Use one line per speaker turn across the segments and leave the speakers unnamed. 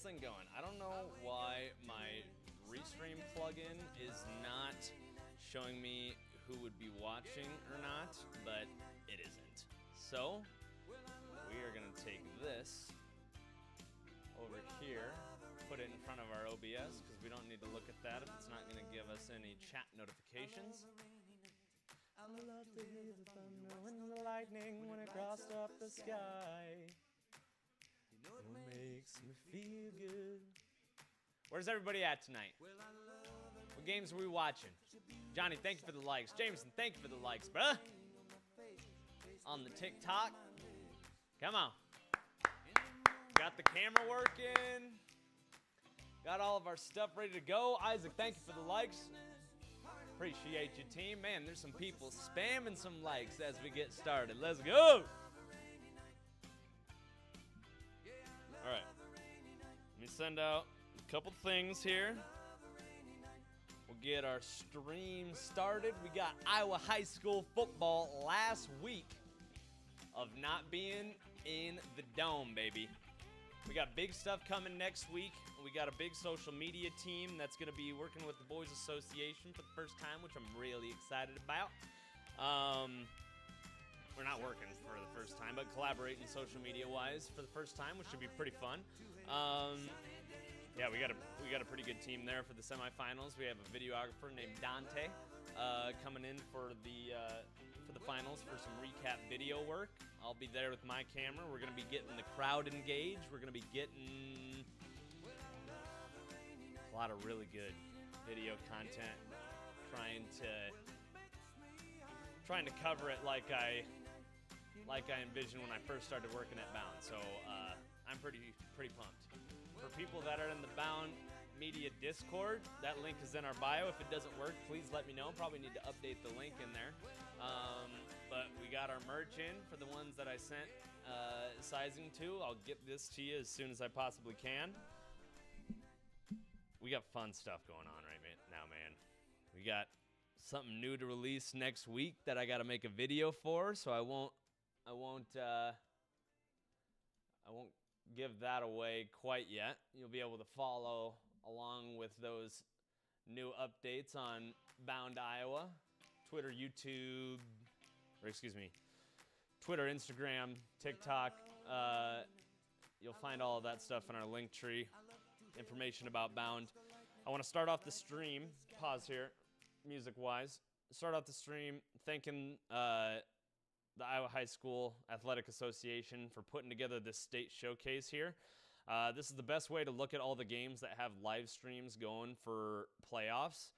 thing going. I don't know why my Restream plugin is not showing me who would be watching or not, but it isn't. So we are going to take this over here, put it in front of our OBS because we don't need to look at that if it's not going to give us any chat notifications. I love to hear the thunder and the lightning when it crossed up the sky. It makes me feel good. Where's everybody at tonight? What games are we watching? Johnny, thank you for the likes. Jameson, thank you for the likes, bruh. On the TikTok. Come on. Got the camera working. Got all of our stuff ready to go. Isaac, thank you for the likes. Appreciate you, team. Man, there's some people spamming some likes as we get started. Let's go. All right. Let me send out a couple things here. We'll get our stream started. We got Iowa High School football last week of not being in the dome, baby. We got big stuff coming next week. We got a big social media team that's going to be working with the Boys Association for the first time, which I'm really excited about. We're not working for the first time, but collaborating social media-wise for the first time, which should be pretty fun. Yeah, we got a pretty good team there for the semifinals. We have a videographer named Dante coming in for the finals for some recap video work. I'll be there with my camera. We're going to be getting the crowd engaged. We're going to be getting a lot of really good video content. Trying to cover it like I envisioned when I first started working at Bound. So I'm pretty pumped. For people that are in the Bound Media Discord, that link is in our bio. If it doesn't work, please let me know. Probably need to update the link in there. But we got our merch in for the ones that I sent sizing to. I'll get this to you as soon as I possibly can. We got fun stuff going on right now, man. We got something new to release next week that I got to make a video for, so I won't give that away quite yet. You'll be able to follow along with those new updates on Bound Iowa, Twitter, YouTube, Twitter, Instagram, TikTok. You'll find all of that stuff in our link tree, information about Bound. I want to start off the stream, pause here, music-wise. Start off the stream thanking the Iowa High School Athletic Association for putting together this state showcase here. This is the best way to look at all the games that have live streams going for playoffs.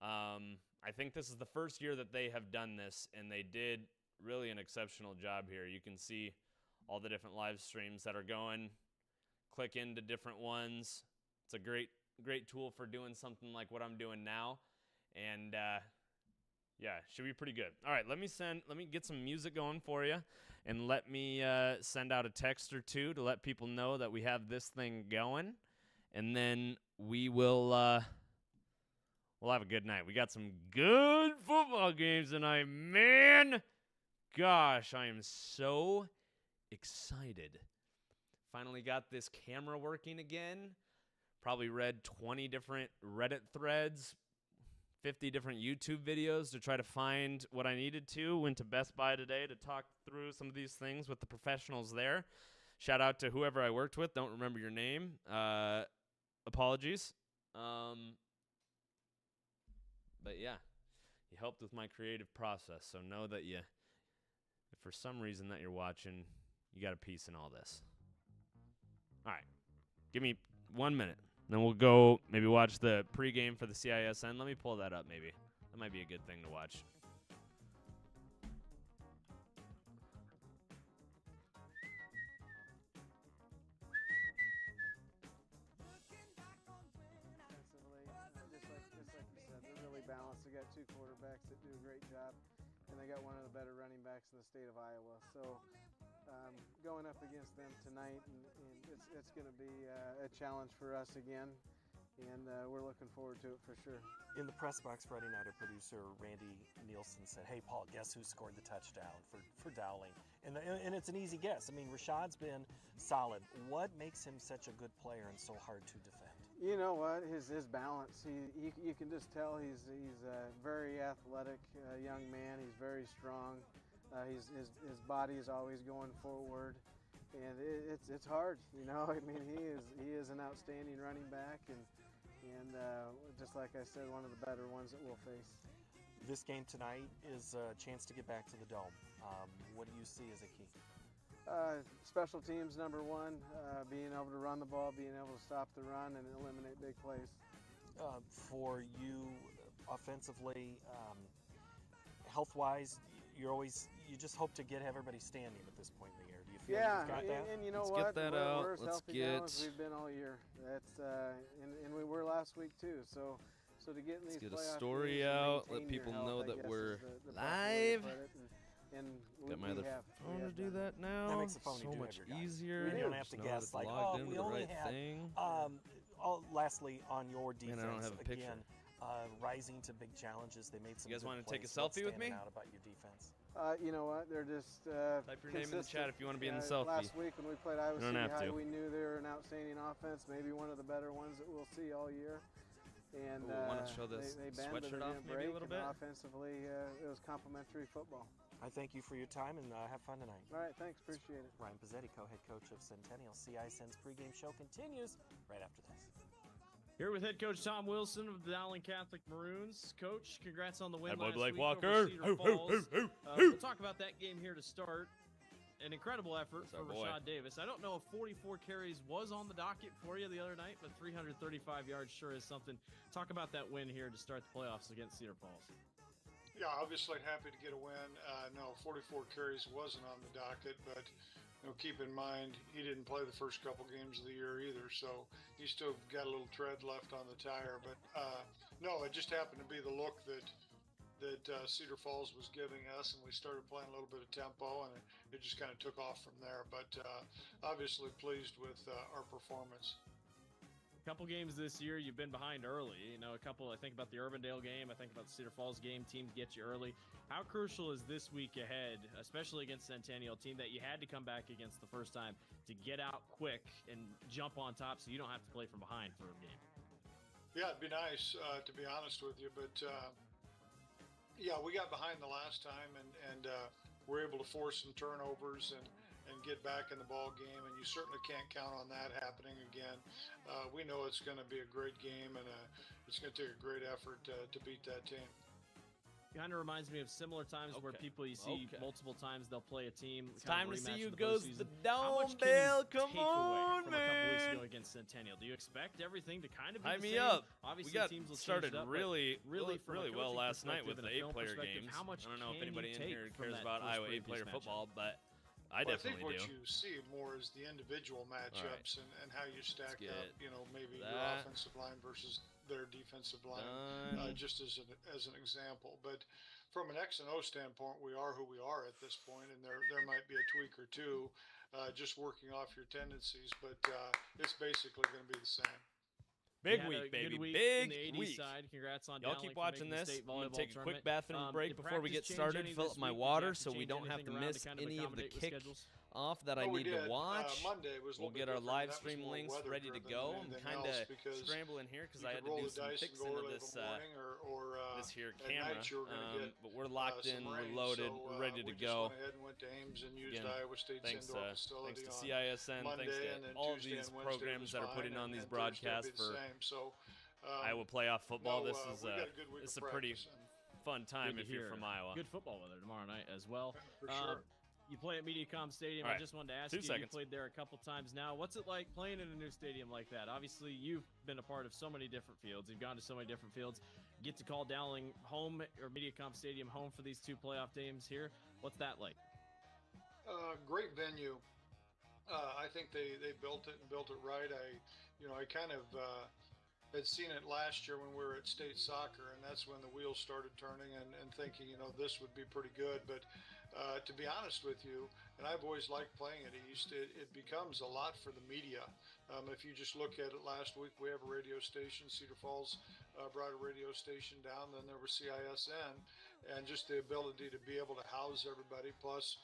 I think this is the first year that they have done this, and they did really an exceptional job here. You can see all the different live streams that are going. Click into different ones. It's a great tool for doing something like what I'm doing now. And yeah, should be pretty good. All right, let me get some music going for you, and let me send out a text or two to let people know that we have this thing going, and then we'll have a good night. We got some good football games tonight, man. Gosh, I am so excited. Finally got this camera working again. Probably read 20 different Reddit threads, 50 different YouTube videos to try to find what I needed to. Went to Best Buy today to talk through some of these things with the professionals there. Shout out to whoever I worked with. Don't remember your name. Apologies. But yeah, you helped with my creative process. So know that if for some reason that you're watching, you got a piece in all this. All right. Give me 1 minute. Then we'll go maybe watch the pregame for the CISN. Let me pull that up maybe. That might be a good thing to watch.
Just like you said, they're really balanced. They got two quarterbacks that do a great job, and they got one of the better running backs in the state of Iowa. So going up against them tonight, and it's going to be a challenge for us again. and we're looking forward to it for sure.
In the press box Friday night, our producer Randy Nielsen said, "Hey Paul, guess who scored the touchdown for Dowling?" And it's an easy guess. I mean, Rashad's been solid. What makes him such a good player and so hard to defend?
You know what? His balance. You can just tell he's a very athletic young man. He's very strong. His body is always going forward, and it's hard. You know, I mean, he is an outstanding running back, and just like I said, one of the better ones that we'll face.
This game tonight is a chance to get back to the Dome. What do you see as a key?
Special teams, number one, being able to run the ball, being able to stop the run and eliminate big plays.
For you offensively, health-wise, you just hope to have everybody standing at this point in the year. Do you feel you've got that?
And you know
Let's
what?
get that
we're,
out.
We're as
Let's
healthy
get...
now as we've been all year. That's and we were last week too. So to get in these
Let's get a
playoff
story
games and
out. Let
maintain
people
your health,
know
I
that
guess,
we're
is the best way to
live.
put it. And
Got my other phone to do
done.
that now.
That makes the phone
so
easier
much
every time.
easier.
You don't have to
Just know
guess
it's
like,
logged
oh,
into
we
the
only
right
have.
thing.
Lastly, on your defense,
Man, I don't have a picture.
again, rising to big challenges. They made some.
You guys
good
want to take a
plays. What's
selfie with me?
standing out about your defense?
You know what? They're just
Type your name in the chat if you want to be in the selfie.
Last week when we played Iowa
You don't
City
have
High,
to.
we knew they were an outstanding offense, maybe one of the better ones that we'll see all year. And
Ooh, want to show this
they bend, but
sweatshirt
they
off
didn't
maybe a
break,
little
and
bit?
offensively, it was complimentary football.
I thank you for your time and have fun tonight.
All right, thanks. Appreciate it.
Ryan Pizzetti, co-head coach of Centennial. CISN's pregame show continues right after this.
Here with head coach Tom Wilson of the Dowling Catholic Maroons. Coach, congrats on the win
Hi, boy,
last
Blake
week
Walker.
over Cedar
Hoo, hoo,
Falls.
hoo, hoo,
We'll talk about that game here to start. An incredible effort
That's
for
our boy.
Rashad Davis. I don't know if 44 carries was on the docket for you the other night, but 335 yards sure is something. Talk about that win here to start the playoffs against Cedar Falls.
Yeah, obviously happy to get a win. No, 44 carries wasn't on the docket, but keep in mind he didn't play the first couple games of the year either, so he still got a little tread left on the tire. But no, it just happened to be the look that Cedar Falls was giving us, and we started playing a little bit of tempo, and it just kind of took off from there. But obviously pleased with our performance.
A couple games this year you've been behind early. I think about the Urbandale game, I think about the Cedar Falls game. Teams get you early. How crucial is this week ahead, especially against Centennial, a team that you had to come back against the first time, to get out quick and jump on top so you don't have to play from behind for a game?
Yeah, it'd be nice, to be honest with you, but yeah, we got behind the last time, and we're able to force some turnovers and get back in the ball game, and you certainly can't count on that happening again. We know it's going to be a great game, and it's going to take a great effort to beat that team.
Kind of reminds me of similar times where people you see multiple times they'll play a team.
It's time to see
rematch
you
in the
goes
postseason.
the
How much
Dome
can you
Bell. Come
take away
on,
from a couple weeks
man.
ago against Centennial? Do you expect everything to kind of be
Hype
the
me
same?
up.
Obviously,
We got
teams will
started
change it up,
really
from a
well
coaching
last night with
perspective
the
and a film
8-player
perspective,
games.
how much
I don't know if
can
anybody
you
in
take
here
from
cares
that
about
first
Iowa
previous
8-player
matchup?
football, but I
Well, I think
definitely
what
do.
you see more is the individual matchups and how you stack
get
up. Maybe your
that
offensive line versus their defensive line,
done.
just as an example. But from an X and O standpoint, we are who we are at this point, and there might be a tweak or two, just working off your tendencies. But it's basically going to be the same.
Big
You had a
week, baby.
good week
Big
in the 80s
week.
side. Congrats on
Y'all
Dowling
keep
for
watching
making the
this.
state
I'm going to
volleyball
take a quick
tournament.
bathroom break
Did
before we get
practice change
started.
any
Fill
this
up my
week? Did you
water
have to
so we
change
don't have to
anything around
miss
kind of
any of the
accommodate with
kick
schedules?
off that I
Oh, we
need to
did.
watch.
Monday was a
We'll
little
get
bit
our
different.
live
That was
stream
more
links
weather
ready to
driven
go.
than
I'm
anything
kind
else
of
because
scrambling here because
you
I
could
had to
roll
do
the
some
dice and
fixing
go
to
early in
this
the morning or
this here
at
camera.
night you were going to get
But we're locked in,
some
we're
rain.
loaded,
So,
we're ready to
we
go.
just went ahead and went to Ames and used
Again,
Iowa State's
thanks
indoor
to
facility on
CISN,
Monday,
thanks
and
to
then
all of
Tuesday
these
and Wednesday
programs
was
that are putting
fine,
on these
and Thursday
broadcasts
will be the
for
same. So,
Iowa playoff football.
no,
This is
we got a good week
it's
of
a pretty
practice, and
fun time
Good
if
to
you're
hear.
from Iowa.
Good football weather tomorrow night as well.
for sure.
You play at MediaCom Stadium.
All
I
right,
just wanted to ask
2
you,
seconds.
you played there a couple times now. What's it like playing in a new stadium like that? Obviously, you've been a part of so many different fields. You've gone to so many different fields. Get to call Dowling home or MediaCom Stadium home for these 2 playoff games here. What's that like?
Great venue. I think they built it and built it right. I kind of had seen it last year when we were at state soccer, and that's when the wheels started turning and thinking, this would be pretty good. But to be honest with you, and I've always liked playing at East, it becomes a lot for the media. If you just look at it last week, we have a radio station. Cedar Falls brought a radio station down. Then there was CISN, and just the ability to be able to house everybody, plus,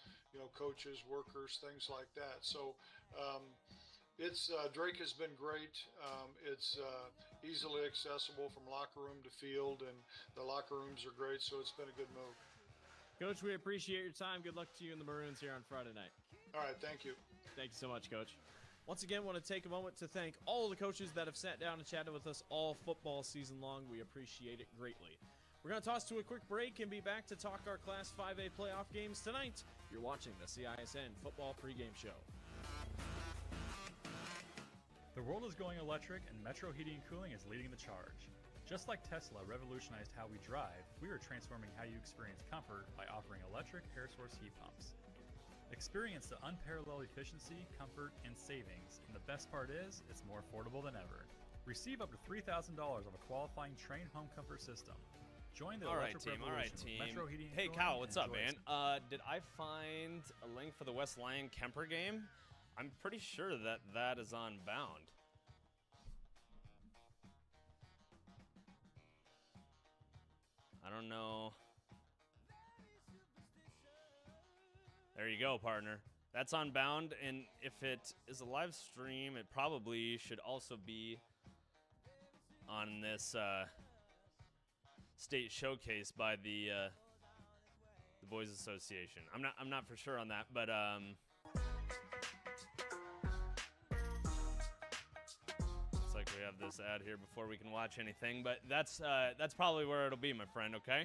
coaches, workers, things like that. So it's Drake has been great. It's easily accessible from locker room to field, and the locker rooms are great. So it's been a good move.
Coach, we appreciate your time. Good luck to you and the Maroons here on Friday night.
All right, thank you.
Thank you so much, Coach. Once again, want to take a moment to thank all of the coaches that have sat down and chatted with us all football season long. We appreciate it greatly. We're going to toss to a quick break and be back to talk our Class 5A playoff games tonight. You're watching the CISN Football Pregame Show.
The world is going electric, and Metro Heating and Cooling is leading the charge. Just like Tesla revolutionized how we drive, we are transforming how you experience comfort by offering electric air source heat pumps. Experience the unparalleled efficiency, comfort, and savings, and the best part is, it's more affordable than ever. Receive up to $3,000 of a qualifying Train Home Comfort system. Join the electric revolution with Metro Heating and
Hey,
Cooling.
Kyle, what's up,
Enjoy
man? Did I find a link for the West Lyon Kemper game? I'm pretty sure that is on Bound. I don't know. There you go, partner. That's on Bound, and if it is a live stream, it probably should also be on this state showcase by the Boys Association. I'm not for sure on that, but looks like we have this ad here before we can watch anything. But that's probably where it'll be, my friend. Okay.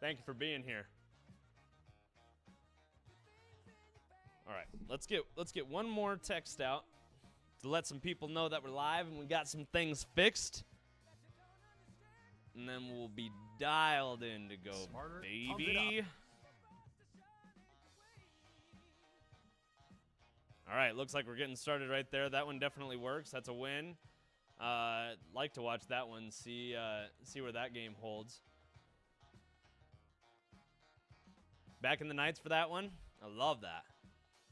Thank you for being here. All right, let's get one more text out to let some people know that we're live and we got some things fixed. And then we'll be dialed in to go,
Smarter,
baby. All right, looks like we're getting started right there. That one definitely works. That's a win. Like to watch that one, see where that game holds. Back in the Knights for that one. I love that.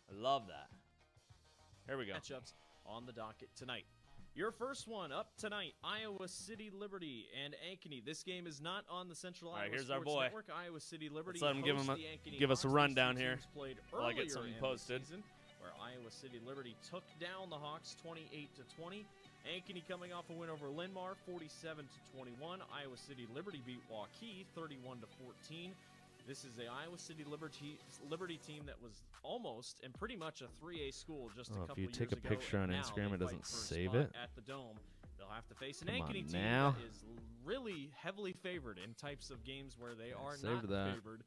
I love that. Here we go.
Matchups on the docket tonight. Your first one up tonight, Iowa City Liberty and Ankeny. This game is not on the Central Iowa
Here's
Sports
our boy.
Network. Iowa City Liberty.
Let's let him give us a
Hawks.
rundown
These two
here
teams played
while I get
earlier
something
in
posted.
the season, where Iowa City Liberty took down the Hawks 28-20. Ankeny coming off a win over Linmar 47-21. Iowa City Liberty beat Waukee 31-14. This is a Iowa City Liberty team that was almost and pretty much a 3A school just a couple years ago.
If you take a picture on Instagram, it doesn't save it.
At the Dome, they'll have to face an
Come on
Ankeny team
now.
that is really heavily favored in types of games where they are
Saved
not
that.
favored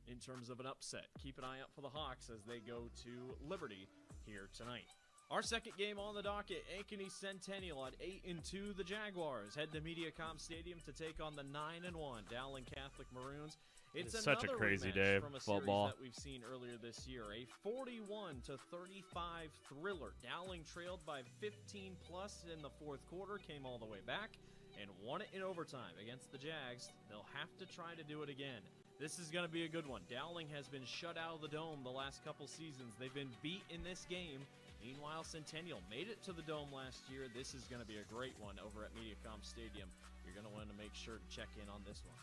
in terms of an upset. Keep an eye out for the Hawks as they go to Liberty here tonight. Our second game on the docket, Ankeny Centennial at 8-2. The Jaguars head to MediaCom Stadium to take on the 9-1 Dowling Catholic Maroons. It's
such a crazy day
from a
football
series that we've seen earlier this year. A 41-35 thriller. Dowling trailed by 15 plus in the fourth quarter, came all the way back, and won it in overtime against the Jags. They'll have to try to do it again. This is going to be a good one. Dowling has been shut out of the Dome the last couple seasons. They've been beat in this game. Meanwhile, Centennial made it to the Dome last year. This is going to be a great one over at MediaCom Stadium. You're going to want to make sure to check in on this one.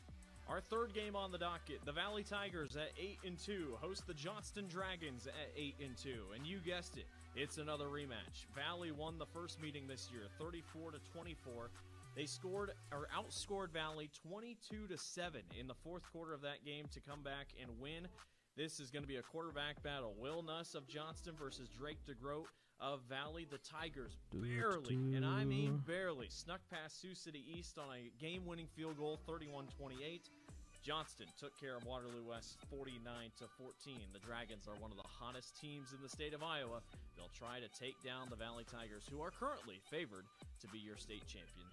Our third game on the docket, the Valley Tigers at 8-2 host the Johnston Dragons at 8-2. And you guessed it, it's another rematch. Valley won the first meeting this year, 34-24. They outscored Valley 22-7 in the fourth quarter of that game to come back and win. This is going to be a quarterback battle. Will Nuss of Johnston versus Drake DeGroat of Valley. The Tigers barely, and I mean barely, snuck past Sioux City East on a game-winning field goal, 31-28. Johnston took care of Waterloo West 49-14. The Dragons are one of the hottest teams in the state of Iowa. They'll try to take down the Valley Tigers, who are currently favored to be your state champion.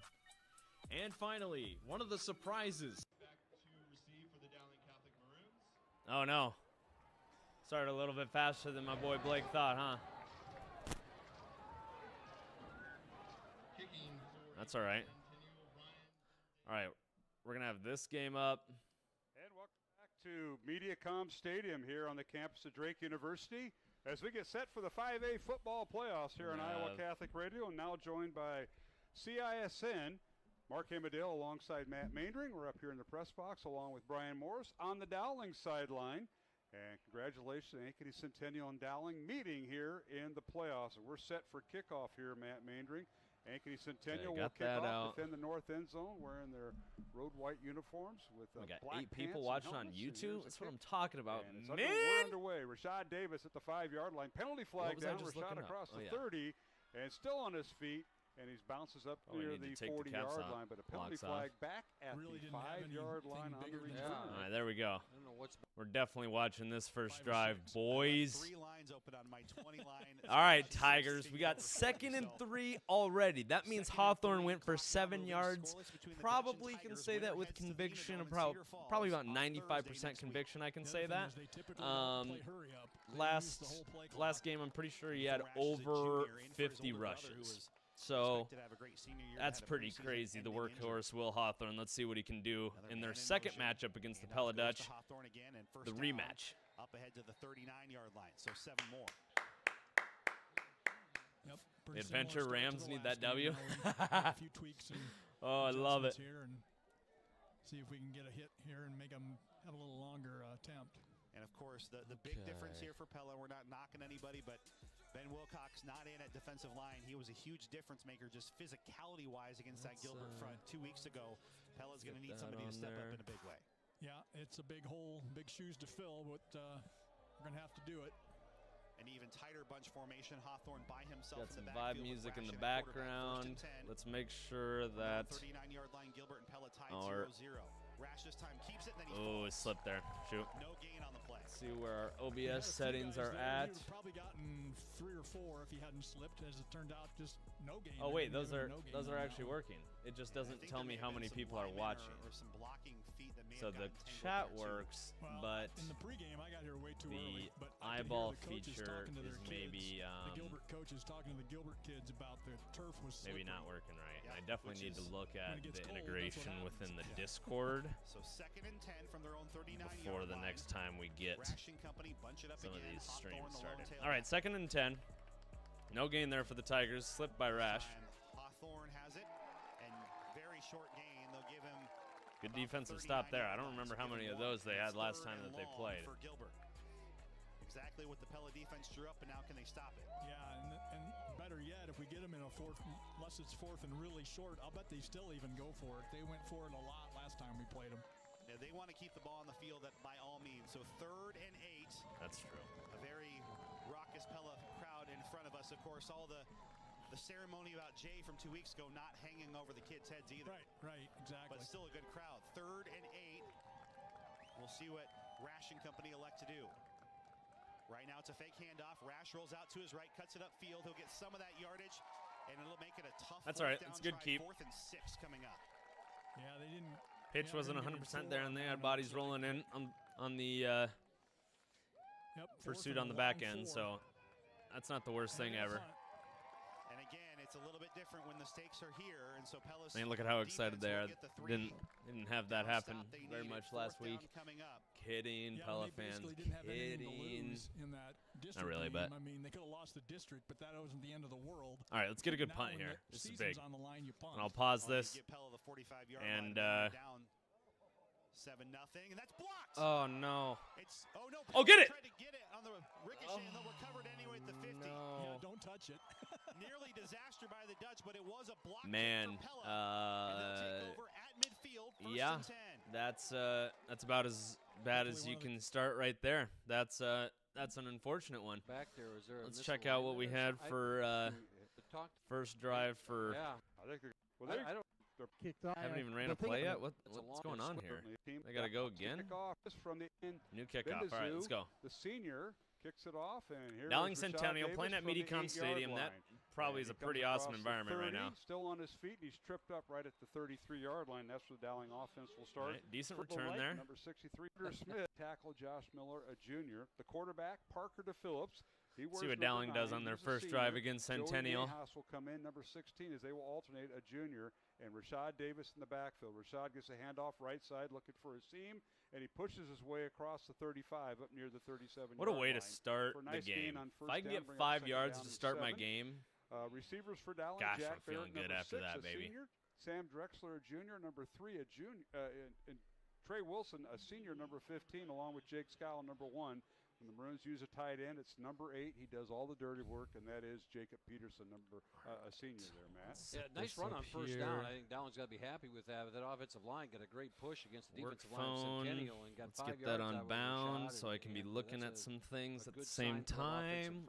And finally, one of the surprises.
Back to receive for the Dowling Catholic Maroons.
Oh, no. Started a little bit faster than my boy Blake thought, huh?
Kicking for
That's all right. All right, we're going to have this game up.
And welcome back to MediaCom Stadium here on the campus of Drake University as we get set for the 5A football playoffs here on Iowa Catholic Radio, and now joined by CISN, Mark Amadale alongside Matt Maindring. We're up here in the press box along with Brian Morris on the Dowling sideline. And congratulations to Ankeny Centennial and Dowling meeting here in the playoffs. And we're set for kickoff here, Matt Maindring. Ankeny Centennial will kick off within the north end zone wearing their road white uniforms with
we got
black
8 people
pants
watching on
and
YouTube.
helmets.
That's what I'm talking about,
And
man.
we're underway. Rashad Davis at the 5-yard line. Penalty flag
was I
down.
just
Rashad
looking up?
across
Oh,
the
yeah.
30 and still on his feet. And he bounces up
Oh, we
near
need to
the
take the caps
40-yard
off.
line, but a penalty
Blocks
flag
off.
back at
Really
the
didn't have
5-yard line on
anything
the
bigger
return.
than
All right, there we go.
I don't know what's
We're definitely watching this first
5 or
drive,
6.
boys.
3 lines open on my 20 line.
All right, Tigers. We got 2nd and 3 already. That means Hawthorne went for 7 yards. Probably can say that with conviction, and probably about 95% conviction. I can say that. Last game, I'm pretty sure he had over 50 rushes. So that's pretty crazy. The workhorse, Will Hawthorne. Let's see what he can do in their second matchup against the Pella Dutch, the rematch.
Up ahead to the 39-yard line, so 7 more.
Yep,
The Adventure Rams need that W.
A few tweaks and
Oh, I love it.
here and see if we can get a hit here and make them have a little longer attempt.
And of course, the big difference here for Pella, we're not knocking anybody, but Ben Wilcox not in at defensive line. He was a huge difference maker just physicality-wise against that Gilbert front 2 weeks ago. Pella's going to need somebody to step up in a big way.
Yeah, it's a big hole, big shoes to fill, but we're going to have to do it.
An even tighter bunch formation. Hawthorne by himself
Got
in
some
the
vibe
backfield with
music in the
Rash at quarterback,
background.
1st and 10.
Let's make sure that.
39-yard line, Gilbert and Pella tied
Our-
0-0. Rash this time keeps it, and then he
Oh, it
falls.
slipped there. Shoot.
No gain on the play.
See where our
He had a
OBS
few
settings
guys
are
there.
at.
He would have probably gotten 3 or 4 if he hadn't slipped. As it turned out, just no gain.
Oh
I
wait,
didn't
those
give
are
him a no gain
those
on
are
that
actually
one.
working. It just
I
doesn't
think
tell
there
me
may
how
have
many
been some
people are
linemen
watching.
or some blocking feet that may
So
have
the
gotten tangled
chat
there, too.
works,
Well,
but
in the pregame, I got here way too early.
the
But I could
eyeball
hear the coaches
feature
talking to
is
their
maybe
kids. The Gilbert coaches talking to the Gilbert kids about the turf was
maybe
slippery.
not working right.
Yeah,
I definitely
which
need to
is-
look
when
at
it gets
the
cold, that's what
integration
happens.
within the
Yeah.
Discord
So 2nd and 10 from their own 39-yard
before the
line.
next time we get
Rash and company bunch it up
some of
again.
these
Hawthorne,
streams
the lone
started.
tailback.
All right, 2nd and 10. No gain there for the Tigers. Slipped by Rash.
Time Hawthorne has it, and very short gain. They'll give him
Good
about the
defensive stop there. I
39-yard
don't
line,
remember
so
how
give
many
him
of those they
one.
had
It's
last
3rd
time
and
that they
long
played.
for Gilbert. Exactly what the Pella defense drew up, and now can they stop it?
Yeah, and better yet, if we get them in a 4th, unless it's 4th and really short, I'll bet they still even go for it. They went for it a lot last time we played them.
Yeah, they want to keep the ball on the field by all means. So 3rd and 8.
That's true.
A very raucous Pella crowd in front of us. Of course, all the ceremony about Jay from 2 weeks ago not hanging over the kids' heads either.
Right, exactly.
But still a good crowd. 3rd and 8. We'll see what Rash and company elect to do. Right now it's a fake handoff. Rash rolls out to his right, cuts it upfield. He'll get some of that yardage, and it'll make it a tough.
That's all right.
fourth
It's
down
good
try.
keep.
4th and 6 coming up.
Yeah, they didn't.
Pitch
Yeah,
wasn't
they didn't
100%
get
there,
four
and they
on
had
that,
bodies
so-
rolling in on the
Yep,
pursuit
4th
on
and
the
a
back
long
end.
4.
So that's not the worst thing ever.
And again, it's a little bit different when the stakes are here, and so Pella's
And look at how excited they are.
defense will get the 3
Didn't have that
down
happen
stop they
very
needed.
much last
4th down
week.
coming up.
Kidding,
Yeah,
Pella
they
fans.
basically didn't have anything to
Kidding.
lose in that district
really,
game.
but-
I mean, they could have lost the district, but that wasn't the end of the world.
All right, let's get a good
Now
punt
when
here.
the
This is
season's
big.
on the line, you punt.
And I'll pause
Well, you
this.
give Pella the 45-yard
And,
line, they're down 7-0, and that's blocked.
Oh no.
It's oh no.
Oh, get
Pella
it!
Tried to get it on the ricochet, and they'll recover it anyway at the 50.
Yeah, don't touch it.
Nearly disaster by the Dutch, but it was a block kick
Man,
for Pella. And they'll take over at midfield. 1st
yeah.
and 10.
That's about as bad as you can start right there. That's an unfortunate one.
Back there, was there a
Let's check out what we had for
talk.
first drive for.
Yeah,
I think they're,
I don't.
they're
Kicked off.
Haven't even ran a play yet. What's going on here? They gotta go again.
Kickoff is from the end.
New kickoff. All right, let's go.
The senior kicks it off, and here
Dowling
is Rashad
Centennial
Davis
playing at
from the
MediaCom
8-yard
Stadium. That
line.
probably
And
is a
he comes
pretty
across
awesome
the
environment right
30,
now.
Still on his feet, and he's tripped up right at the 33-yard line. That's where the Dowling offense will
All
start.
right, decent
Triple
return
right,
there.
Number 63, Peter Smith, tackle Josh Miller, a junior. The quarterback, Parker DePhillips,
See what Dowling does on their first drive against Centennial.
Joey Gahos will come in, number 16, as they will alternate a junior and Rashad Davis in the backfield. Rashad gets a handoff right side, looking for a seam, and he pushes his way across the 35 up near the 37-yard line.
What a way to start the game. If I can get 5 yards to start my game,
receivers for Dowling.
gosh,
Jack
I'm feeling
Barrett,
good after
6,
that,
a
baby.
Senior. Sam Drexler, a junior. Number 3, a junior. And Trey Wilson, a senior, number 15, along with Jake Skowell, number 1. When the Maroons use a tight end, it's number 8. He does all the dirty work, and that is Jacob Peterson, a senior there, Matt.
Yeah, nice run on first down. I think Dowling's got to be happy with that. That offensive line got a great push against the defensive line of Centennial and got
Let's
5
get
yards
that on
out with
bounds
Rashad,
so I can be looking at some things at the same time.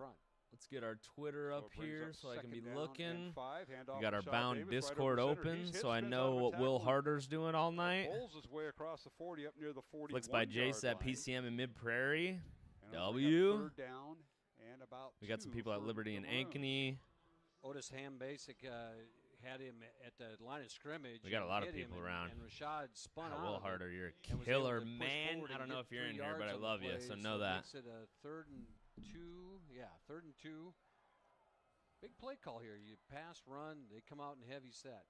Let's get our Twitter up here so I can be looking. We got our Bound Discord open so I know what Will Harder's doing all night. Flicks by Jace at PCM in Mid-Prairie. W. We got some people at Liberty and Ankeny.
Otis Ham basic had him at the line of scrimmage.
We got a lot of people around.
And Rashad spun out.
Will Harder, you're a killer, man. I don't know if you're in here, but I love you, so know that.
It's a 3rd and 2. Yeah, 3rd and 2. Big play call here. You pass, run, they come out in heavy set.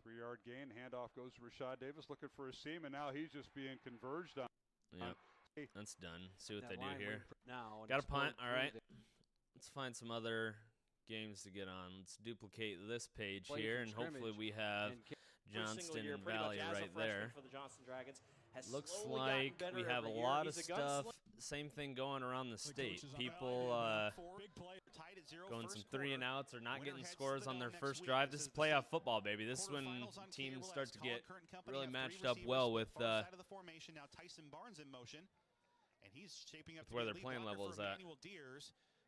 3-yard gain. Handoff goes to Rashad Davis looking for a seam, and now he's just being converged on.
Yeah. That's done. See what
That
they do here.
Now
Got a punt. All right. Let's find some other games to get on. Let's duplicate this page here, and hopefully we have Johnston and Valley right there.
For the Johnston Dragons.
Looks like we have a lot of stuff. Same thing going around the state. People going some 3-and-outs or not getting scores on their first drive. This is playoff football, baby. This is when teams start to get really matched up well with where their playing level is at.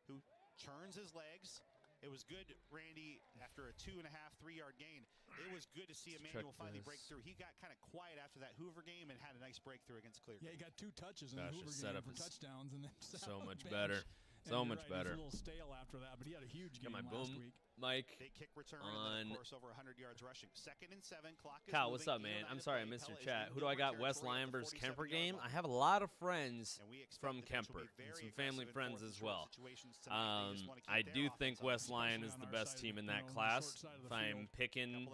Who turns his legs. It was good, Randy, after a 2.5, 3-yard gain. It was good to see Emmanuel finally break through. He got kind of quiet after that Hoover game and had a nice breakthrough against Clear.
Yeah, he got 2 touches in the Hoover game for touchdowns. And then
so much better. So much better.
He was a little stale after that, but he had a huge game
got my
last
boom
week.
Mike
Big kick return
on.
And then, of course, over 100 yards rushing. 2nd and 7. Clock is
Kyle, what's up, man? I'm sorry I missed your chat. Who do I got? West Lyon versus Kemper game. I have a lot of friends from Kemper and some family friends as well. I do think West Lyon is the best team in that class. If I'm picking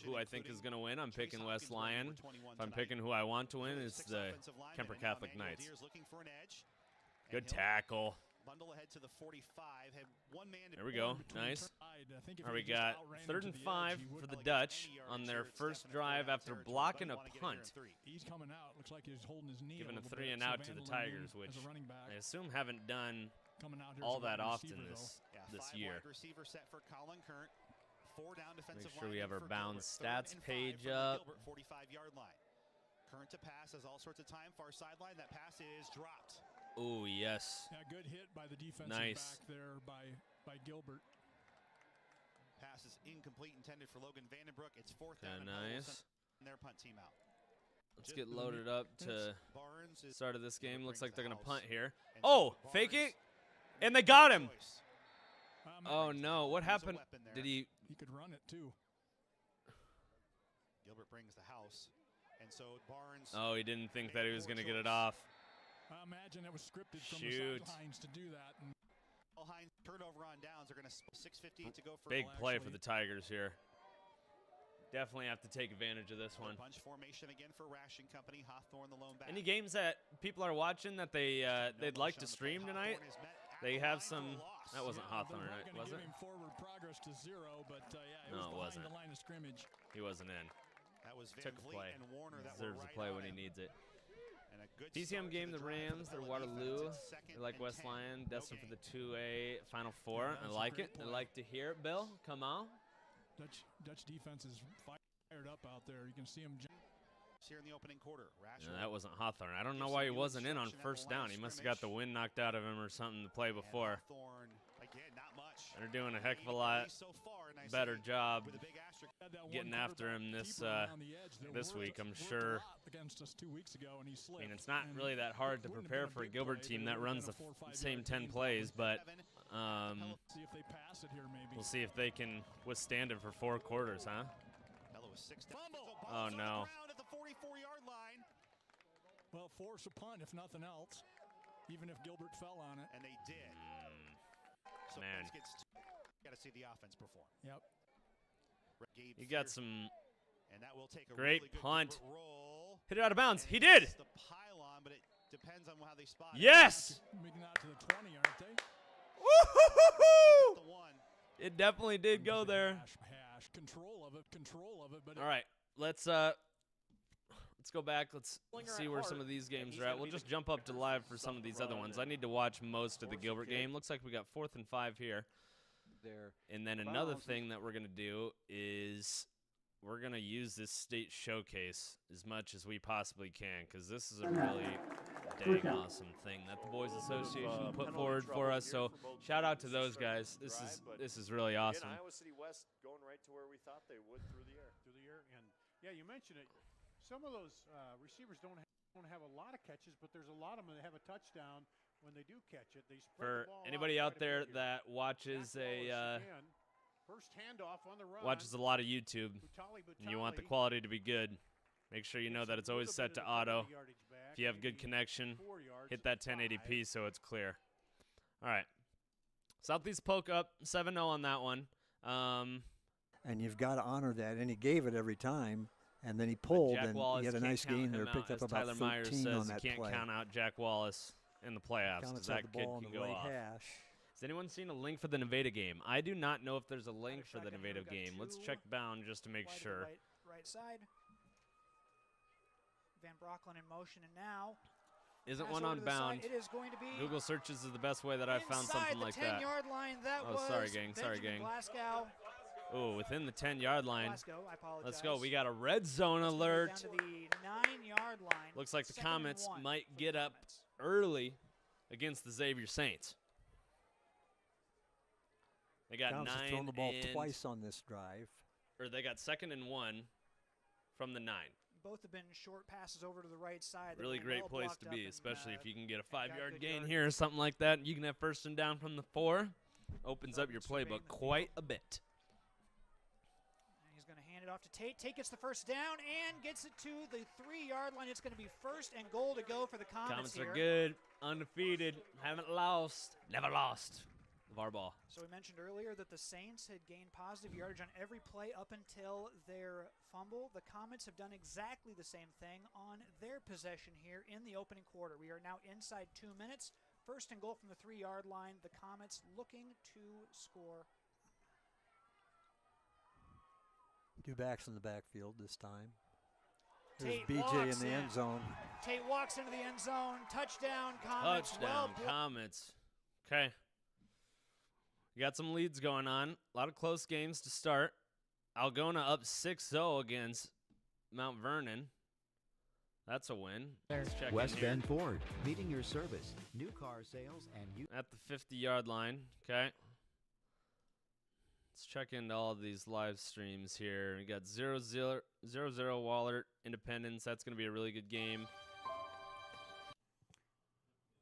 who I think is going to win, I'm picking West Lyon. If I'm picking who I want to win, it's the Kemper Catholic Knights. Good tackle.
Bundle ahead to the 45. Had one man.
There we go. Nice. All right, we got 3rd and 5 for the Dutch on their first drive after blocking a punt.
He's coming out. Looks like he's holding his knee.
Giving a 3-and-out to the Tigers, which I assume haven't done all that often this year.
Receiver set for Colin Kern. 4 down defensive
Make sure we have our Bounds stats page up.
45-yard line. Kern to pass has all sorts of time. Far sideline. That pass is dropped.
Oh, yes.
Yeah, good hit by the defensive back there by Gilbert.
Pass is incomplete, intended for Logan Vandenbroek. It's 4th down.
Nice.
And their punt team out.
Let's get loaded up to start of this game. Looks like they're going to punt here. Oh, fake it. And they got him. Oh, no. What happened? Did he?
He could run it, too.
Gilbert brings the house. And so Barnes.
Oh, he didn't think that he was going to get it off.
I imagine it was scripted from the sidelines to do that. And
Hines turnover on downs. They're going to 6:15 to go for
big play for the Tigers here. Definitely have to take advantage of this one.
Bunch formation again for Ration Company. Hawthorne the lone back.
Any games that people are watching that they'd like to stream tonight? They have some. That wasn't Hawthorne, right? Was it?
Forward progress to 0, but yeah,
no, it wasn't.
The line of scrimmage.
He wasn't in.
That was
Took a play.
And Warner that
deserves a play when he needs it.
And
PCM game, the Rams, they're Waterloo. They're like West Lyon, destined for the 2A Final Four. I like it. I like to hear it, Bill. Come on.
Dutch defense is fired up out there. You can see him.
Here in the opening quarter.
No, that wasn't Hawthorne. I don't know why he wasn't in on first down. He must have got the wind knocked out of him or something to play before.
Again, not much.
They're doing a heck of a lot better job getting after him this week, I'm sure. I mean, it's not really that hard to prepare for a Gilbert team that runs the same 10 plays, but we'll see if they can withstand it for 4 quarters, huh? Oh, no.
Well, force a punt, if nothing else, even if Gilbert fell on it.
And they did. So
Man.
Got to see the offense perform.
Yep.
You got some
and that will take a
great
really good
punt.
roll.
Hit it out of bounds.
And
He did.
it's the pylon, but it depends on how they spot it.
Yes.
Making out to the 20, aren't they?
Woo-hoo-hoo-hoo!
The one.
It definitely did go there.
Hash. Control of it. But
All right, let's go back. Let's see where some of these games are at. We'll just jump up to live for some of these other ones. I need to watch most of the Gilbert game. Looks like we got 4th and 5 here. And then another thing that we're going to do is we're going to use this state showcase as much as we possibly can, because this is a really dang awesome thing that the Boys Association put forward for us. So shout out to those guys. This is really awesome.
Iowa City West going right to where we thought they would through the air.
And yeah, you mentioned it. Some of those receivers don't have a lot of catches, but there's a lot of them that have a touchdown when they do catch it. They spread
For
the ball
anybody out there
here.
that watches
First handoff on the run.
watches a lot of YouTube, and you want the quality to be good, make sure you know that it's always set to auto. If you have good connection, hit that 1080p so it's clear. All right. Southeast Polk up 7-0 on that one.
And you've got to honor that, and he gave it every time, and then he pulled, and he had a nice gain there, picked up about 13
Myers says
on that
you can't
play.
count out Jack Wallace in the playoffs because that kid can go off.
Hash.
Has anyone seen a link for the Nevada game? I do not know if there's a link for the Nevada game. Let's check Bound just to make sure.
Right side. Van Brocklin in motion, and now
isn't one on Bound.
It is going to be
Google searches is the best way that I've found something like that.
Inside the 10-yard line,
oh, sorry, gang. Sorry, gang.
Glasgow.
Oh, within the 10-yard line.
Glasgow, I apologize.
Let's go. We got a red zone alert.
Down to the 9-yard line.
Looks like the Comets might get up early against the Xavier Saints. They got
Comets
9
have thrown the ball twice on this drive.
Or they got 2nd and 1 from the 9.
Both have been short passes over to the right side.
Really great place to be, especially if you can get a 5-yard gain here or something like that. You can have 1st and down from the 4. Opens up your playbook quite a bit.
He's going to hand it off to Tate. Tate gets the first down and gets it to the 3-yard line. It's going to be 1st and goal to go for the Comets here.
Comets are good, undefeated, haven't lost, never lost. Our ball.
So we mentioned earlier that the Saints had gained positive yardage on every play up until their fumble. The Comets have done exactly the same thing on their possession here in the opening quarter. We are now inside 2 minutes. 1st and goal from the 3-yard line. The Comets looking to score.
2 backs in the backfield this time. There's
Tate
BJ in the end zone.
Tate walks into the end zone. Touchdown, Comets.
Touchdown, Comets. Okay. You got some leads going on. A lot of close games to start. Algona up 6-0 against Mount Vernon. That's a win.
West Bend Ford, meeting your service, new car sales, and you
at the 50-yard line. Okay. Let's check into all of these live streams here. We got 0-0 Waller Independence. That's going to be a really good game.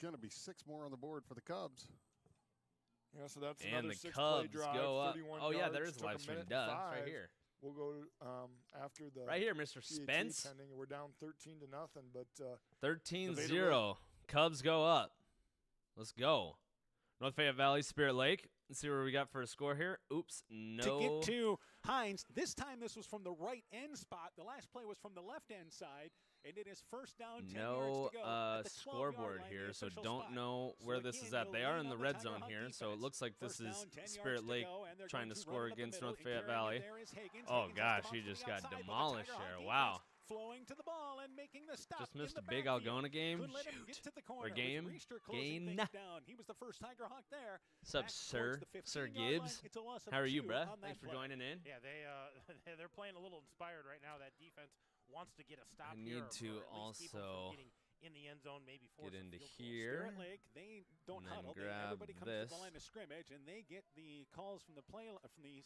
Going to be 6 more on the board for the Cubs.
Yeah, so that's
and
another
the
6-play
Cubs
drive,
go up.
31
Oh, yeah,
yards,
there is a
took
live stream.
minute
Duh,
and
it's
5.
right here.
We'll go after the
right here, Mr.
PHE
Spence.
pending. We're down 13-0, but
13-0. Cubs go up. Let's go. North Fayette Valley, Spirit Lake. Let's see what we got for a score here. Oops, no.
To get to Hines. This time this was from the right end spot. The last play was from the left end side. And it is 1st down, 10 yards to go.
No scoreboard here, so don't know where this is at. They are in the red zone here, so it looks like this is Spirit Lake trying to score against North Fayette Valley. Oh, gosh, he just got demolished there. Wow.
Flowing to the ball and making the stop.
Just missed a big Algona game. Or game. Gain.
He was the first Tiger Hawk there.
What's up, sir? Sir Gibbs. How are you, bruh? Thanks for joining in.
Yeah, they're playing a little inspired right now. That defense wants to get a stop.
I need to also
in the end zone, maybe
get into here.
Spirit Lake, they don't huddle. Everybody comes to the line of scrimmage, and they get the calls from the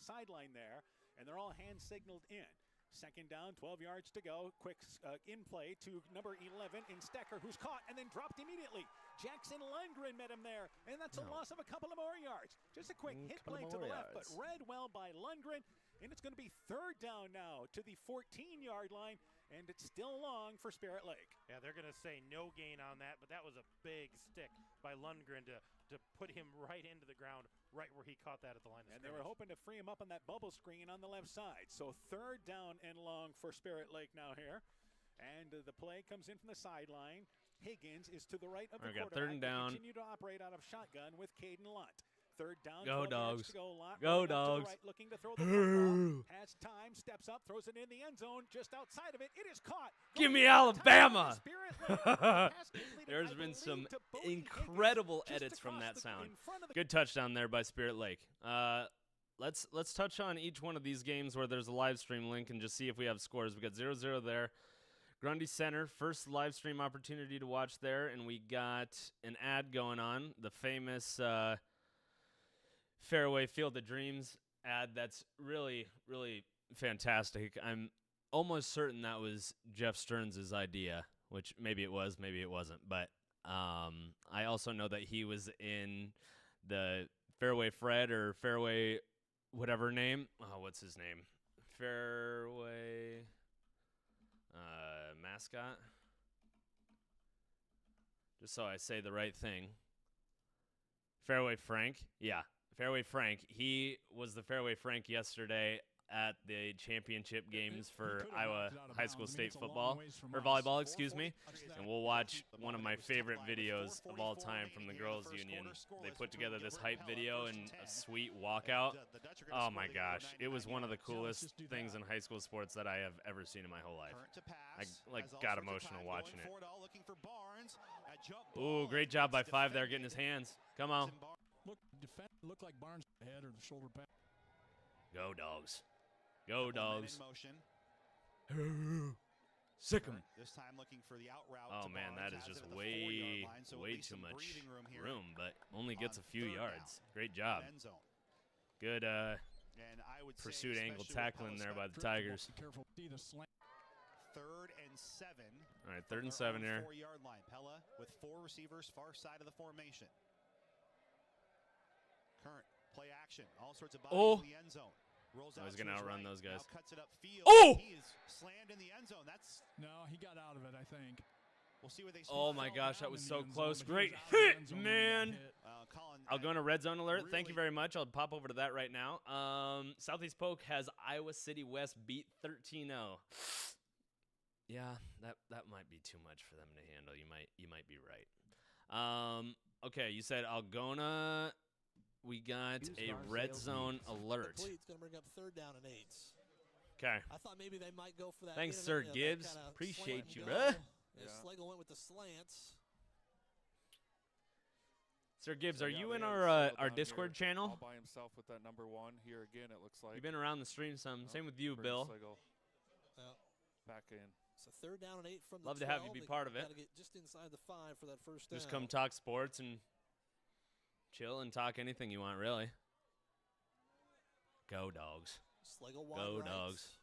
sideline there, and they're all hand signaled in. 2nd down, 12 yards to go. Quick in play to number 11 in Stecker, who's caught and then dropped immediately. Jackson Lundgren met him there, and that's a loss of a couple of more yards. Just a quick hit play to the left, but read well by Lundgren. And it's going to be 3rd down now to the 14-yard line. and it's still long for Spirit Lake.
Yeah, they're going to say no gain on that, but that was a big stick by Lundgren to put him right into the ground, right where he caught that at the line of
And
scrimmage.
they were hoping to free him up on that bubble screen on the left side. So 3rd down and long for Spirit Lake now here. And the play comes in from the sideline. Higgins is to the right of the
We got
quarterback.
3rd and down.
They continue to operate out of shotgun with Caden Lunt. 3rd down.
Go
12 yards
Dogs.
to go. Lunt
Go
rolling up to the
Dogs.
right, looking to throw the football. Has time, steps up, throws it in the end zone. Just outside of it, it is caught.
Give me
Going
Alabama.
Spirit Lake. Pass completed,
There's
I
been
believe,
some
to Bodie
incredible
Higgins,
edits
just
from
across
that
the-
sound.
in front of the-
Good touchdown there by Spirit Lake. Let's touch on each one of these games where there's a live stream link and just see if we have scores. We got 0-0 there. Grundy Center, first live stream opportunity to watch there, and we got an ad going on, the famous Fairway Field of Dreams ad that's really, really fantastic. I'm almost certain that was Jeff Stearns' idea, which maybe it was, maybe it wasn't. But I also know that he was in the Fairway Fred or Fairway whatever name. Oh, what's his name? Fairway mascot. Just so I say the right thing. Fairway Frank. Yeah, Fairway Frank. He was the Fairway Frank yesterday at the championship games for Iowa High School State football, or volleyball, excuse me. And we'll watch one of my favorite videos of all time from the Girls Union. They put together this hype video and a sweet walkout. Oh my gosh, it was one of the coolest things in high school sports that I have ever seen in my whole life. I got emotional watching it. Ooh, great job by 5 there getting his hands. Come on.
Look like Barnes head or the shoulder pad.
Go Dogs. Go Dogs.
Sick 'em. This time looking for the out route.
Oh man, that is just way too much room, but only gets a few yards. Great job. Good pursuit angle tackling there by the Tigers.
3rd and 7.
All right, 3rd and 7 here.
4-yard line. Pella with 4 receivers, far side of the formation. Current play action. All sorts of bodies in the end zone. Rolls
I was
out
going to
his
outrun
right,
those guys.
now cuts it upfield.
Oh!
He is slammed in the end zone. That's
No, he got out of it, I think.
We'll see what they
Oh my gosh, that was so close. Great hit, man. I'll go into red zone alert. Thank you very much. I'll pop over to that right now. Southeast Polk has Iowa City West beat 13-0. Yeah, that might be too much for them to handle. You might be right. Okay, you said Algona. We got a red zone alert.
It's going to bring up 3rd down and 8.
Okay.
I thought maybe they might go for that.
Thanks, Sir Gibbs. Appreciate you, bruh.
Slagle went with the slants.
Sir Gibbs, are you in our Discord
here,
channel?
All by himself with that number 1 here again. It looks like
You've been around the stream some. Same with you, Bill.
Back in.
So 3rd down and 8 from the
Love
12.
to have you be part of it.
Got to get just inside the 5 for that first down.
Just come talk sports and chill and talk anything you want, really. Go Dogs.
Slagle
Go
right.
Dogs.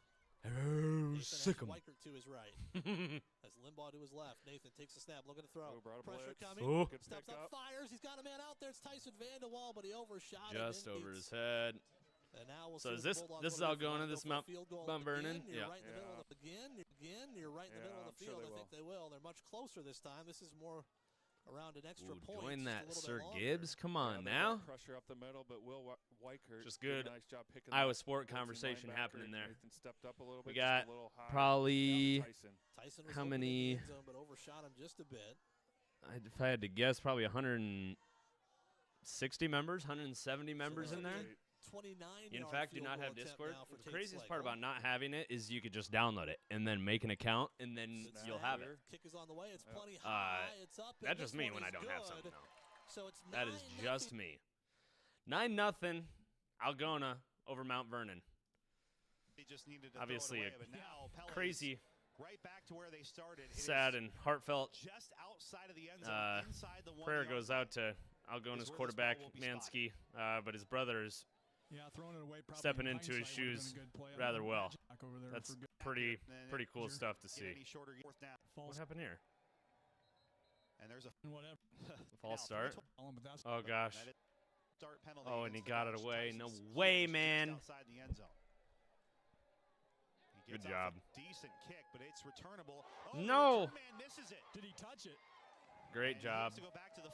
Sick 'em. Weichert to his right. As Limbaugh to his left. Nathan takes a snap, looking to throw. Pressure coming. Steps up, fires. He's got a man out there. It's Tyson Vanderwall, but he overshot him.
Just over his head.
And now we'll
so
see
is this
Bulldogs
is Algona, this Mount Vernon?
You're
Yeah.
right in the middle of the You're right in the middle of the field. I think they will. They're much closer this time. This is more around an extra point.
Join that, Sir
longer.
Gibbs. Come on now.
Pressure up the middle, but Will Weichert
Just
did a
good
nice job picking
Iowa
that
sport
blitzing
conversation
linebacker.
happening there.
Nathan stepped up a little
We
bit,
got
just a little high.
probably
Tyson was
how
open in the
many?
end zone, but overshot him just a bit.
If I had to guess, probably 160 members, 170 members in there.
29
In fact, do not have Discord. The craziest part about not having it is you could just download it and then make an account, and then you'll have it.
Kick is on the way. It's plenty high. It's up.
That's just me when I don't have something, though. So it's that is just me. 9-0 Algona over Mount Vernon. Obviously, a crazy,
right back to where they started.
sad, and heartfelt
just outside of the end zone, inside the
prayer goes out to Algona's quarterback, Mansky, but his brother is
throwing it away
stepping into his shoes rather well. That's pretty cool stuff to see. What happened here?
And there's a
false start. Oh gosh. Oh, and he got it away. No way, man. Good job.
Decent kick, but it's returnable.
No.
Man misses it.
Did he touch it?
Great job.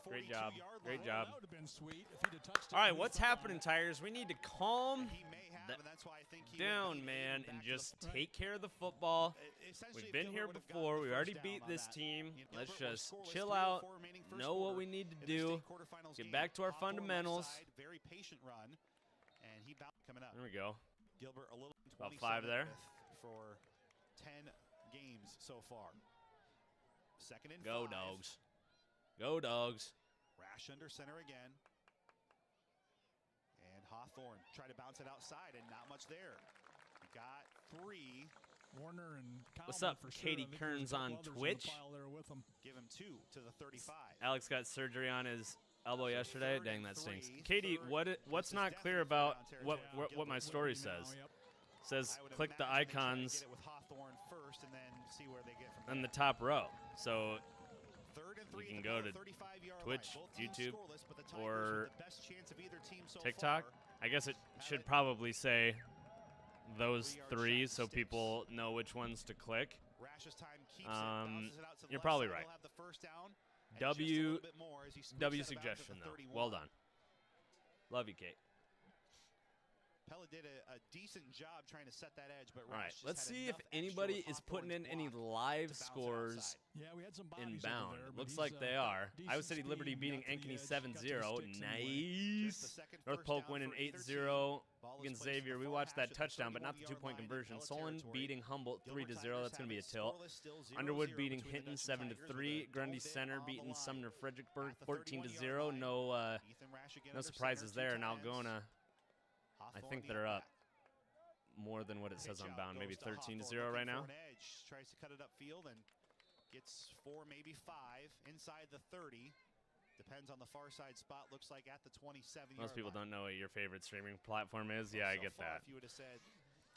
Great job. Great job.
That would have been sweet if he'd have touched it.
All right, what's happening, Tigers? We need to calm down, man, and just take care of the football. We've been here before. We already beat this team. Let's just chill out, know what we need to do, get back to our fundamentals.
Very patient run, and he coming up.
There we go.
Gilbert a little
about 5 there
for 10 games so far. Second and
Go
5.
Dogs. Go Dogs.
Rash under center again. And Hawthorne try to bounce it outside, and not much there. Got 3.
Warner and
what's up, Katie Kearns on Twitch?
Give him 2 to the 35.
Alex got surgery on his elbow yesterday. Dang, that stinks. Katie, what's not clear about what my story says? Says click the icons on the top row. So you can go to Twitch, YouTube, or TikTok. I guess it should probably say those 3 so people know which ones to click. You're probably right. W suggestion, though. Well done. Love you, Kate.
Pella did a decent job trying to set that edge, but
all right, let's see if anybody is putting in any live scores inbound. Looks like they are. Iowa City Liberty beating Ankeny 7-0. Nice. North Polk winning 8-0 against Xavier. We watched that touchdown, but not the 2-point conversion. Solon beating Humboldt 3-0. That's going to be a tilt. Underwood beating Hinton 7-3. Grundy Center beating Sumner Fredericksburg 14-0. No surprises there. And Algona, I think they're up more than what it says on bound. Maybe 13-0 right now.
Tries to cut it upfield and gets 4, maybe 5 inside the 30. Depends on the far side spot. Looks like at the 27.
Most people don't know what your favorite streaming platform is. Yeah, I get that.
If you would have said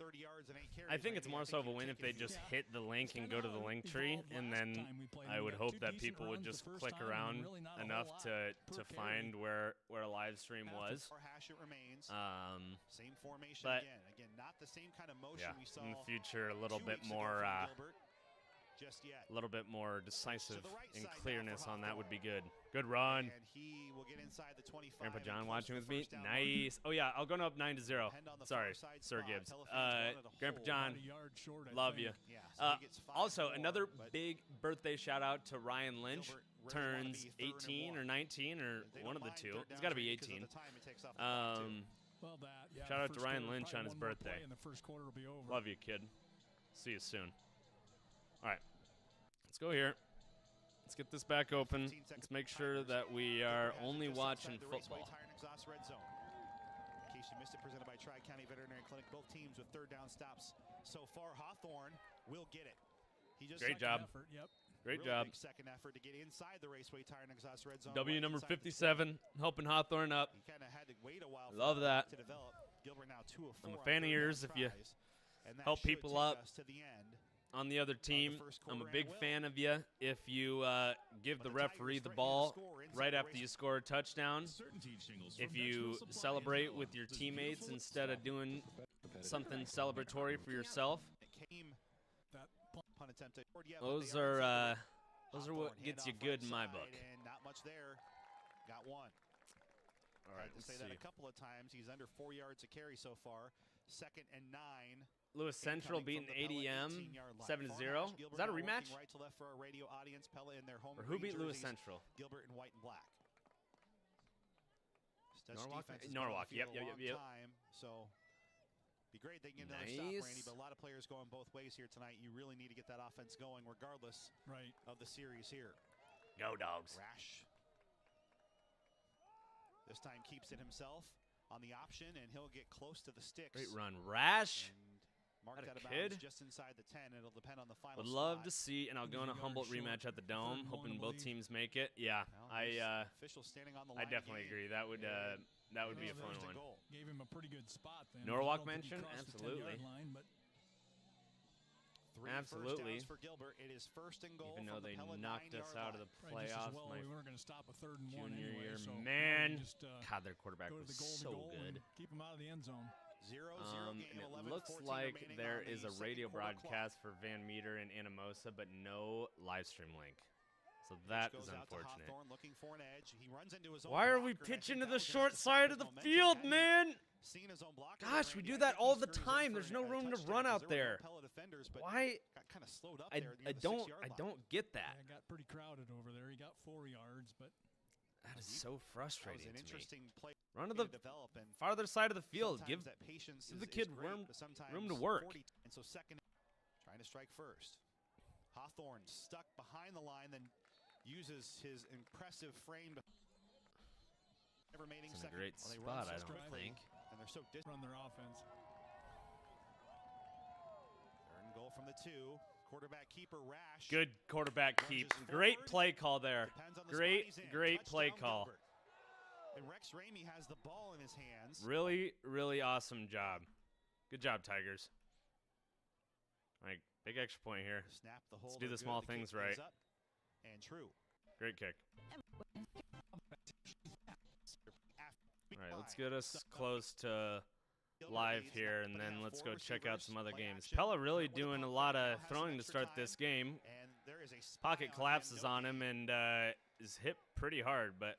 30 yards and 8 carries,
I think it's more so of a win if they just hit the link and go to the link tree, and then I would hope that people would just click around enough to find where a live stream was.
Same formation
but
again, not the same kind of motion we saw
in the future, a little bit more decisive and clearness on that would be good. Good run.
And he will get inside the 25.
Grandpa John watching with me. Nice. Oh yeah, I'll go up 9-0. Sorry, Sir Gibbs. Grandpa John, love you. Also, another big birthday shout out to Ryan Lynch. Turns 18 or 19 or one of the two. It's got to be 18. Shout out to Ryan Lynch on his birthday. Love you, kid. See you soon. All right, let's go here. Let's get this back open. Let's make sure that we are only watching football.
In case you missed it, presented by Tri-County Veterinary Clinic. Both teams with third down stops so far. Hawthorne will get it.
Great job. Great job.
Big second effort to get inside the Raceway Tire and Exhaust red zone.
W number 57, helping Hawthorne up.
He kind of had to wait a while.
Love that.
To develop. Gilbert now 2 of 4.
I'm a fan of yours if you help people up on the other team. I'm a big fan of you if you give the referee the ball right after you score a touchdown. If you celebrate with your teammates instead of doing something celebratory for yourself. Those are what gets you good in my book.
Not much there. Got 1.
All right,
let's say that a couple of times. He's under 4 yards a carry so far. 2nd and 9.
Lewis Central beating ADM 7-0. Is that a rematch?
Right to left for our radio audience. Pella in their home.
Or who beat Lewis Central?
Gilbert in white and black.
Norwalk. Yep.
So be great they can get another stop, Randy. But a lot of players going both ways here tonight. You really need to get that offense going, regardless of the series here.
Go Dogs.
Rash. This time keeps it himself on the option, and he'll get close to the sticks.
Great run, Rash.
Marked out of
kid.
bounds just inside the 10. It'll depend on the final.
Would love to see an Algona Humboldt rematch at the Dome. Hoping both teams make it. Yeah,
official standing on the line.
I definitely agree. That would be a fun one.
Gave him a pretty good spot then.
Norwalk mention, absolutely.
Absolutely. For Gilbert. It is 1st and goal.
Even though they knocked us out of the playoffs,
we weren't going to stop a 3rd and 1
junior
anyway,
year.
So
Man, God, their quarterback was so good.
Keep him out of the end zone.
And it looks like there is a radio broadcast for Van Meter and Anamosa, but no live stream link. So that is unfortunate. Why are we pitching to the short side of the field, man? Gosh, we do that all the time. There's no room to run out there. Why? I don't get that.
It got pretty crowded over there. He got 4 yards, but
that is so frustrating to me. Run to the farther side of the field. Give the kid room to work.
And so second, trying to strike first. Hawthorne stuck behind the line, then uses his impressive frame to remaining
it's in
second.
a great spot, I don't think.
And they're so
run their offense.
Third and goal from the 2. Quarterback keeper Rash.
Good quarterback keep. Great play call there. Great play call.
And Rex Ramey has the ball in his hands.
Really, really awesome job. Good job, Tigers. All right, big extra point here. Let's do the small things right.
And true.
Great kick. All right, let's get us close to live here, and then let's go check out some other games. Pella really doing a lot of throwing to start this game. Pocket collapses on him and is hit pretty hard, but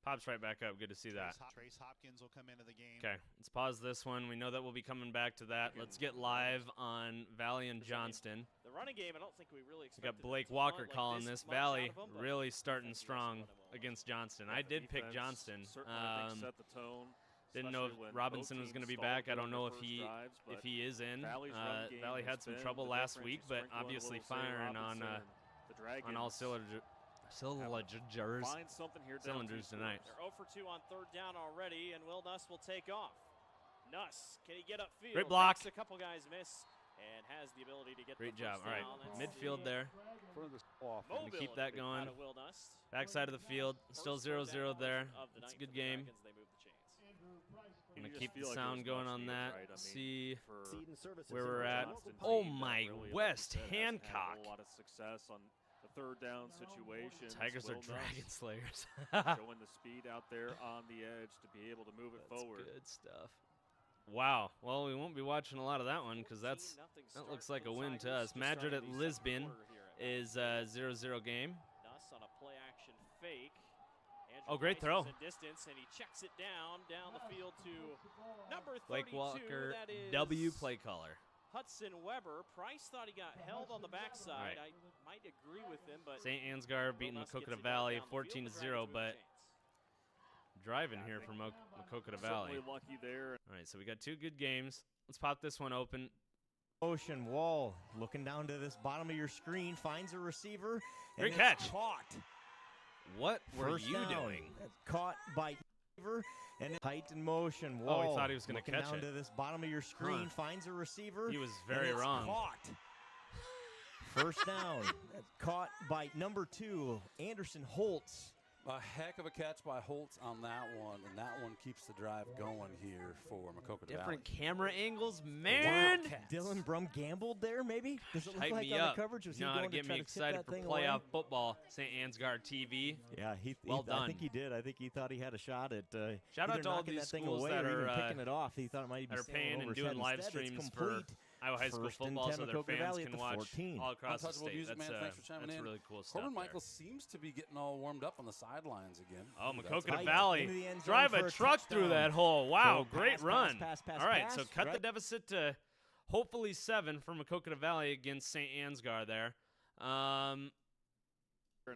pops right back up. Good to see that.
Trace Hopkins will come into the game.
Okay, let's pause this one. We know that we'll be coming back to that. Let's get live on Valley and Johnston.
The running game, I don't think we really
expected. We got Blake Walker calling this. Valley really starting strong against Johnston. I did pick Johnston.
Set the tone.
Didn't know if Robinson was going to be back. I don't know if he is in. Valley had some trouble last week, but obviously firing on all cylinders tonight.
They're 0 for 2 on third down already, and Will Nuss will take off. Nuss, can he get upfield?
Great block.
Makes a couple guys miss and has the ability to get
great
the
job. All right, midfield there. Going to keep that going. Backside of the field, still 0-0 there. It's a good game. I'm going to keep the sound going on that. See where we're at. Oh my, West Hancock.
A lot of success on the third down situation.
Tigers are Dragon Slayers.
Showing the speed out there on the edge to be able to move it forward.
Good stuff. Wow. Well, we won't be watching a lot of that one because that looks like a win to us. Madrid at Lisbon is a 0-0 game.
Nuss on a play action fake.
Oh, great throw.
Distance, and he checks it down the field to number 32.
Blake Walker,
that is
W play caller.
Hudson Weber. Price thought he got held on the backside.
Right.
I might agree with him, but
St. Ansgar beating Maquoketa Valley 14-0, but driving here from Maquoketa Valley.
Lucky there.
All right, so we got 2 good games. Let's pop this one open.
Motion Wall looking down to this bottom of your screen, finds a receiver.
Great catch.
Caught.
What were you doing?
Caught by and height and motion. Wall.
Oh, he thought he was going to catch
down
it.
To this bottom of your screen, finds a receiver.
He was very wrong.
Caught. First down. Caught by number 2, Anderson Holtz.
A heck of a catch by Holtz on that one, and that one keeps the drive going here for Maquoketa Valley.
Different camera angles, man.
Dylan Brum gambled there, maybe? Does it look
Hype
like
me
on
up.
the coverage? Was
you know
he
how
going
to get me
try
excited
to
for
tip that thing
playoff
away?
football. St. Ansgar TV.
Yeah,
well done.
I think he did. I think he thought he had a shot at
shout out
either
to all
knocking
these
that thing
schools
away
that
or
are
even picking it off. He thought it might be
paying and doing live streams for Iowa High School football so their fans can watch all across the state.
Music, man. Thanks for chiming
that's
in.
really cool stuff.
Corbin Michaels seems to be getting all warmed up on the sidelines again.
Oh, Maquoketa Valley drive a truck through that hole. Wow, great run. All right, so cut the deficit to hopefully 7 for Maquoketa Valley against St. Ansgar there.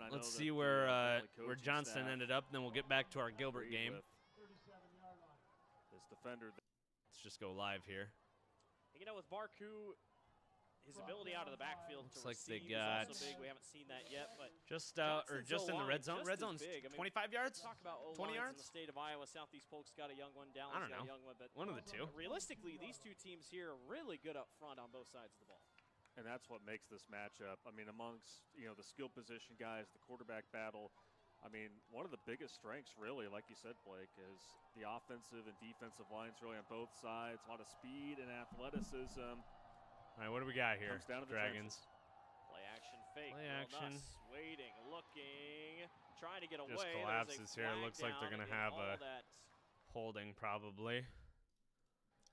Let's see where Johnston ended up, then we'll get back to our Gilbert game.
This defender.
Let's just go live here.
You know, with Barku, his ability out of the backfield
looks
to
like they
receive
got
is also big. We haven't seen that yet, but
just in the red zone. Red zone's
big. I mean,
25 yards.
Talk about
20 yards
in the state of Iowa. Southeast Polk's got a young one. Downs
I don't
got
know.
a young one, but
one of the two.
Realistically, these two teams here are really good up front on both sides of the ball.
And that's what makes this matchup. I mean, amongst the skill position guys, the quarterback battle. I mean, one of the biggest strengths, really, like you said, Blake, is the offensive and defensive lines really on both sides. A lot of speed and athleticism.
All right, what do we got here?
Comes down to the
Dragons.
Play action fake.
Play action.
Nuss, waiting, looking, trying to get away.
Just collapses here. It looks like they're going to have a holding probably.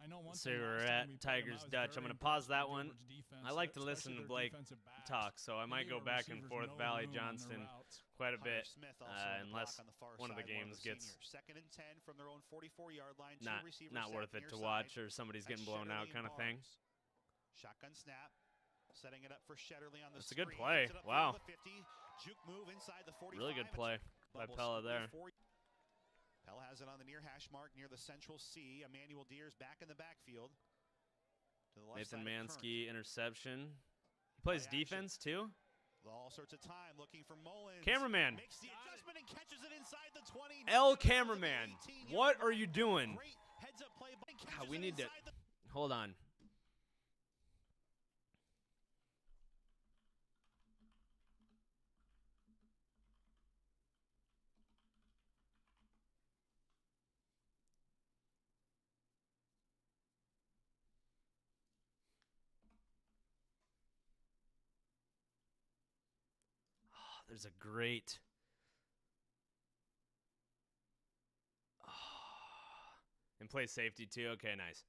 I know one
So
thing
we're
last time
at
we played 'em, I
Tigers
was
Dutch.
very
I'm going to
impressed
pause
with
that one.
Gilbert's defense,
I like to
especially
listen to
their
Blake
defensive backs.
talk, so I might
They
go
gave
back and
receivers
forth
no
Valley
room on their
Johnston
routes.
quite a
Hunter
bit,
Smith also on the
unless
block on the far
one of the
side,
games
the
gets
senior. 2nd and 10 from their own 44-yard line.
not worth it to watch, or somebody's getting blown out kind of thing.
Shotgun snap, setting it up for Shetterly on the
That's a good
screen.
play.
Gets it up
Wow.
field to the 50. Juke move inside the 45.
Really good play by Pella there.
Pella has it on the near hash mark near the central C. Emmanuel Deers back in the backfield. To the left
Nathan
side of
Mansky interception. He plays defense too.
All sorts of time looking for Mullins.
Cameraman.
Makes the adjustment and catches it inside the 20.
L cameraman, what are you doing?
Heads up play,
God, we need to hold on. There's a great. And play safety too. Okay, nice.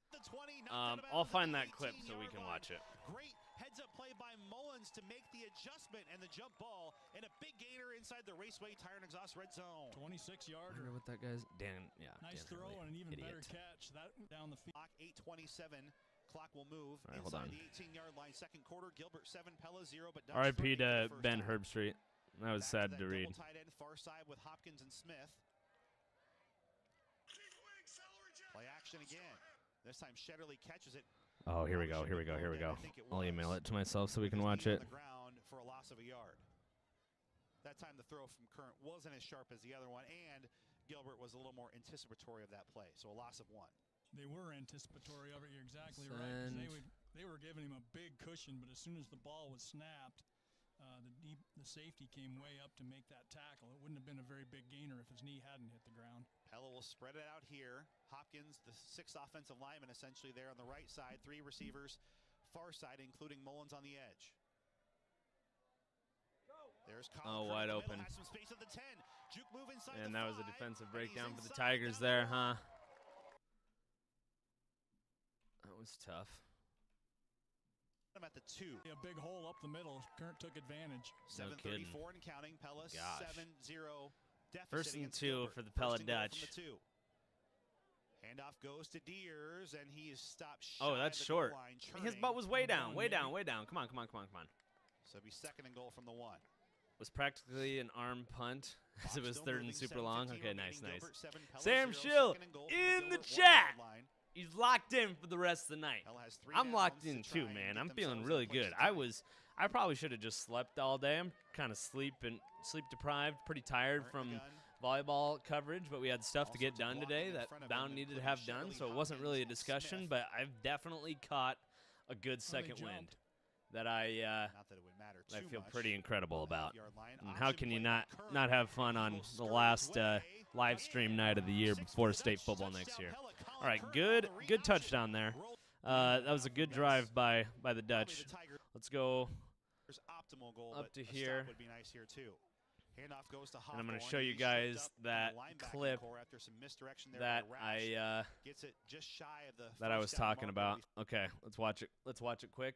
I'll find that clip so we can watch it.
Great heads up play by Mullins to make the adjustment and the jump ball and a big gainer inside the Raceway Tire and Exhaust red zone.
26-yarder.
I wonder what that guy's. Dan, yeah.
Nice
Dan
throw
Hurley.
and an even
Idiot.
better catch. That down the field.
8:27. Clock will move
All right, hold on.
inside the 18-yard line. Second quarter. Gilbert 7, Pella 0. But
R.I.P. to Ben Herbstreit. That was sad to read.
Tight end far side with Hopkins and Smith. Play action again. This time Shetterly catches it.
Oh, here we go. Here we go. Here we go. I'll email it to myself so we can watch it.
On the ground for a loss of a yard. That time the throw from Current wasn't as sharp as the other one, and Gilbert was a little more anticipatory of that play. So a loss of 1.
They were anticipatory of it. You're exactly right. 'Cause they were giving him a big cushion, but as soon as the ball was snapped, the safety came way up to make that tackle. It wouldn't have been a very big gainer if his knee hadn't hit the ground.
Pella will spread it out here. Hopkins, the 6th offensive lineman, essentially there on the right side. 3 receivers, far side, including Mullins on the edge. There's Colin
wide
Curran
open.
has some space at the 10. Juke move inside
And
the
that was a
5,
defensive
and
breakdown
he's
for the
inside
Tigers
down
there,
the
huh? That was tough.
I'm at the 2.
A big hole up the middle. Current took advantage.
7:34 and counting. Pella 7-0 deficit.
First and
against
2
Gilbert.
for the Pella
First and goal
Dutch.
from the 2. Handoff goes to Deers, and he is stopped shy
Oh, that's
of the goal
short.
line,
His
churning.
butt was way down, way down, way down. Come on, come on, come on, come on.
So it'll be 2nd and goal from the 1.
Was practically an arm punt as it was
Still
3rd
moving,
and super long.
7:15
Okay, nice,
remaining.
nice.
Gilbert 7, Pella
Sam
0,
Schill
2nd and goal from
in the
Gilbert
chat.
1-yard line.
He's locked in for the rest of the night.
Pella has 3
I'm
downs
locked
to
in
try
too,
and
man.
get
I'm feeling
themselves
really
in place
good.
to tie.
I probably should have just slept all day. I'm kind of sleep deprived, pretty tired from volleyball coverage, but we had stuff to get done today that Bound needed to have done, so it wasn't really a discussion, but I've definitely caught a good second wind that I feel pretty incredible about. And how can you not have fun on the last live stream night of the year before state football next year? All right, good touchdown there. That was a good drive by the Dutch. Let's go up to here.
Would be nice here too. Handoff goes to
And I'm going to
Hawthorne.
show you
He
guys
stepped up
that
in the linebacking
clip
core after some misdirection there
that
by Roush.
I
Gets it just shy of the
that I was
first down
talking
marker.
about. Okay, let's watch it. Let's watch it quick.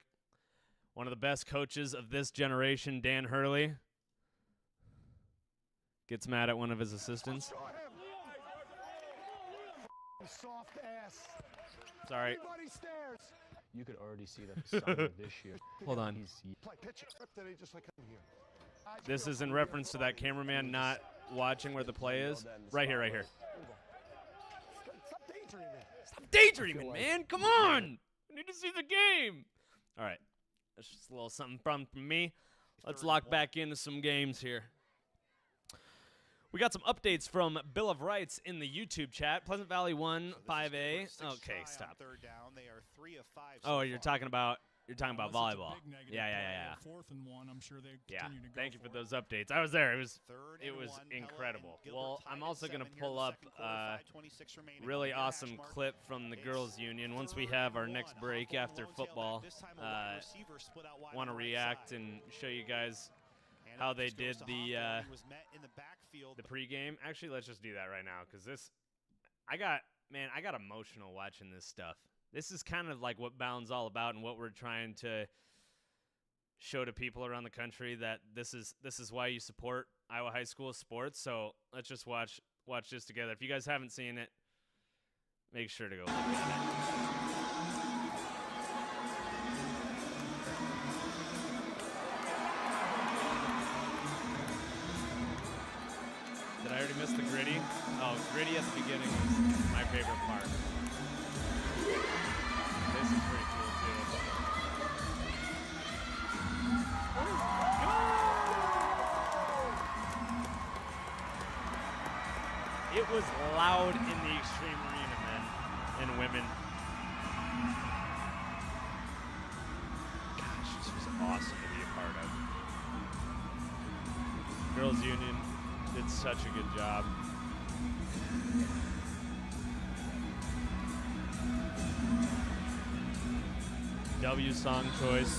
One of the best coaches of this generation, Dan Hurley, gets mad at one of his assistants.
Soft ass.
Sorry.
Everybody stares.
You could already see that the summer this year.
Hold on.
Play pitch it. Today just like I'm here.
This is in reference to that cameraman not watching where the play is. Right here, right here.
Stop daydreaming.
Stop daydreaming, man. Come on. I need to see the game. All right. That's just a little something from me. Let's lock back into some games here. We got some updates from Bill of Rights in the YouTube chat. Pleasant Valley 1, 5A. Okay, stop.
Third down. They are 3 of 5
Oh,
so
you're
far.
talking about volleyball.
It's a big negative
Yeah.
play. 4th and 1. I'm sure they
Yeah,
continue to go
thank you
for
for
it.
those updates. I was there. It was
Third and 1, Pella
incredible.
and
Well,
Gilbert
I'm
tied
also
at
going to
7 here in
pull
the
up
second quarter, 5:26 remaining.
really
On the
awesome
hash mark.
clip from the girls' union. Once we have our next break after football, want to react and show you guys how they did the pregame. Actually, let's just do that right now because I got emotional watching this stuff. this is kind of like what Bound's all about and what we're trying to show to people around the country, that this is why you support Iowa high school sports. So let's just watch this together. If you guys haven't seen it, make sure to go look at it. Did I already miss the gritty? Oh, gritty at the beginning was my favorite part. This is pretty cool too. It was loud in the Extreme Arena, men and women. Gosh, this was awesome to be a part of. Girls Union did such a good job. W song choice.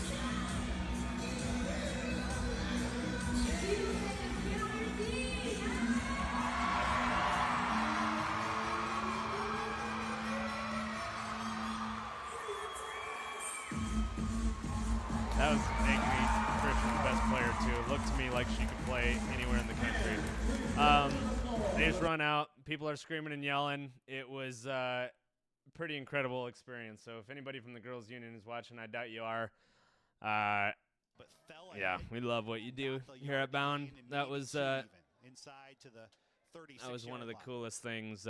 That was making me Christian the best player too. It looked to me like she could play anywhere in the country. They just run out. People are screaming and yelling. It was a pretty incredible experience. So if anybody from the Girls Union is watching, I doubt you are. Yeah, we love what you do here at Bound. That was one of the coolest things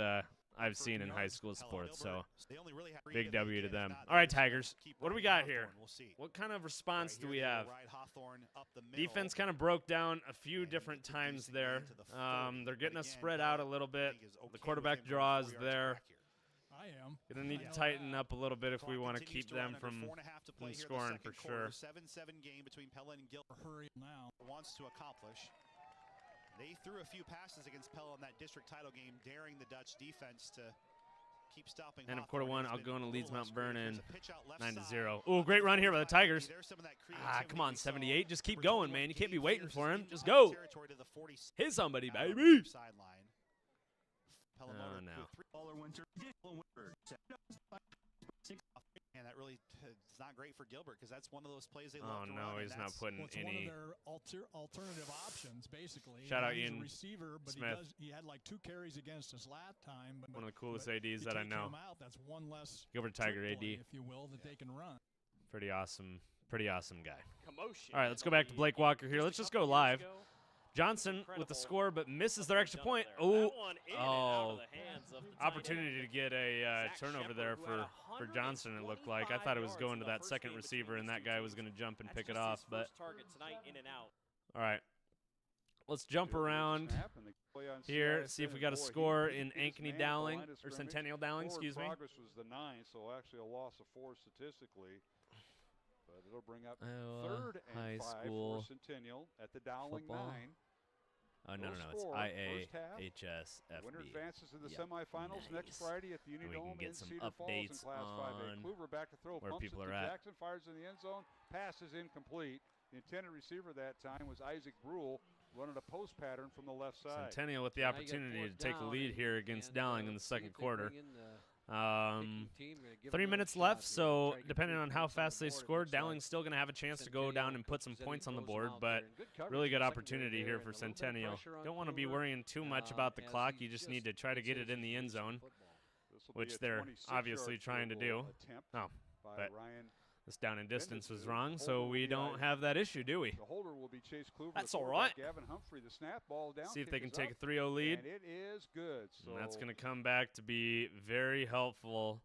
I've seen in high school sports, so big W to them. All right, Tigers, what do we got here? What kind of response do we have? Defense kind of broke down a few different times there. They're getting us spread out a little bit. The quarterback draw is there. Gonna need to tighten up a little bit if we want to keep them from scoring for sure.
7-7 game between Pella and Gilbert. Hurry now. Wants to accomplish. They threw a few passes against Pella in that district title game, daring the Dutch defense to keep stopping.
And of quarter one, I'll go into Leeds Mount Vernon 9-0. Oh, great run here by the Tigers. Come on, 78. Just keep going, man. You can't be waiting for him. Just go. Hit somebody, baby. Oh, no.
And that really is not great for Gilbert, because that's one of those plays they love to run.
Oh, no, he's not putting any.
One of their alternative options, basically.
Shout out
he's
Ian
a receiver, but
Smith.
He had like 2 carries against us last time. But
one of the coolest ADs that I know.
That's one less
Gilbert Tiger AD,
if you will, that they can run.
Pretty awesome guy.
Commotion.
All right, let's go back to Blake Walker here. Let's just go live. Johnson with the score, but misses their extra point. Opportunity to get a turnover there for Johnson, it looked like. I thought it was going to that second receiver, and that guy was going to jump and pick it off. But all right, let's jump around here, see if we got a score in Ankeny Dowling, or Centennial Dowling, excuse me.
Progress was the 9, so actually a loss of 4 statistically. But it'll bring up third and 5 for Centennial at the Dowling 9.
Oh, no, it's IAHSFB.
Winner advances to the semifinals next Friday at the Uni Dome in Cedar Falls in Class 5A. Kluver back to throw,
where
pumps
people
it
are
to
at.
Jackson, fires in the end zone. Pass is incomplete. The intended receiver that time was Isaac Brule, running a post pattern from the left side.
Centennial with the opportunity to take a lead here against Dowling in the second quarter. 3 minutes left, so depending on how fast they score, Dowling's still going to have a chance to go down and put some points on the board, but really good opportunity here for Centennial. Don't want to be worrying too much about the clock. You just need to try to get it in the end zone, which they're obviously trying to do. Oh, but this down and distance was wrong, so we don't have that issue, do we?
The holder will be Chase Kluver.
That's all right.
Gavin Humphrey, the snap, ball down.
See if they can take a 3-0 lead.
And it is good. So
and that's going to come back to be very helpful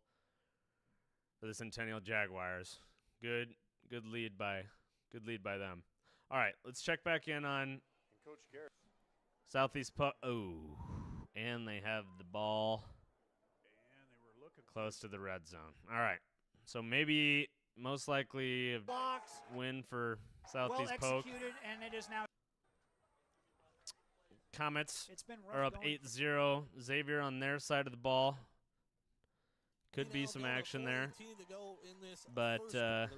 for the Centennial Jaguars. Good lead by them. All right, let's check back in on
Coach Garrett.
Southeast and they have the ball close to the red zone. All right, so maybe most likely a win for Southeast
Poke. Executed, and it is now.
Comets are up 8-0. Xavier on their side of the ball. Could be some action there, but going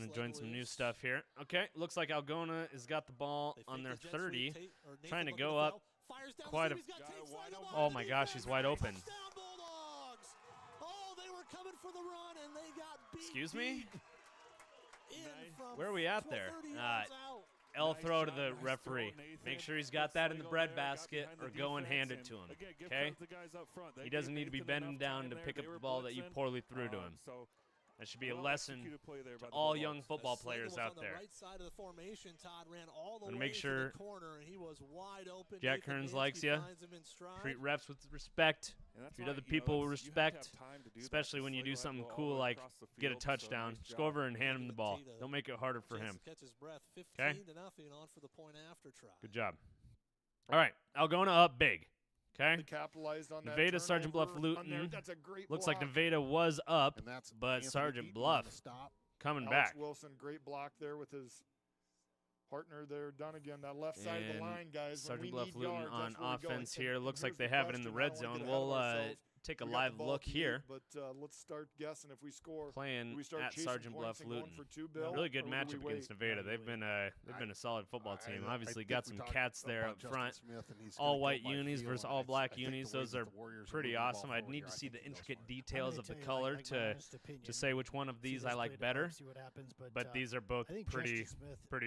to join some new stuff here. Okay, looks like Algona has got the ball on their 30, trying to go up quite a. Oh my gosh, he's wide open.
Oh, they were coming for the run, and they got beat.
Excuse me?
Nice.
Where are we at there? L throw to the referee. Make sure he's got that in the breadbasket or go and hand it to him, okay? He doesn't need to be bending down to pick up the ball that you poorly threw to him. That should be a lesson to all young football players out there.
Right side of the formation, Todd ran all the way
make sure
to the corner, and he was wide open.
Jack Kearns likes you. Treat refs with respect. Treat other people with respect, especially when you do something cool like get a touchdown. Just go over and hand him the ball. Don't make it harder for him. Okay? Good job. All right, Algona up big. Okay.
Capitalized on that
Nevada, Sergeant Bluff, Luton.
That's a great
Looks
block.
like Nevada was up, but
Anthony
Sergeant
Eaton
Bluff
on the stop.
coming
Alex
back.
Wilson, great block there with his partner there. Done again. That left side of the line, guys.
Sergeant
when we
Bluff
need
Luton
yards,
on
that's where we go.
offense
And
here. Looks like
here's
they
the
have it in the red
question. I don't
zone.
wanna get ahead of
We'll
ourselves.
take a
We got
live
the ball
look
at the
here.
eight, but let's start guessing if we score.
Playing
do we start
at
chasing
Sergeant
points
Bluff
and going
Luton.
for two, Bill,
Really good
or do we
matchup
wait?
against Nevada. They've been a solid football team.
I
Obviously
think
got
we
some
talked
cats there
about
up
Justin
front.
Smith, and he's
All
gonna
white
go by
unis
feel,
versus
and
all
I
black
think
unis.
the way
Those
that
are
the Warriors are
pretty
moving the ball
awesome. I'd
forward
need
here,
to
I
see
think
the
it goes
intricate
for it.
details of the color to say which one of these I like better. But these are both pretty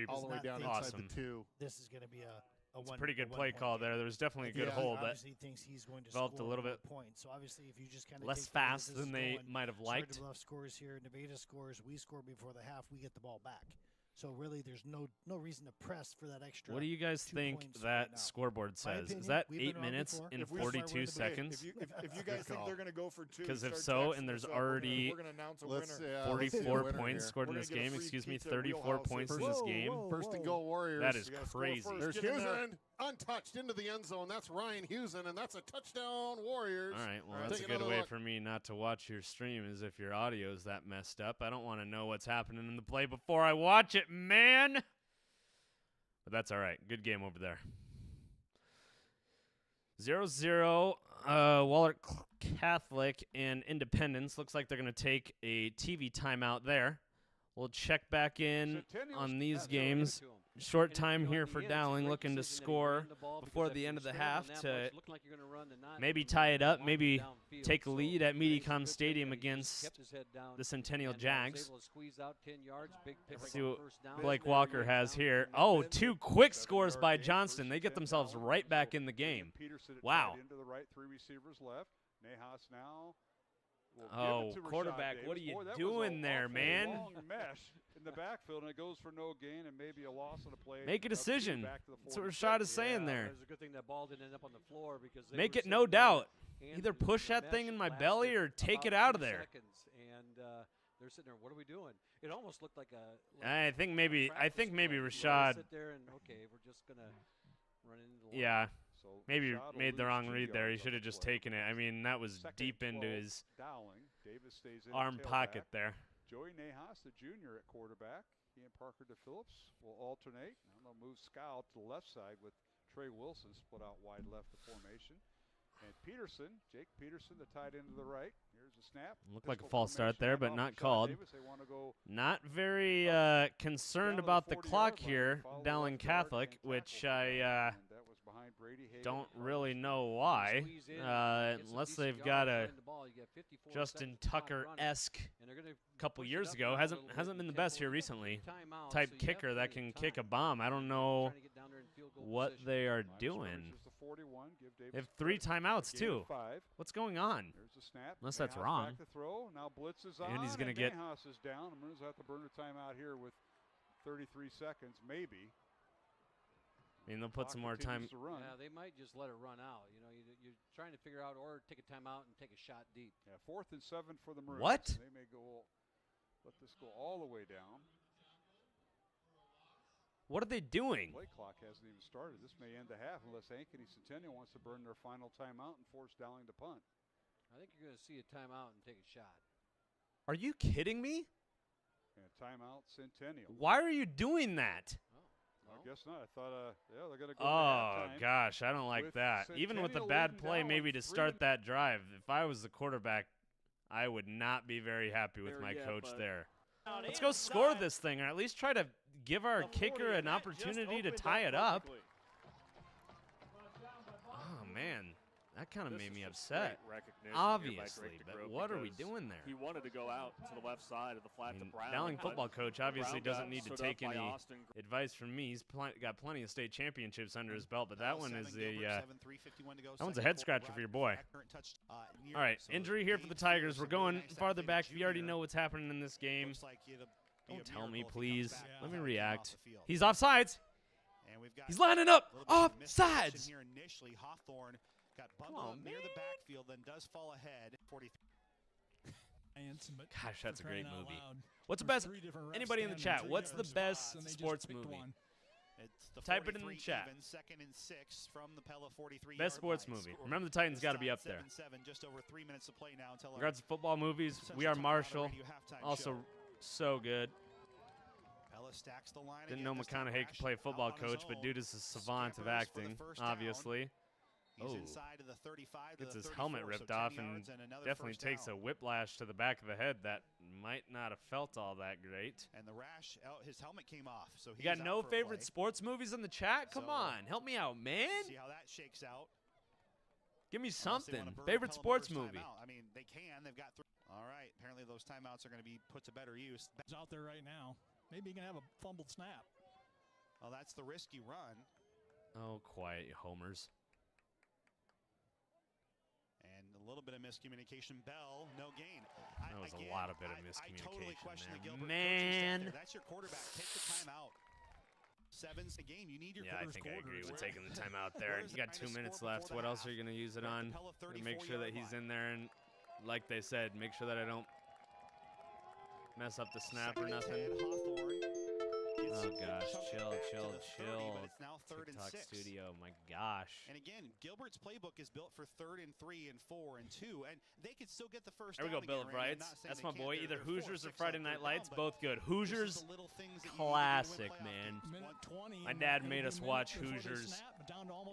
all the way down
awesome.
inside the two.
This is going to be a
It's a pretty good play call there. There was definitely a good hole that
thinks he's going to
developed a
score
little bit
points. So obviously, if you just kind of
less fast than they might have liked.
Sergeant Bluff scores here, Nevada scores. We score before the half. We get the ball back. So really, there's no reason to press for that extra.
What do you guys
2
think
points
that
right
scoreboard
My
says?
opinion,
Is that
we've
8
been wrong
minutes
before.
and
If we start
42
winning the big,
seconds?
If you guys think they're going to go for two,
Because if
start
so,
texting
and there's
us up,
already
we're gonna announce a
44
winner.
points scored in
We're
this
gonna get a
game.
free
Excuse me,
pizza
34
wheelhouse
points in
here.
this game.
First and goal Warriors.
That is
You gotta score
crazy.
first. There's
Get in there.
Husen, untouched into the end zone. That's Ryan Husen, and that's a touchdown Warriors.
All right, well,
Take
that's a good
another
way
look.
for me not to watch your stream is if your audio is that messed up. I don't want to know what's happening in the play before I watch it, man. But that's all right. Good game over there. 0-0, Waller Catholic and Independence. Looks like they're going to take a TV timeout there. We'll check back in on these games. Short time here for Dowling, looking to score before the end of the half to maybe tie it up, maybe take a lead at Medicom Stadium against the Centennial Jags. Let's see what Blake Walker has here. Oh, 2 quick scores by Johnston. They get themselves right back in the game. Wow.
Into the right, 3 receivers left. Nahas now.
Oh, quarterback, what are you doing there, man?
Long mesh in the backfield, and it goes for no gain and maybe a loss on a play.
Make a decision. That's what Rashad is saying there.
It's a good thing that ball didn't end up on the floor because they
Make
were
it no
sitting there
doubt.
hands
Either
in
push
the
that thing in
mesh,
my
lasted
belly or take
about
it out of
2
there.
seconds, and they're sitting there. What are we doing? It almost looked like a.
I think maybe
practice play.
Rashad.
Sit there and okay, we're just gonna run into the line.
Yeah.
So
Maybe
Rashad will
made the
lose
wrong
2
read there. He
yards on
should
the
have just
play.
taken it. I mean, that was
Second
deep
and
into
12,
his
Dowling. Davis stays in
arm
at
pocket
tailback.
there.
Joey Nahas, the junior at quarterback. He and Parker DePhillips will alternate. Now they'll move Scout to the left side with Trey Wilson split out wide left the formation. And Peterson, Jake Peterson, the tight end to the right. Here's the snap.
Looked like a
Pistol
false start
formation,
there, but
handoff
not
to
called.
Davis. They want to go
Not very concerned
down to
about the
40-yard
clock
line,
here,
follow the
Dowling
left guard
Catholic,
and
which
tackle.
I
And that was behind Brady Hagan.
don't really know why, unless they've got a Justin Tucker-esque couple years ago. Hasn't been the best here recently. Type kicker that can kick a bomb. I don't know what they are doing. They have 3 timeouts too. What's going on? Unless that's wrong.
Back to throw. Now blitz is on,
And he's gonna get.
Nahas is down. I'm going to have to burn a timeout here with 33 seconds, maybe.
I mean, they'll put some more time.
Yeah, they might just let it run out. You know, you're trying to figure out or take a timeout and take a shot deep.
Yeah, 4th and 7 for the Maroons.
What?
They may let this go all the way down.
What are they doing?
Play clock hasn't even started. This may end the half unless Ankeny Centennial wants to burn their final timeout and force Dowling to punt.
I think you're going to see a timeout and take a shot.
Are you kidding me?
And timeout Centennial.
Why are you doing that?
I guess not. I thought, yeah, they're going to go
Oh,
to halftime
gosh, I don't like
with
that. Even with a
Centennial
bad
leading
play,
Dowling
maybe to
3
start that drive, if I was the quarterback, I would not be very happy with my coach there. Let's go score this thing, or at least try to give our kicker an opportunity to tie it up. Oh, man. That kind of
This
made
is
me
just
upset.
great recognition here by
Obviously,
Greg
but
DeGroat
what are we
because
doing there?
He wanted to go out to the left side of the flat to Brown.
Dowling
but
football coach obviously
Brown
doesn't
got
need to
stood up
take
by
any
Austin.
advice from me. He's got plenty of state championships under his belt, but that one is that one's a head scratcher for your boy. All right, injury here for the Tigers. We're going farther back. You already know what's happening in this game. Don't tell me, please. Let me react. He's offsides. He's lining up. Offsides.
Here initially, Hawthorne got bundled up near the backfield, then does fall ahead. 43.
Gosh, that's a great movie. What's the best? Anybody in the chat? What's the best sports movie? Type it in the chat.
Second and 6 from the Pella 43.
Best sports movie. Remember, the Titans got to be up there.
7-7, just over 3 minutes to play now until
In regards to football movies, We Are Marshall. Also, so good. Didn't know McConaughey could play football coach, but dude is a savant of acting, obviously. Oh, gets his helmet ripped off and definitely takes a whiplash to the back of the head that might not have felt all that great.
And the rash, his helmet came off. So
you got no favorite sports movies in the chat? Come on, help me out, man.
See how that shakes out.
Give me something. Favorite sports movie.
I mean, they can. They've got 3. All right. Apparently, those timeouts are going to be put to better use.
He's out there right now. Maybe he can have a fumbled snap.
Well, that's the risky run.
Oh, quiet, you homers.
And a little bit of miscommunication. Bell, no gain.
That was a lot of bit of miscommunication.
I totally question the Gilbert
man.
That's your quarterback. Take the timeout. 7's the game. You need your
I think I agree with taking the timeout there. You got 2 minutes left. What else are you going to use it on? Make sure that he's in there, and like they said, make sure that I don't mess up the snap or nothing. Oh gosh, chill.
But it's now 3rd and 6.
Studio, my gosh.
And again, Gilbert's playbook is built for 3rd and 3 and 4 and 2, and they could still get the first.
There we go,
down
Bill
again,
of
Randy.
Rights. That's my boy. Either
They're
Hoosiers
4,
or Friday
on
Night
3rd
Lights,
down,
both good. Hoosiers,
classic,
man. My dad made us watch Hoosiers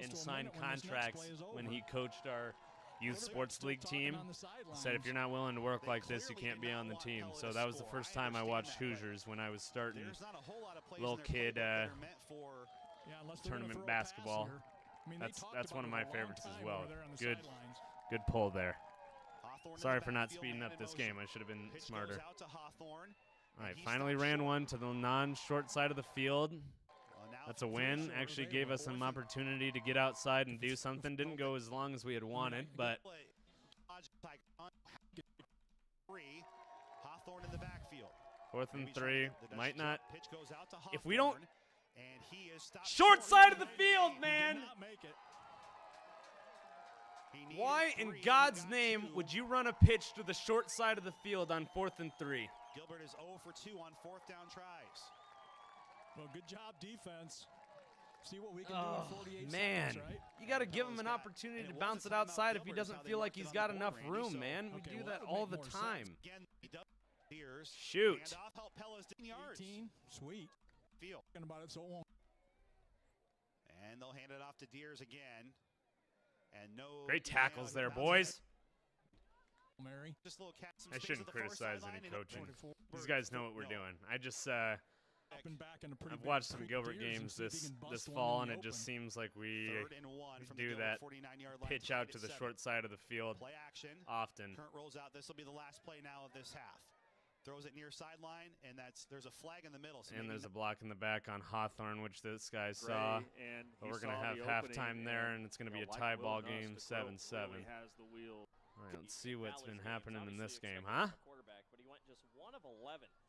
and sign contracts when he coached our youth sports league team. Said if you're not willing to work like this, you can't be on the team. So that was the first time I watched Hoosiers when I was starting little kid tournament basketball. That's one of my favorites as well. Good pull there. Sorry for not speeding up this game. I should have been smarter. All right, finally ran one to the non-short side of the field. That's a win. Actually gave us some opportunity to get outside and do something. Didn't go as long as we had wanted, but
Hawthorne in the backfield.
4th and 3. Might not.
Pitch goes out to
If we don't.
And he is stopped
short side of the field, man. Why in God's name would you run a pitch to the short side of the field on 4th and 3?
Gilbert is 0 for 2 on 4th down tries.
Well, good job, defense. See what we can do in 48
man.
seconds, right?
You got to give him an opportunity to bounce it outside if he doesn't feel like he's got enough room, man. We do that all the time. Shoot.
18. Sweet.
Feel.
Talking about it so long.
And they'll hand it off to Deers again. And no.
Great tackles there, boys.
Mary.
I shouldn't criticize any coaching. These guys know what we're doing. I just I've watched some Gilbert games this fall, and it just seems like we do that pitch out to the short side of the field often.
Current rolls out. This will be the last play now of this half. Throws it near sideline, and there's a flag in the middle. So
and there's a block in the back on Hawthorne, which this guy saw. But we're going to have halftime there, and it's going to be a tie ball game, 7-7. All right, let's see what's been happening in this game, huh?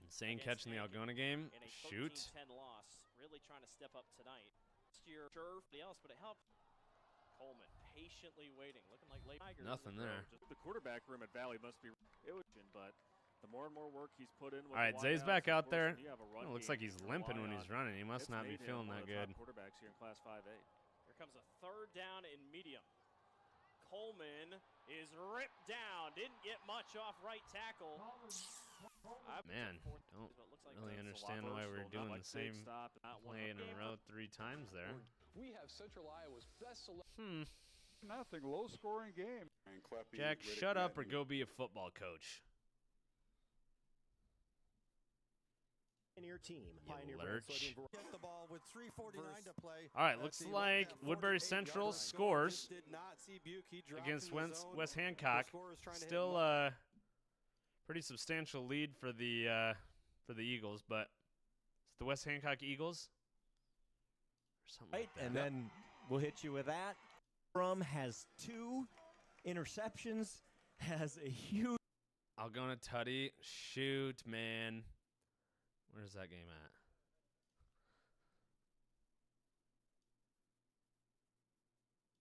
Insane catch in the Algona game. Shoot.
Really trying to step up tonight. Sure, else, but it helped. Coleman patiently waiting, looking like late Tigers.
Nothing there.
The quarterback room at Valley must be but the more and more work he's put in.
All right, Zay's back out there. Oh, looks like he's limping when he's running. He must not be feeling that good.
Quarterbacks here in Class 5A.
Here comes a 3rd down in medium. Coleman is ripped down. Didn't get much off right tackle.
Man, don't really understand why we're doing the same play in a row 3 times there.
We have Central Iowa's best selection.
Nothing, low-scoring game.
Jack, shut up or go be a football coach.
Pioneer team. Pioneer
Lurch.
Get the ball with 3:49 to play.
All right, looks like Woodbury Central scores against West Hancock. Still pretty substantial lead for the Eagles, but it's the West Hancock Eagles or something like that.
And then we'll hit you with that. Has 2 interceptions, has a huge.
Algona Tutty, shoot, man. Where's that game at?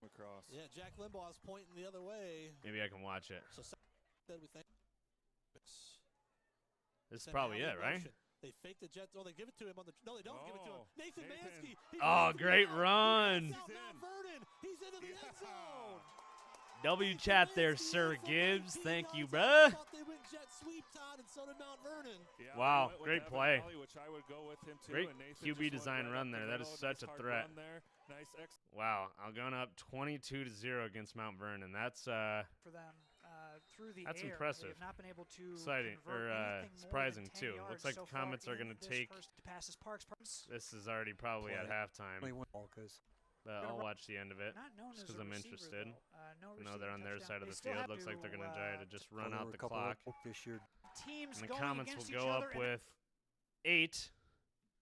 Across.
Yeah, Jack Limbaugh's pointing the other way.
Maybe I can watch it.
So we think
this is probably it, right?
They fake the Jets. Oh, they give it to him on the. No, they don't give it to him. Nathan Mansky.
Oh, great run.
He's into the end zone.
W chat there, Sir Gibbs. Thank you, bruh.
I thought they went jet sweep, Todd, and so did Mount Vernon.
Yeah, wow, great play.
Valley, which I would go with him too,
Great
and
QB design run there. That is such a threat.
Nice
wow, Algona up 22-0 against Mount Vernon. That's
for them through the
that's
air.
impressive.
They have not been able to
exciting or surprising too. Looks like
so
the comments are going to take. This is already probably at halftime. But I'll watch the end of it just because I'm interested. I know they're on their side of the field. Looks like they're going to try to just run out the clock.
Teams
and the comments will go up with 8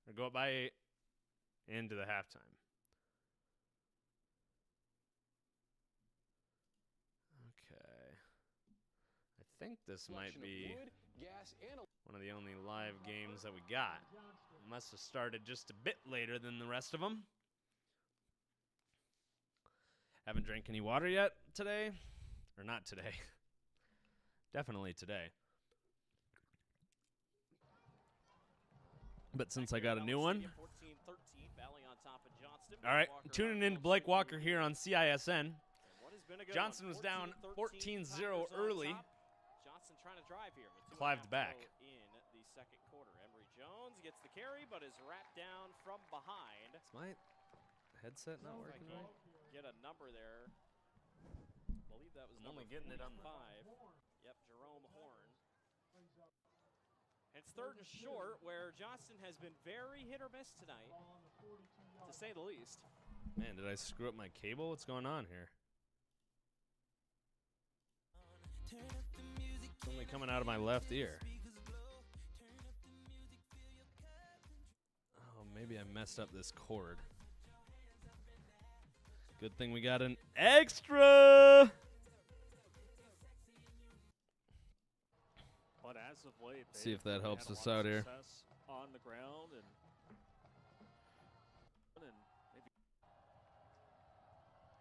or go up by 8 into the halftime. Okay. I think this might be one of the only live games that we got. Must have started just a bit later than the rest of them. Haven't drank any water yet today. Or not today. Definitely today. But since I got a new one. All right, tuning in to Blake Walker here on CISN. Johnson was down 14-0 early.
Johnson trying to drive here with
Clived back.
In the second quarter. Emory Jones gets the carry, but is wrapped down from behind.
Is my headset not working right?
Get a number there. I believe that was
I'm only getting it on the
5. Yep, Jerome Horn. And it's 3rd and short, where Johnston has been very hit or miss tonight, to say the least.
Man, did I screw up my cable? What's going on here? It's only coming out of my left ear. Oh, maybe I messed up this cord. Good thing we got an extra.
But as of late,
see if that helps us out here.
On the ground and maybe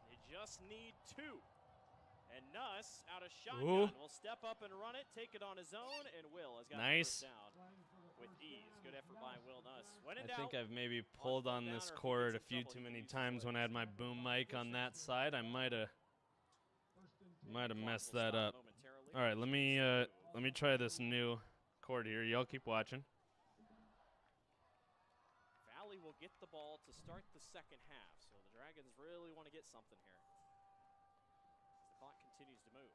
you just need 2. And Nuss out of shotgun will step up and run it, take it on his own, and Will has got the first down with ease. Good effort by Will Nuss.
I think I've maybe pulled on this cord a few too many times when I had my boom mic on that side. I might have messed that up. All right, let me try this new cord here. Y'all keep watching.
Valley will get the ball to start the second half, so the Dragons really want to get something here. As the clock continues to move.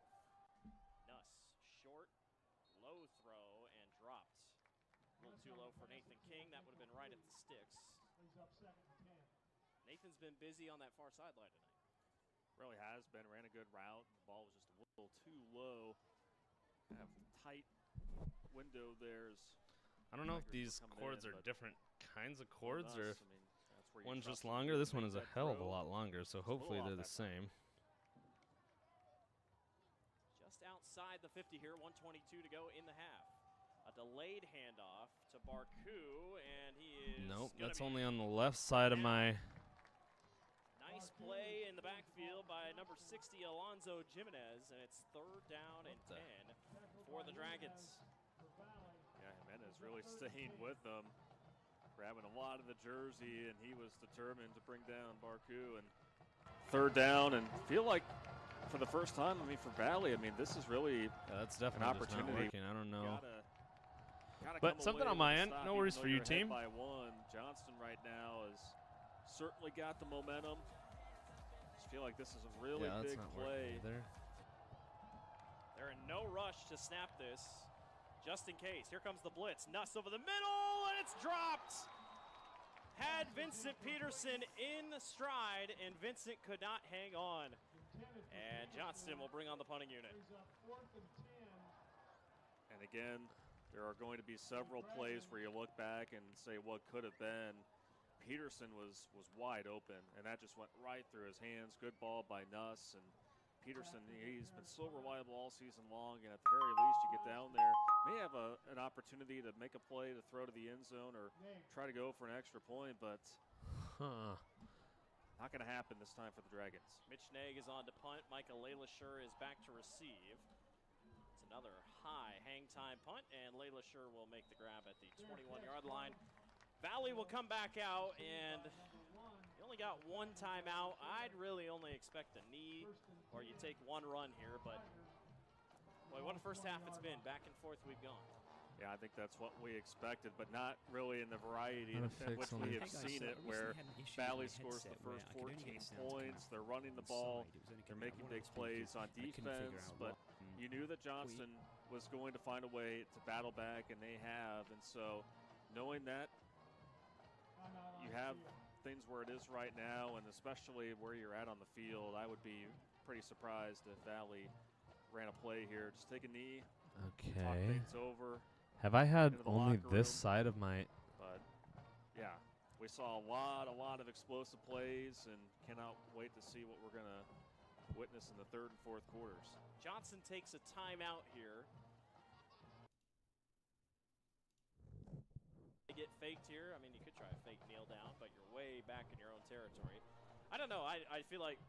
Nuss, short, low throw, and dropped. A little too low for Nathan King. That would have been right at the sticks. Nathan's been busy on that far sideline tonight.
Really has been. Ran a good route. The ball was just a little too low. Have tight window there.
I don't know if these cords are different kinds of cords or if one's just longer. This one is a hell of a lot longer, so hopefully they're the same.
Just outside the 50 here, 1:22 to go in the half. A delayed handoff to Barku, and he is.
Nope, that's only on the left side of my.
Nice play in the backfield by number 60, Alonzo Jimenez, and it's 3rd down and 10 for the Dragons.
Yeah, Jimenez really staying with them, grabbing a lot of the jersey, and he was determined to bring down Barku. And 3rd down, and feel like for the first time, I mean, for Valley, I mean, this is really
that's definitely
an opportunity.
Just not working. I don't know.
Gotta
but something on my end. No worries for you, team.
By 1, Johnston right now has certainly got the momentum. Feel like this is a really big play.
They're in no rush to snap this. just in case. Here comes the blitz. Nuss over the middle, and it's dropped. Had Vincent Peterson in stride, and Vincent could not hang on. And Johnston will bring on the punting unit.
And again, there are going to be several plays where you look back and say what could have been. Peterson was wide open, and that just went right through his hands. Good ball by Nuss, and Peterson, he's been so reliable all season long, and at the very least you get down there, may have an opportunity to make a play to throw to the end zone or try to go for an extra point, but not going to happen this time for the Dragons.
Mitch Nag is on to punt. Micah Layla-Shur is back to receive. It's another high hang time punt, and Layla-Shur will make the grab at the 21-yard line. Valley will come back out, and you only got one timeout. I'd really only expect a knee, or you take one run here, but boy, what a first half it's been. Back and forth we've gone.
Yeah, I think that's what we expected, but not really in the variety in which we have seen it, where Valley scores the first 14 points. They're running the ball. They're making big plays on defense, but you knew that Johnston was going to find a way to battle back, and they have. And so knowing that you have things where it is right now, and especially where you're at on the field, I would be pretty surprised if Valley ran a play here. Just take a knee, talk things over.
Have I had only this
room.
side of my...
But, yeah, we saw a lot of explosive plays, and cannot wait to see what we're going to witness in the third and fourth quarters.
Johnson takes a timeout here. Get faked here. I mean, you could try a fake kneel down, but you're way back in your own territory. I don't know. I feel like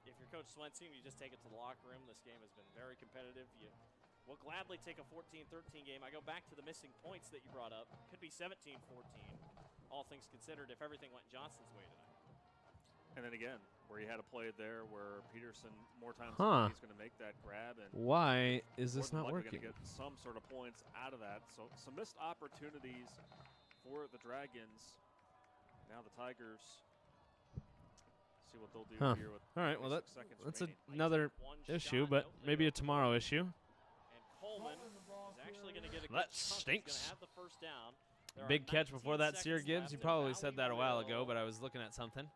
if you're Coach Swenson, you just take it to the locker room. This game has been very competitive. You will gladly take a 14-13 game. I go back to the missing points that you brought up. Could be 17-14, all things considered, if everything went Johnston's way tonight.
And then again, where you had a play there where Peterson more times than he's going to make that grab. And
why is this not working?
Going to get some sort of points out of that. So some missed opportunities for the Dragons. Now the Tigers see what they'll do here with
all right, well, that's
remaining.
another issue, but maybe a tomorrow issue.
And Coleman is actually going to get a
that
good chunk.
stinks.
He's gonna have the first down.
Big catch before that, Sear Gibbs. You probably said that a while ago, but I was looking at something.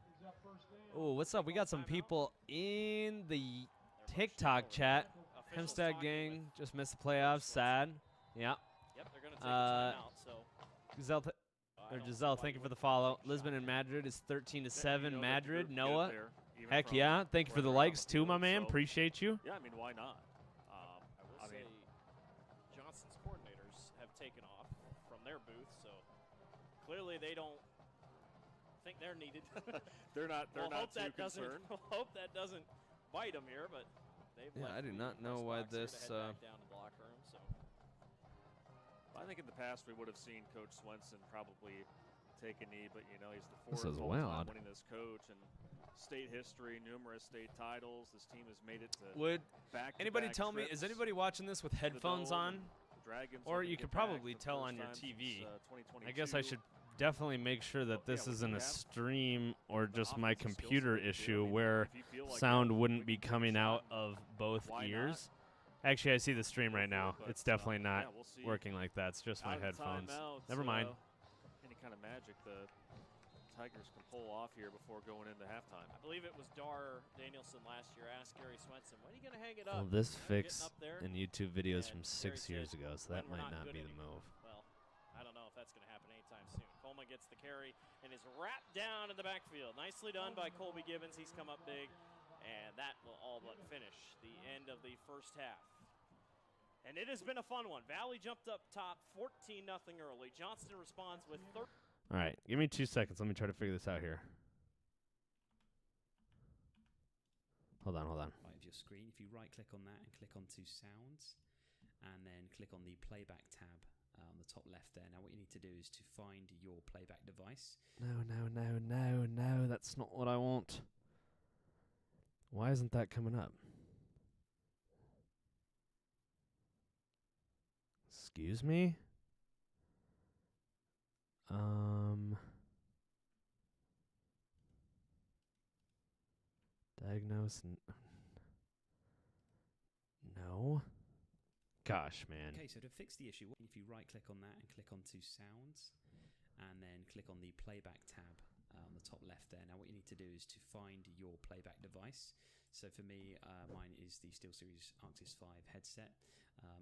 Oh, what's up? We got some people in the TikTok chat. Hempstead gang just missed the playoffs. Sad. Yeah.
Yep, they're going to take a timeout, so.
Giselle, thank you for the follow. Lisbon and Madrid is 13-7. Madrid, Noah. Heck yeah. Thank you for the likes too, my man. Appreciate you.
Yeah, I mean, why not?
I will say Johnston's coordinators have taken off from their booth, so clearly they don't think they're needed.
they're not too concerned.
We'll hope that doesn't bite them here, but they've left.
I do not know why this.
Back down to the locker room, so.
I think in the past we would have seen Coach Swenson probably take a knee, but you know he's the
This
fourth
is
all-time winningest coach and state history, numerous state titles. This team has made it to
anybody tell me? Is anybody watching this with headphones on? Or you could probably tell on your TV. I guess I should definitely make sure that this isn't a stream or just my computer issue where sound wouldn't be coming out of both ears. Actually, I see the stream right now. It's definitely not working like that. It's just my headphones. Never mind.
Any kind of magic the Tigers can pull off here before going into halftime.
I believe it was Dar Danielson last year asked Gary Swenson, when are you going to hang it up?
Well, this fix in YouTube videos from 6 years ago, so that might not be the move.
Well, I don't know if that's going to happen anytime soon. Coleman gets the carry and is wrapped down in the backfield. Nicely done by Colby Gibbons. He's come up big. And that will all but finish the end of the first half. And it has been a fun one. Valley jumped up top 14-0 early. Johnston responds with 30.
All right, give me 2 seconds. Let me try to figure this out here. Hold on.
Right of your screen. If you right-click on that and click onto sounds, and then click on the playback tab on the top left there. Now what you need to do is to find your playback device.
No. That's not what I want. Why isn't that coming up? Excuse me? Diagnose. No. Gosh, man.
Okay, so to fix the issue, if you right-click on that and click onto Sounds, and then click on the Playback tab on the top left there. Now what you need to do is to find your playback device. So for me, mine is the SteelSeries Arctis 5 headset.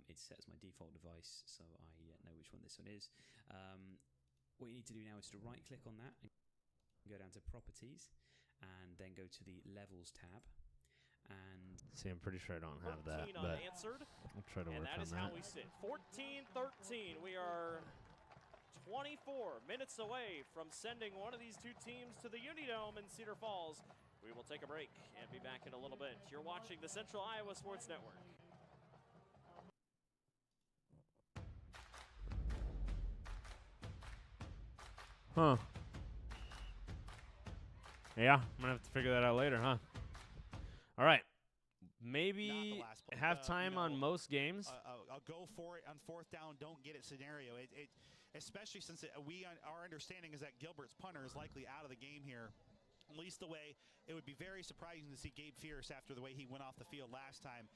It's set as my default device, so I know which one this one is. What you need to do now is to right-click on that and go down to Properties, and then go to the Levels tab. And
see, I'm pretty sure I don't have that, but I'll try to work on that.
And that is how we sit. 14-13. We are 24 minutes away from sending one of these two teams to the Unidome in Cedar Falls. We will take a break and be back in a little bit. You're watching the Central Iowa Sports Network.
Huh. Yeah, I'm going to have to figure that out later, huh? All right. Maybe halftime on most games.
A go for it on fourth down, don't get it scenario. Especially since our understanding is that Gilbert's punter is likely out of the game here. At least the way it would be very surprising to see Gabe Fierce after the way he went off the field last time.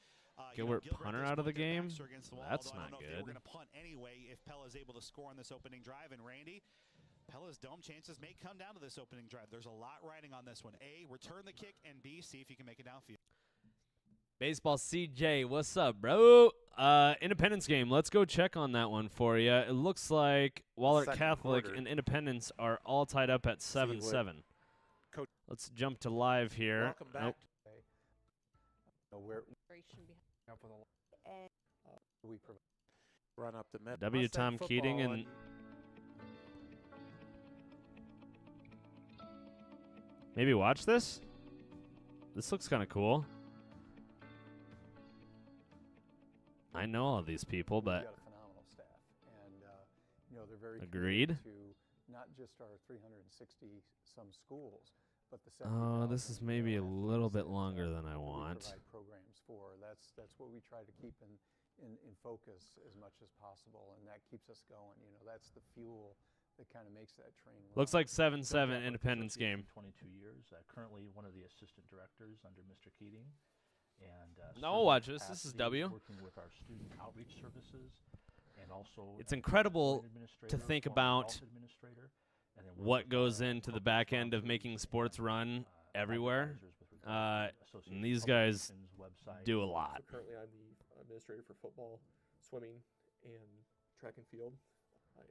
Gilbert punter out of the game? That's not good.
They were going to punt anyway if Pella is able to score on this opening drive. And Randy, Pella's dome chances may come down to this opening drive. There's a lot riding on this one. A, return the kick, and B, see if you can make it downfield.
Baseball CJ, what's up, bro? Independence game. Let's go check on that one for you. It looks like Wahlert Catholic and Independence are all tied up at 7-7. Let's jump to live here.
Welcome back. We run up the middle.
W. Tom Keating and maybe watch this. This looks kind of cool. I know all these people, but
got a phenomenal staff, and they're very
agreed.
To not just our 360 some schools, but the
this is maybe a little bit longer than I want.
We provide programs for. That's what we try to keep in focus as much as possible, and that keeps us going. That's the fuel that kind of makes that train run.
Looks like 7-7 Independence game.
22 years. Currently one of the assistant directors under Mr. Keating. And
no, watch this. This is W.
Working with our student outreach services, and also
it's incredible to think about what goes into the back end of making sports run everywhere. And these guys do a lot.
So currently, I'm the administrator for football, swimming, and track and field.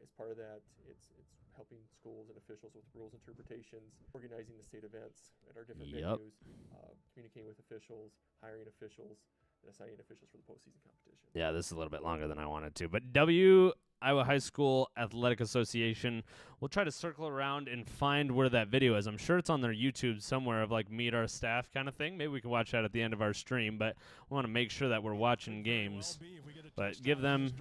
As part of that, it's helping schools and officials with rules interpretations, organizing the state events at our different venues, communicating with officials, hiring officials, and assigning officials for the postseason competition.
Yeah, this is a little bit longer than I wanted to. But W, Iowa High School Athletic Association, we'll try to circle around and find where that video is. I'm sure it's on their YouTube somewhere of like meet our staff kind of thing. Maybe we can watch that at the end of our stream, but we want to make sure that we're watching games. But give them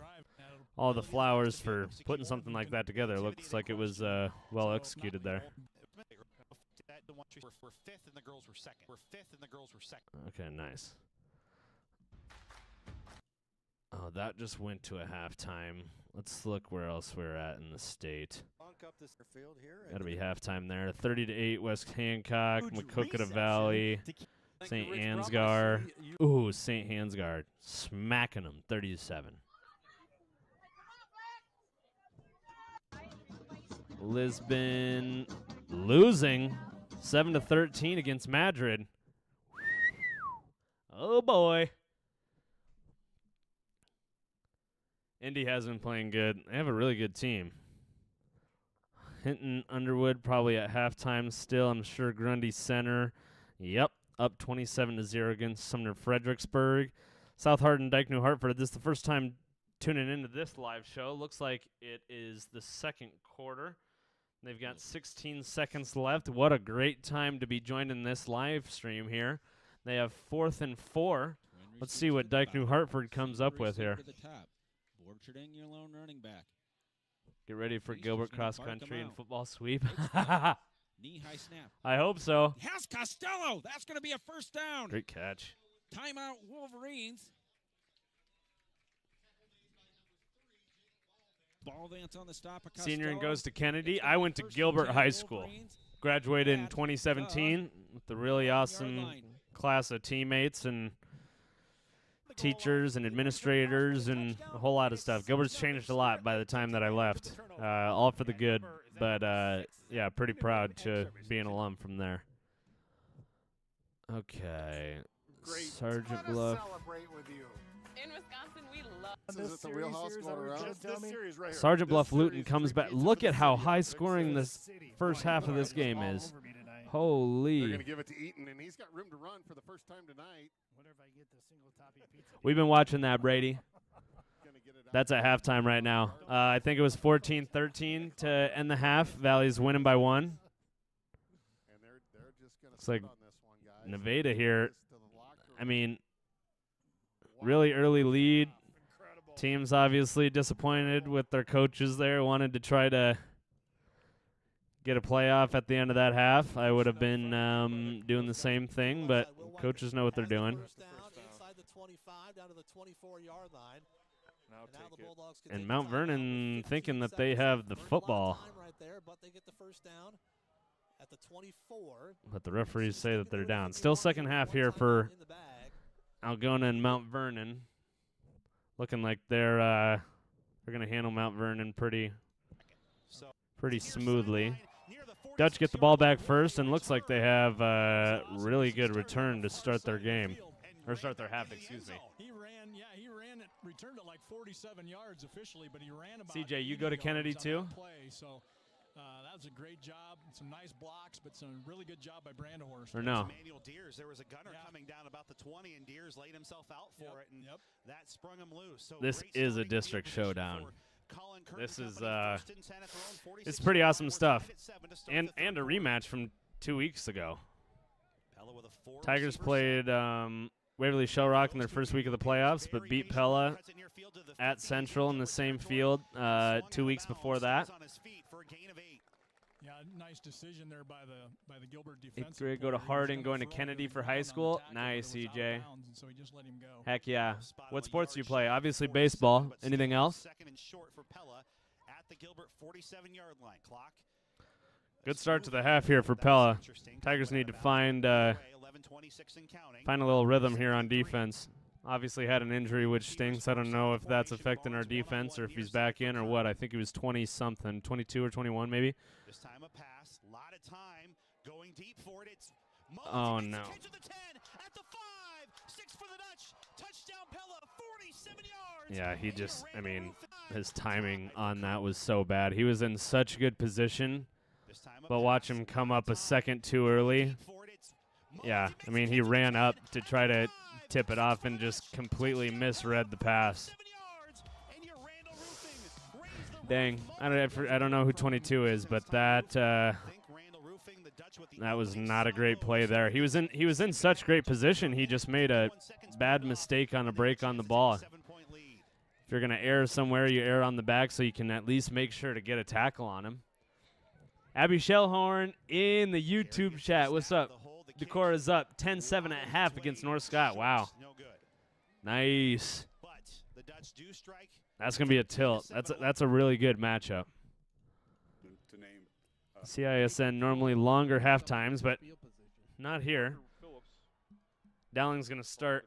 all the flowers for putting something like that together. Looks like it was well executed there.
We're fifth and the girls were second.
Okay, nice. Oh, that just went to a halftime. Let's look where else we're at in the state. Got to be halftime there. 30-8 West Hancock, Maquoketa Valley, St. Ansgar. Ooh, St. Ansgar smacking them 30-7. Lisbon losing 7-13 against Madrid. Oh boy. Indy has been playing good. They have a really good team. Hinton Underwood probably at halftime still. I'm sure Grundy Center. Yep, up 27-0 against Sumner Fredericksburg. South Hardin Dyke New Hartford. This is the first time tuning into this live show. Looks like it is the second quarter. They've got 16 seconds left. What a great time to be joining this live stream here. They have 4th and 4. Let's see what Dyke New Hartford comes up with here.
Borcherding, your lone running back.
Get ready for Gilbert cross country and football sweep.
Knee-high snap.
I hope so.
Has Costello. That's going to be a first down.
Great catch.
Timeout Wolverines. Ball dance on the stop of Costello.
Senior and goes to Kennedy. I went to Gilbert High School. Graduated in 2017 with the really awesome class of teammates, and teachers and administrators and a whole lot of stuff. Gilbert's changed a lot by the time that I left, all for the good. But, yeah, pretty proud to be an alum from there. Okay. Sergeant Bluff.
In Wisconsin, we love
This is the wheelhouse going around. This series right here.
Sergeant Bluff Luton comes back. Look at how high scoring this first half of this game is. Holy.
They're going to give it to Eaton, and he's got room to run for the first time tonight.
We've been watching that, Brady. That's at halftime right now. I think it was 14-13 to end the half. Valley's winning by 1. Looks like Nevada here. I mean, really early lead. Team's obviously disappointed with their coaches there. Wanted to try to get a playoff at the end of that half. I would have been doing the same thing, but coaches know what they're doing. And Mount Vernon thinking that they have the football. But the referees say that they're down. Still second half here for Algona and Mount Vernon. Looking like they're going to handle Mount Vernon pretty smoothly. Dutch get the ball back first, and looks like they have a really good return to start their game. Or start their half, excuse me.
He ran it, returned it like 47 yards officially, but he ran about
CJ, you go to Kennedy too?
Play, so that was a great job. Some nice blocks, but some really good job by Brandehorst.
Or no?
Emmanuel Deers, there was a gunner coming down about the 20, and Deers laid himself out for it, and that sprung him loose. So
this is a district showdown. This is it's pretty awesome stuff, and a rematch from 2 weeks ago. Tigers played Waverly Shell Rock in their first week of the playoffs, but beat Pella at Central in the same field 2 weeks before that.
Yeah, nice decision there by the Gilbert defense.
8th grade, go to Harding, going to Kennedy for high school. Nice, CJ.
So he just let him go.
Heck yeah. What sports do you play? Obviously baseball. Anything else?
Second and short for Pella at the Gilbert 47-yard line. Clock.
Good start to the half here for Pella. Tigers need to find a little rhythm here on defense. Obviously had an injury, which stinks. I don't know if that's affecting our defense or if he's back in or what. I think he was 20-something, 22 or 21 maybe.
This time a pass, lot of time, going deep for it. It's
oh no.
Catch at the 10, at the 5, 6 for the Dutch. Touchdown Pella, 47 yards.
Yeah, he just, I mean, his timing on that was so bad. He was in such good position, but watch him come up a second too early. Yeah, I mean, he ran up to try to tip it off and just completely misread the pass. Dang, I don't know who 22 is, but that was not a great play there. He was in such great position. He just made a bad mistake on a break on the ball. If you're gonna err somewhere, you err on the back so you can at least make sure to get a tackle on him. Abby Shellhorn in the YouTube chat. What's up? Decora's up 10-7 at half against North Scott. Wow. Nice. That's going to be a tilt. That's a really good matchup. CISN normally longer half times, but not here. Dowling's going to start,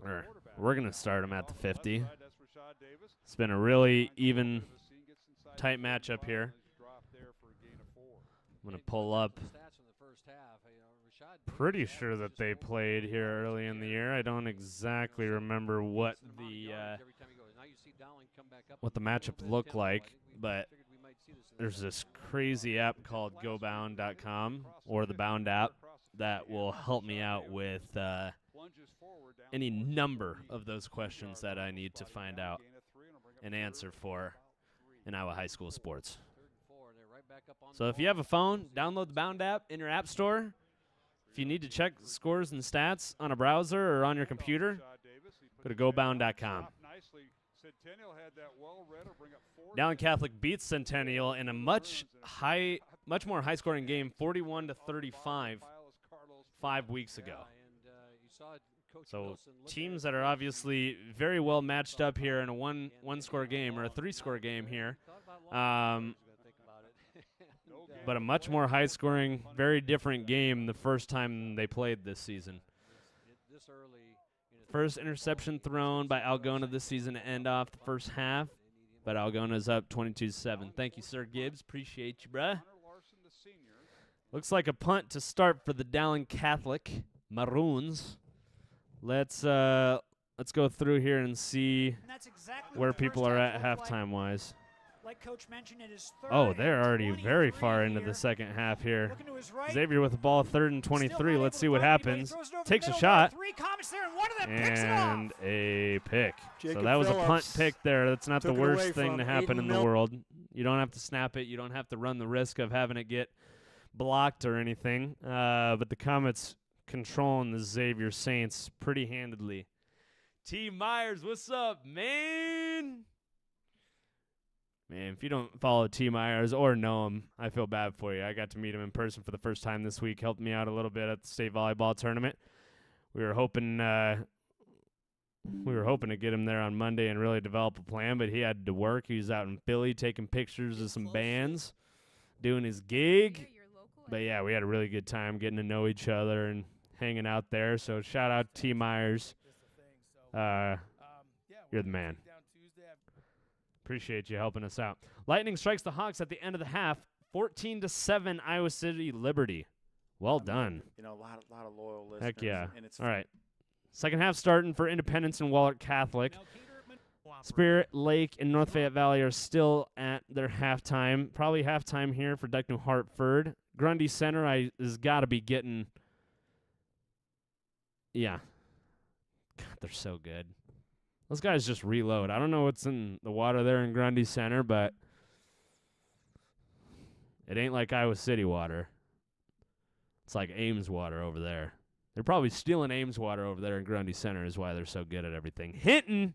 or we're going to start him at the 50. It's been a really even, tight matchup here. I'm going to pull up. Pretty sure that they played here early in the year. I don't exactly remember what the matchup looked like, but there's this crazy app called GoBound.com or the Bound app that will help me out with any number of those questions that I need to find out an answer for in Iowa high school sports. So if you have a phone, download the Bound app in your app store. If you need to check scores and stats on a browser or on your computer, go to GoBound.com. Dowling Catholic beats Centennial in a much more high-scoring game, 41-35, 5 weeks ago. So teams that are obviously very well matched up here in a one-score game or a three-score game here. But a much more high-scoring, very different game the first time they played this season. First interception thrown by Algona this season to end off the first half, but Algona's up 22-7. Thank you, Sir Gibbs. Appreciate you, bruh. Looks like a punt to start for the Dowling Catholic Maroons. Let's go through here and see where people are at halftime-wise.
Like Coach mentioned, it is
they're already very far into the second half here. Xavier with the ball, 3rd and 23. Let's see what happens. Takes a shot. And a pick. So that was a punt pick there. That's not the worst thing to happen in the world. You don't have to snap it. You don't have to run the risk of having it get blocked or anything. But the Comets controlling the Xavier Saints pretty handedly. T. Myers, what's up, man? Man, if you don't follow T. Myers or know him, I feel bad for you. I got to meet him in person for the first time this week. Helped me out a little bit at the state volleyball tournament. We were hoping to get him there on Monday and really develop a plan, but he had to work. He was out in Philly taking pictures of some bands, doing his gig. But yeah, we had a really good time getting to know each other and hanging out there. So shout out T. Myers. You're the man. Appreciate you helping us out. Lightning strikes the Hawks at the end of the half, 14-7 Iowa City Liberty. Well done.
You know, a lot of loyal listeners.
Heck yeah.
And it's
all right. Second half starting for Independence and Wahlert Catholic. Spirit Lake and North Fayette Valley are still at their halftime. Probably halftime here for Duck New Hartford. Grundy Center has got to be getting. Yeah. God, they're so good. Those guys just reload. I don't know what's in the water there in Grundy Center, but it ain't like Iowa City water. It's like Ames water over there. They're probably stealing Ames water over there in Grundy Center is why they're so good at everything. Hinton,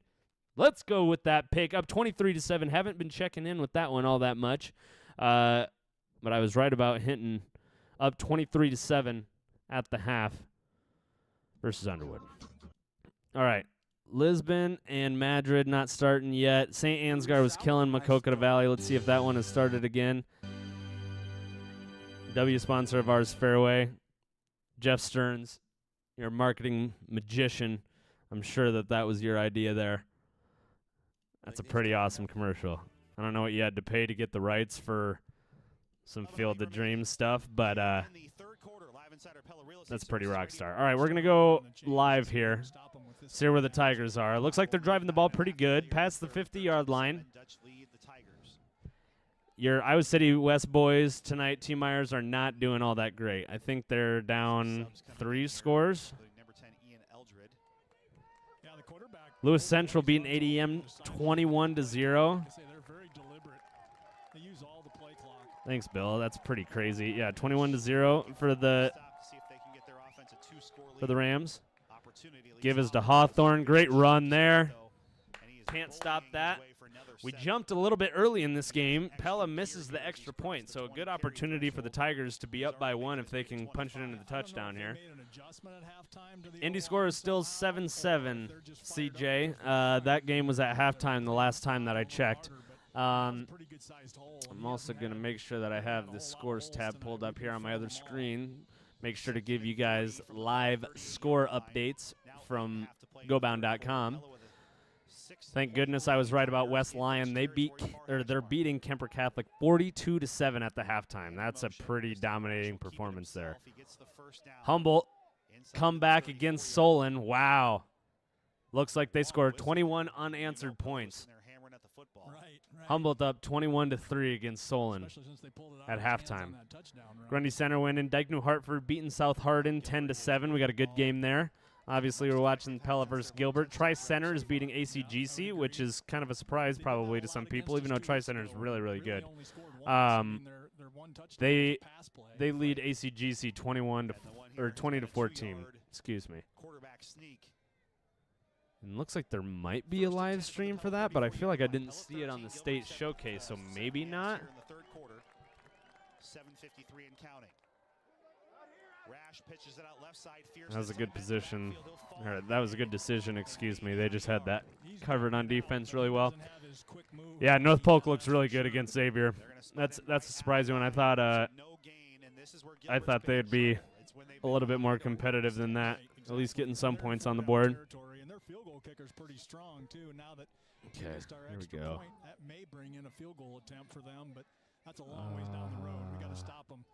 let's go with that pick. Up 23-7. Haven't been checking in with that one all that much. But I was right about Hinton. Up 23-7 at the half versus Underwood. All right. Lisbon and Madrid not starting yet. St. Ansgar was killing Maquoketa Valley. Let's see if that one has started again. W sponsor of ours, Fairway. Jeff Stearns, your marketing magician. I'm sure that was your idea there. That's a pretty awesome commercial. I don't know what you had to pay to get the rights for some Field of Dreams stuff, but that's pretty rock star. All right, we're going to go live here. See where the Tigers are. It looks like they're driving the ball pretty good past the 50-yard line. Your Iowa City West boys tonight, T. Myers, are not doing all that great. I think they're down 3 scores. Lewis Central beating ADM 21-0. Thanks, Bill. That's pretty crazy. Yeah, 21-0 for the Rams. Give us to Hawthorne. Great run there. Can't stop that. We jumped a little bit early in this game. Pella misses the extra point, so a good opportunity for the Tigers to be up by 1 if they can punch it into the touchdown here. Indy score is still 7-7, CJ. That game was at halftime the last time that I checked. I'm also going to make sure that I have the scores tab pulled up here on my other screen. Make sure to give you guys live score updates from GoBound.com. Thank goodness I was right about West Lyon. They're beating Kemper Catholic 42-7 at the halftime. That's a pretty dominating performance there. Humboldt come back against Solon. Wow. Looks like they scored 21 unanswered points. Humboldt up 21-3 against Solon at halftime. Grundy Center winning. Dyke New Hartford beating South Hardin 10-7. We got a good game there. Obviously, we're watching Pella versus Gilbert. Tri-Center is beating ACGC, which is kind of a surprise probably to some people, even though Tri-Center is really, really good. They lead ACGC 20-14. Excuse me. And looks like there might be a live stream for that, but I feel like I didn't see it on the state showcase, so maybe not.
7:53 and counting. Rash pitches it out left side.
That was a good position. Or that was a good decision, excuse me. They just had that covered on defense really well. Yeah, North Polk looks really good against Xavier. That's a surprising one. I thought they'd be a little bit more competitive than that, at least getting some points on the board.
their field goal kicker's pretty strong, too. Now that we
Okay,
missed our
here we
extra
go.
point, that may bring in a field goal attempt for them, but that's a long ways down the road. We got to stop them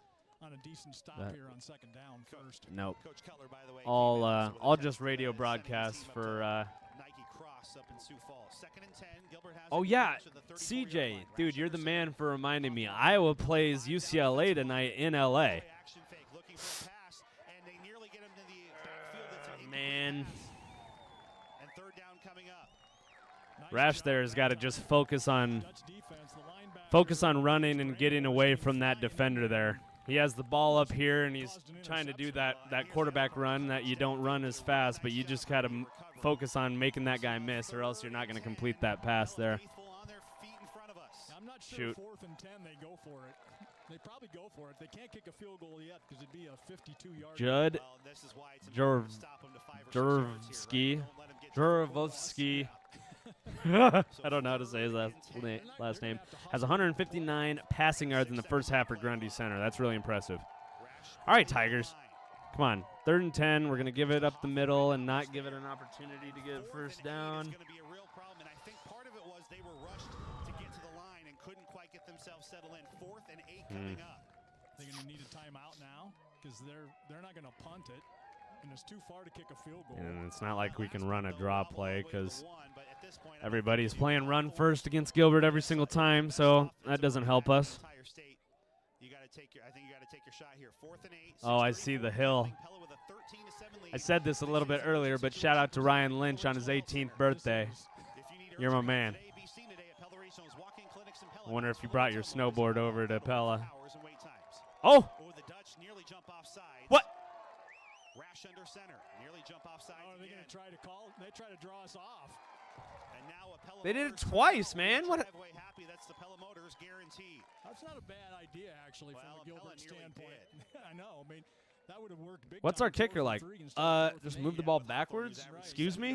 on a decent stop here on second down first.
Nope.
Coach Cutler, by the way,
All just radio broadcasts for.
Nike Cross up in Sioux Falls. 2nd and 10. Gilbert has
Oh
it
yeah,
to the 34-yard
CJ,
line.
dude, you're the man for reminding me. Iowa plays UCLA tonight in LA.
Action fake, looking for a pass, and they nearly get him to the backfield. It's an
Man,
incomplete pass. And third down coming up.
Rash there has got to just focus on running and getting away from that defender there. He has the ball up here, and he's trying to do that quarterback run that you don't run as fast, but you just got to focus on making that guy miss, or else you're not going to complete that pass there.
I'm not sure
Shoot.
4th and 10 they go for it. They probably go for it. They can't kick a field goal yet because it'd be a 52-yard.
Judd Jurovsky. I don't know how to say his last name. Has 159 passing yards in the first half for Grundy Center. That's really impressive. All right, Tigers. Come on. 3rd and 10. We're going to give it up the middle and not give it an opportunity to get first down.
It's going to be a real problem, and I think part of it was they were rushed to get to the line and couldn't quite get themselves settled in. 4th and 8 coming up.
They're going to need a timeout now because they're not going to punt it, and it's too far to kick a field goal.
And it's not like we can run a draw play because everybody's playing run first against Gilbert every single time, so that doesn't help us.
I think you got to take your shot here. 4th and 8.
Oh, I see the hill. I said this a little bit earlier, but shout out to Ryan Lynch on his 18th birthday. You're my man. I wonder if you brought your snowboard over to Pella. Oh! What?
Rash under center. Nearly jump offside.
Oh, are they going to try to call? They try to draw us off.
And now a Pella
They did it
Motors
twice, man. What?
driveway happy. That's the Pella Motors guarantee.
That's not a bad idea, actually, from a Gilbert standpoint. I know. I mean, that would have worked big.
What's our kicker like? Just move the ball backwards? Excuse me?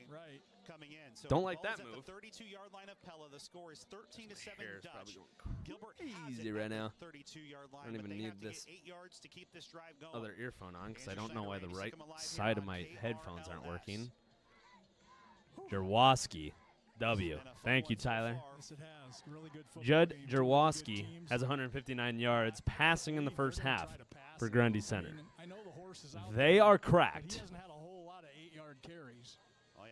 Right.
Coming in. So
Don't like that
ball's
move.
at the 32-yard line of Pella. The score is 13-7 Dutch. Gilbert
Easy right now.
32-yard line,
I don't
but
even
they
need
have to
this
get 8 yards to keep this drive going.
other earphone on because I don't know why the right side of my headphones aren't working. Jaworski, W. Thank you, Tyler.
Yes, it has. Really good football
Judd
game. Two
Jaworski
good teams.
has 159 yards passing in the first half for Grundy Center.
I know the horse is out
They
there,
are
but he
cracked.
hasn't had a whole lot of 8-yard carries.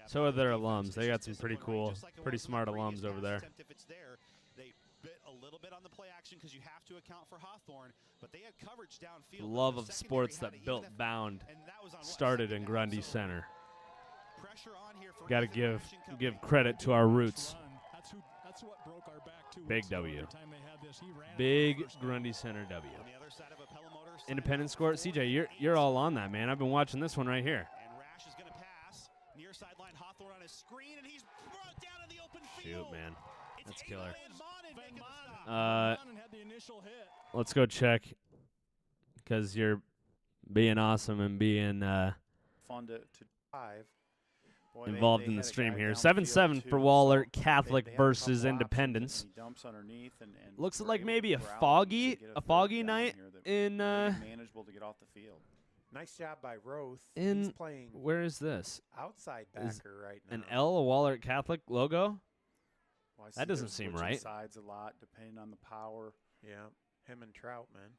So are their alums. They got some pretty cool, pretty smart alums over there.
If it's there, they bit a little bit on the play action because you have to account for Hawthorne, but they had coverage downfield.
The love of sports that built Bound started in Grundy Center. Got to give credit to our roots.
That's what broke our back 2
Big
weeks ago.
W.
Every time they had this, he ran it
Big
first down.
Grundy Center W. Independent score. CJ, you're all on that, man. I've been watching this one right here.
And Rash is going to pass near sideline. Hawthorne on his screen, and he's brought down in the open field.
Shoot, man. That's killer.
Had the initial hit.
Let's go check because you're being awesome and being
fun to drive. Boy,
involved
they
in the
had a
stream
guy
here.
downfield
7-7
too,
for Waller,
so
Catholic
they had a couple
versus
options,
Independence.
and he dumps underneath and
Looks
were
like
able
maybe
to
a
corral him
foggy
to get a
foggy
third down
night
here that
in
really manageable to get off the field.
Nice job by Roth. He's
in
playing
where is this?
outside
Is
backer right now.
An L, a Waller Catholic logo?
Well, I see
That doesn't
they're
seem
switching
right.
Sides a lot depending on the power.
Yeah, him and Troutman.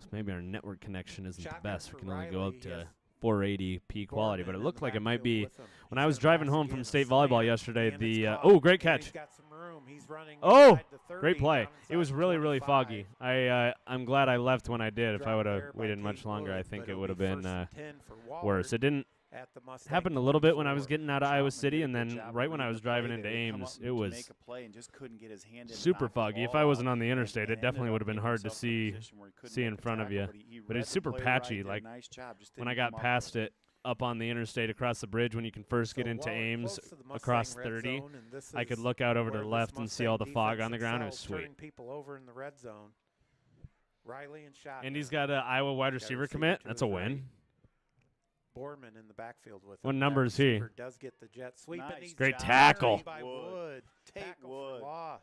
So maybe our network connection isn't the
Shotgun
best. We
for
can only go
Riley.
up to
Yes.
480p quality, but it
Gorman in
looked
the
like it might
backfield
be
with him.
when
He's
I was
gonna
driving
pass
home
again,
from
a
state
slant,
volleyball yesterday.
and it's
The
caught.
oh, great
And
catch!
he's got some room. He's running
Oh,
inside the 30,
great play!
down
It was
inside
really, really
25.
foggy. I'm glad I left when I did. If I
Drop
would have
there by
waited
Kate
much longer, I
Wood,
think
but
it
it'll
would have
be
been
first and 10 for
worse.
Wallard
It didn't
at the Mustang
happen a little bit when I was
24.
getting out of Iowa
Troutman
City,
did a
and
good
then
job
right
of
when I
reading
was
the play
driving
there.
into
They come
Ames,
up
it
to
was
make a play and just couldn't get his hand in and
super
knock the
foggy. If
ball
I wasn't
out
on the interstate,
and
it definitely
ended
would have
up
been
getting
hard to
himself in a
see
position where he couldn't
in
make a
front of
tackle,
you.
but he
But
read
it's
the
super
play right,
patchy.
did a
Like
nice job, just
when I
didn't
got
come up
past
with
it up on the interstate across the bridge, when you can first get
So
into
Waller
Ames
close to the Mustang
across
red
30,
zone, and this
I could
is
look out over to
where
the
this
left and see all the
Mustang
fog on the
defense
ground. It was
excels,
sweet.
turning people over in the red zone. Riley and Shotgun.
And he's got an Iowa wide receiver commit. That's a win.
Borman in the backfield with him.
What
That
number is he?
receiver does get the jet sweep.
Nice
and he's
Great
carried
tackle.
by Wood.
Tate
Tackle
Wood.
for loss.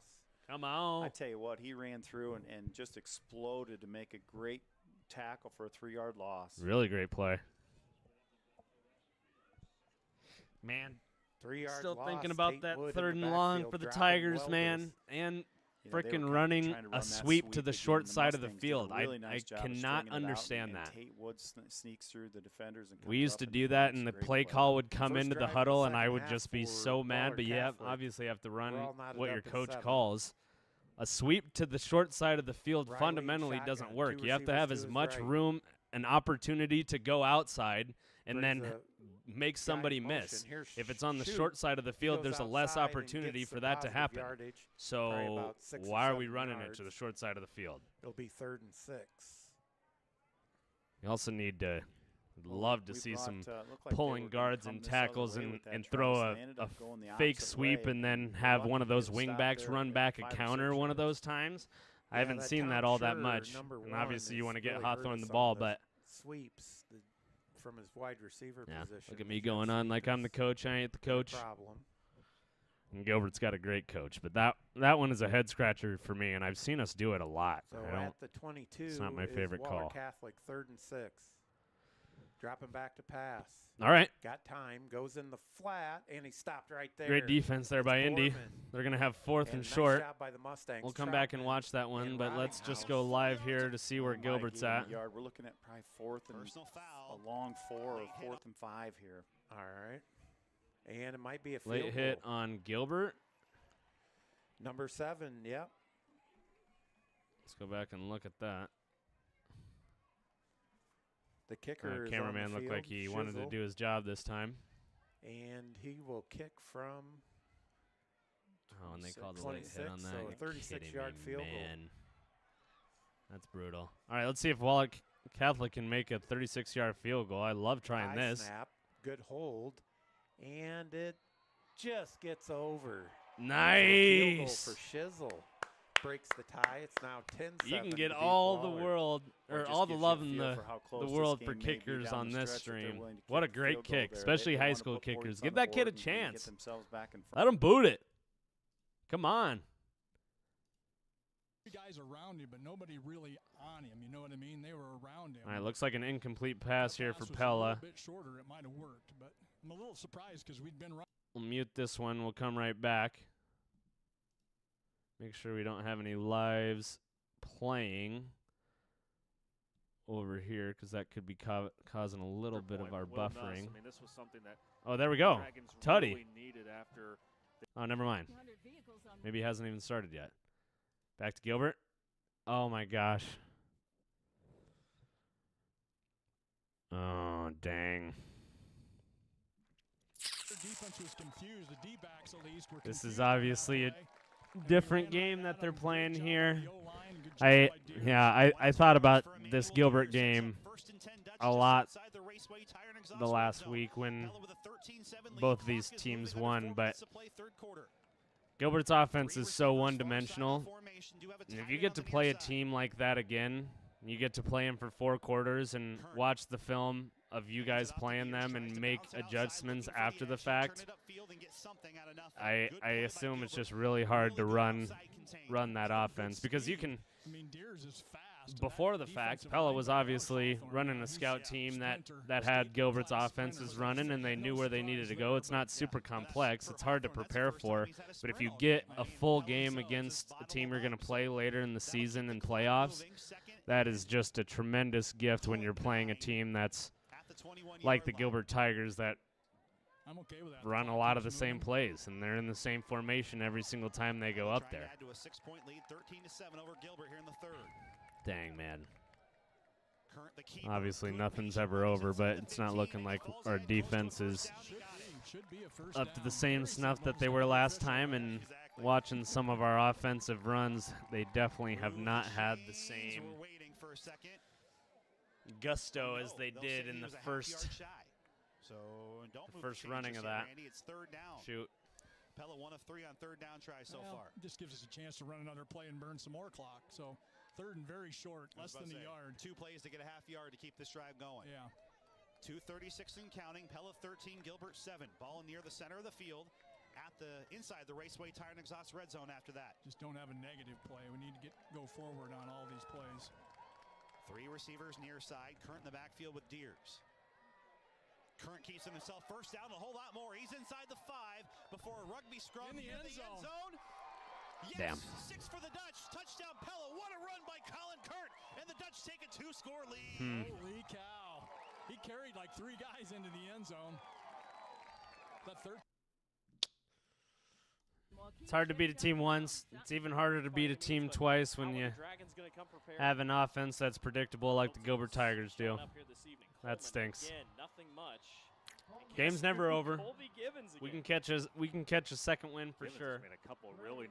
Come on.
I tell you what, he ran through and just exploded to make a great tackle for a 3-yard loss.
Really great play. Man,
3 yards
still
lost.
thinking about
Tate
that
Wood in
third
the
and long
backfield,
for the
dropping
Tigers,
Welders.
man. And
You know, they were
freaking
kinda
running
trying to run
a
that
sweep to the
again,
short
and the
side of the
Mustangs did a
field.
really
I
nice job of
cannot
stringing it out,
understand
and
that.
Tate Wood sneaks through the defenders and
We
comes
used
up
to
and
do that,
makes
and
a
the
great
play call would come
First
into the
drive of the
huddle, and I
second
would
half
just be
for
so mad.
Waller
But you
Catholic.
obviously have to run
We're all knotted
what
up
your
at
coach
7.
calls. A sweep to the short side of the field
Riley
fundamentally
shotgun,
doesn't work.
2
You have to
receivers
have
to
as
his
much
right.
room and opportunity to go outside and
Brings
then
a
make somebody
in motion.
miss.
Here's
If it's on the
Shoot.
short side of the
He
field,
goes
there's a less
outside and
opportunity
gets
for
some
that to
positive
happen.
yardage, probably
So
about 6 or
why are we
7
running
yards.
it to the short side of the field?
It'll be 3rd and 6.
You also need to love to
we
see
brought,
some
looked like they
pulling
were gonna
guards
come
and
this other
tackles
way
and,
with that
and
trunk,
throw
so
a,
they ended
a
up going the
fake
opposite
sweep
way.
and then
We're
have
lucky
one of
to
those
get stopped
wingbacks
there
run
at
back a
5 or
counter
6
one of
yards.
those times. I
Yeah,
haven't
that
seen
Tom
that all that
Schur,
much.
number
And
1,
obviously you
has
want to get
really
Hawthorne
hurt
the
us
ball,
on the
but
sweeps from his wide receiver
yeah,
position.
look at me
He's got
going on like I'm the
sweepers.
coach. I ain't the coach.
Problem.
And Gilbert's got a great coach, but that one is a head scratcher for me, and I've seen us do it a lot.
So
I don't,
at the 22
it's not my
is
favorite
Waller
call.
Catholic, 3rd and 6. Dropping back to pass.
All right.
Got time. Goes in the flat, and he stopped right there.
Great defense there by Indy. They're going to have 4th and
nice
short.
job by the Mustangs.
We'll come back and watch that one, but let's just go live here to see where Gilbert's at.
Yard. We're looking at probably 4th and a long 4 or 4th and 5 here.
All right. And it might be a field
Late hit
goal.
on Gilbert.
Number 7, yep.
Let's go back and look at that.
The kicker is
cameraman
on the
looked
field,
like he wanted to
Shizzle.
do his job this time.
And he will kick from
Oh, and they called a late hit on that.
So a
You're kidding
36-yard
me,
field
man.
goal.
That's brutal. All right, let's see if Waller Catholic can make a 36-yard field goal. I love trying
High
this.
Snap, good hold, and it just gets over.
Nice.
Field goal for Shizzle. Breaks the tie. It's now 10-7.
You can get
to beat
all the
Waller.
world, or
just
all the
gives you a
love in
feel
the
for how close this
world for
game may be
kickers
down
on
the
this
stretch, that they're
stream.
willing to
What a
kick the
great
field goal
kick,
there.
especially
They
high
wanna
school
put points
kickers.
on
Give
the
that kid a
board and get
chance.
themselves back in front.
Let him boot it. Come on.
Guys around him, but nobody really on him. You know what I mean? They were around him.
All right, looks like an incomplete pass here for
Was a
Pella.
little bit shorter, it might have worked, but I'm a little surprised because we'd been running.
We'll mute this one. We'll come right back. Make sure we don't have any lives playing over here because that could be causing a little bit of our buffering.
I mean, this was something that
Oh, there we go.
Dragons
Tutty.
really needed after
Oh, never mind. Maybe he hasn't even started yet. Back to Gilbert. Oh, my gosh. Oh, dang.
The defense was confused. The D-backs at least were
This
confused
is
on
obviously a
that play.
different game that they're playing here. I thought about this Gilbert game a lot the last week when both of these teams won, but Gilbert's offense is so one-dimensional. And if you get to play a team like that again, you get to play them for 4 quarters and watch the film of you guys playing them and make adjustments after the fact, I assume it's just really hard to run that offense because you can. Before the fact, Pella was obviously running a scout team that had Gilbert's offenses running, and they knew where they needed to go. It's not super complex. It's hard to prepare for. But if you get a full game against a team you're going to play later in the season and playoffs, that is just a tremendous gift when you're playing a team that's like the Gilbert Tigers that run a lot of the same plays, and they're in the same formation every single time they go up there. Dang, man. Obviously, nothing's ever over, but it's not looking like our defense is up to the same snuff that they were last time, and watching some of our offensive runs, they definitely have not had the same gusto as they did in the first running of that. Shoot.
Pella 1 of 3 on 3rd down try so far.
Just gives us a chance to run another play and burn some more clock. So 3rd and very short, less than a yard.
2 plays to get a half yard to keep this drive going.
Yeah.
2:36 and counting. Pella 13, Gilbert 7. Ball near the center of the field. At the inside the Raceway Tire and Exhaust red zone after that.
Just don't have a negative play. We need to go forward on all these plays.
3 receivers near side. Current in the backfield with Deers. Current keeps himself first down, a whole lot more. He's inside the 5 before a rugby scrum
in the end zone.
Yes,
Damn.
6 for the Dutch. Touchdown Pella. What a run by Colin Kurt. And the Dutch take a 2-score lead.
Holy cow. He carried like 3 guys into the end zone. The third.
It's hard to beat a team once. It's even harder to beat a team twice when you have an offense that's predictable like the Gilbert Tigers do. That stinks. Game's never over. We can catch a second win for sure.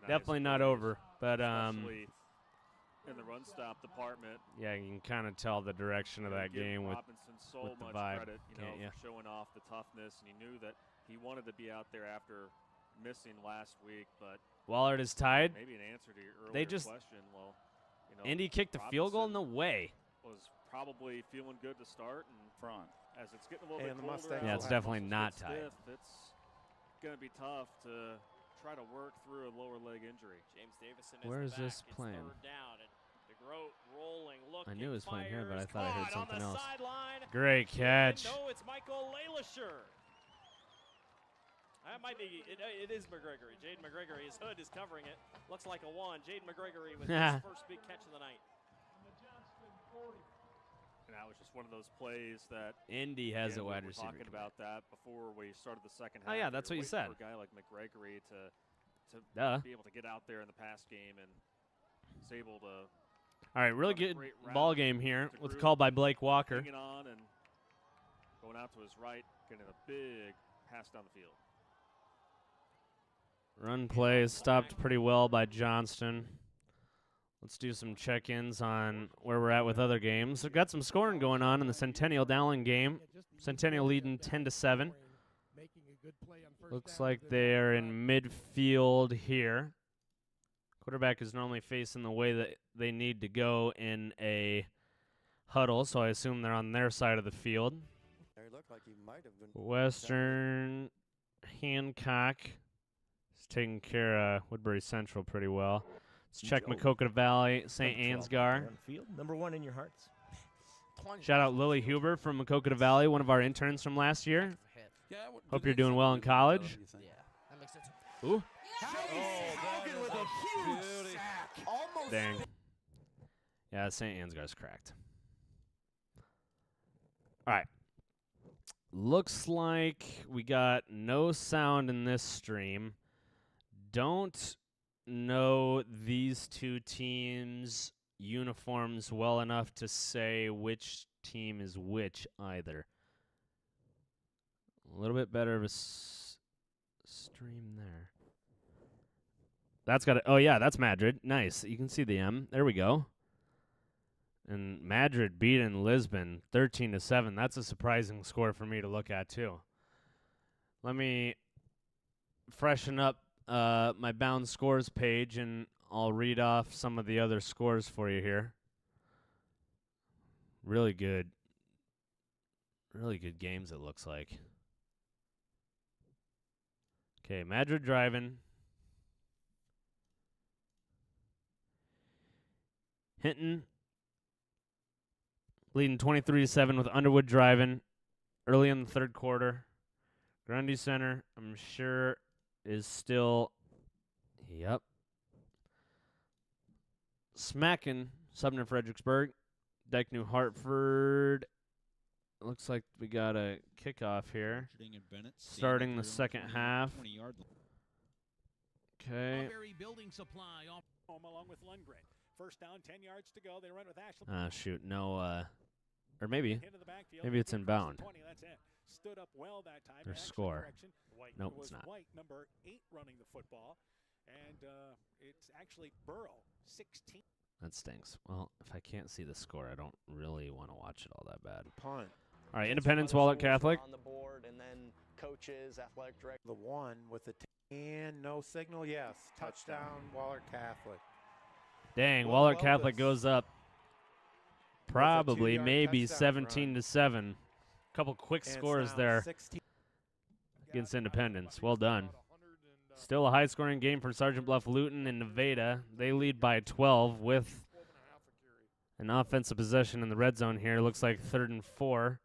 Definitely not over, but
Especially in the run stop department.
yeah, you can kind of tell the direction of that
Give
game with
Robinson so
with the
much
vibe,
credit,
can't ya?
for showing off the toughness, and he knew that he wanted to be out there after missing last week, but
Wallard is tied.
maybe an answer to your earlier
They just
question. Well,
Indy kicked a field goal. No way.
Was probably feeling good to start, and
front
as it's getting a little
And
bit
the
colder,
Mustangs
Yeah, it's definitely not
stiff,
tied.
It's going to be tough to try to work through a lower leg injury.
James Davison
Where is this
It's
playing?
third down, and DeGroat rolling,
I knew it was playing here, but I
fires,
thought I heard
caught on
something
the
else.
sideline.
Great catch.
No, it's Michael Lailisher. That might be, it is McGregory. Jaden McGregory, his hood is covering it. Looks like a 1. Jaden McGregory with his first big catch of the night.
And that was just one of those plays that
Indy has
again,
a wide
we were
receiver
talking
commit.
about that before we started the second
Oh,
half.
yeah, that's what you
waiting
said.
For a guy like McGregory to
Duh.
be able to get out there in the pass game, and is able to
All right, really
run a
good
great route
ball game here
to
with a
Groot,
call by Blake Walker.
hanging on and going out to his right, getting a big pass down the field.
Run play is stopped pretty well by Johnston. Let's do some check-ins on where we're at with other games. We've got some scoring going on in the Centennial Dowling game. Centennial leading 10-7. Looks like they're in midfield here. Quarterback is normally facing the way that they need to go in a huddle, so I assume they're on their side of the field. Western Hancock is taking care of Woodbury Central pretty well. Let's check Maquoketa Valley, St. Ansgar.
Field, number 1 in your hearts.
Shout out Lily Huber from Maquoketa Valley, one of our interns from last year. Hope you're doing well in college.
Yeah, that makes sense.
Ooh.
Hogan with a huge sack. Almost.
Dang. Yeah, St. Ansgar's cracked. All right. Looks like we got no sound in this stream. Don't know these two teams' uniforms well enough to say which team is which either. A little bit better of a stream there. That's got it. Oh, yeah, that's Madrid. Nice. You can see the M. There we go. And Madrid beating Lisbon 13-7. That's a surprising score for me to look at, too. Let me freshen up my Bound Scores page, and I'll read off some of the other scores for you here. Really good games, it looks like. Okay, Madrid driving. Hinton leading 23-7 with Underwood driving early in the third quarter. Grundy Center, I'm sure, is still, yep, smacking Sumner Fredericksburg. Dyke New Hartford. Looks like we got a kickoff here. Starting the second half. Okay.
Building supply off home along with Lundgren. First down, 10 yards to go. They run with Ashley.
Shoot, no, or maybe it's inbound.
20, that's it. Stood up well that time.
Their
Actually,
score.
correction.
Nope,
it was
it's not.
White, number 8, running the football. And it's actually Burrow, 16.
That stinks. Well, if I can't see the score, I don't really want to watch it all that bad.
Punt.
All right, Independence, Wahlert Catholic.
On the board, and then coaches, athletic director.
The 1 with the and no signal. Yes, touchdown, Wahlert Catholic.
Dang,
Will
Wahlert Catholic
Lopez
goes up probably
2-yard
maybe
touchdown
17-7. Couple quick
And
scores
it's now
there
16.
against Independence. Well done. Still a high-scoring game for Sergeant Bluff Luton and Nevada. They lead by 12 with an offensive possession in the red zone here. Looks like 3rd and 4.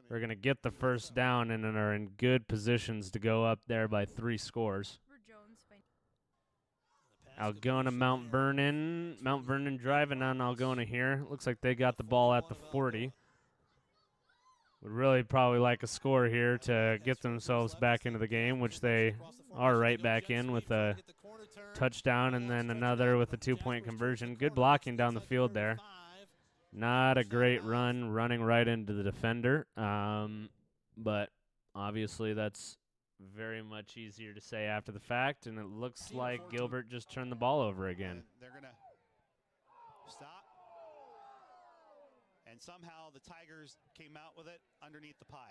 We're going to get the first down and are in good positions to go up there by 3 scores. Algona, Mount Vernon. Mount Vernon driving on Algona here. Looks like they got the ball at the 40. Would really probably like a score here to get themselves back into the game, which they are right back in with a touchdown and then another with a 2-point conversion. Good blocking down the field there. Not a great run, running right into the defender. But obviously that's very much easier to say after the fact, and it looks like Gilbert just turned the ball over again.
They're going to stop. And somehow the Tigers came out with it underneath the pile.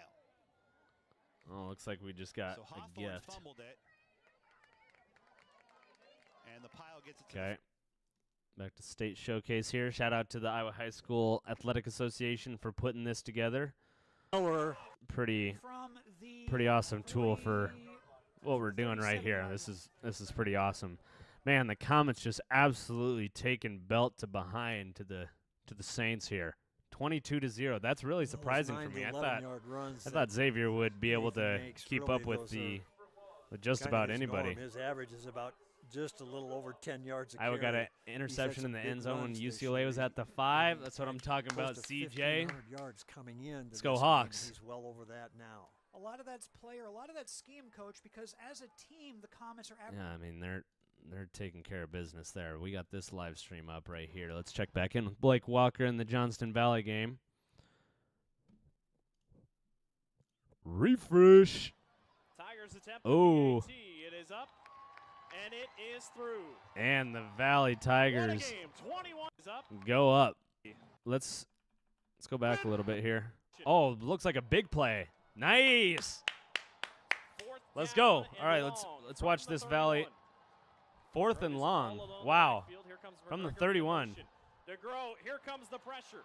Oh, looks like we just got
so
a gift.
Fumbled it. And the pile gets it.
Okay. Back to state showcase here. Shout out to the Iowa High School Athletic Association for putting this together. Pretty awesome tool for what we're doing right here. This is pretty awesome. Man, the Comets just absolutely taking belt to behind to the Saints here. 22-0. That's really surprising for me. I thought Xavier would be able to keep up with just about anybody.
His average is about just a little over 10 yards a
Iowa got
carry.
an interception in the end zone when UCLA was at the 5. That's what I'm talking about, CJ.
Yards coming in.
Let's go Hawks.
He's well over that now.
A lot of that's player, a lot of that's scheme, coach, because as a team, the Comets are
Yeah, I mean, they're taking care of business there. We got this live stream up right here. Let's check back in with Blake Walker in the Johnston Valley game. Refresh.
Tigers attempt.
Oh.
It is up, and it is through.
And the Valley Tigers
What a game. 21 is up.
go up. Let's go back a little bit here. Oh, looks like a big play. Nice. Let's go. All right, let's watch this Valley. 4th and long. Wow. From the 31.
DeGrow, here comes the pressure.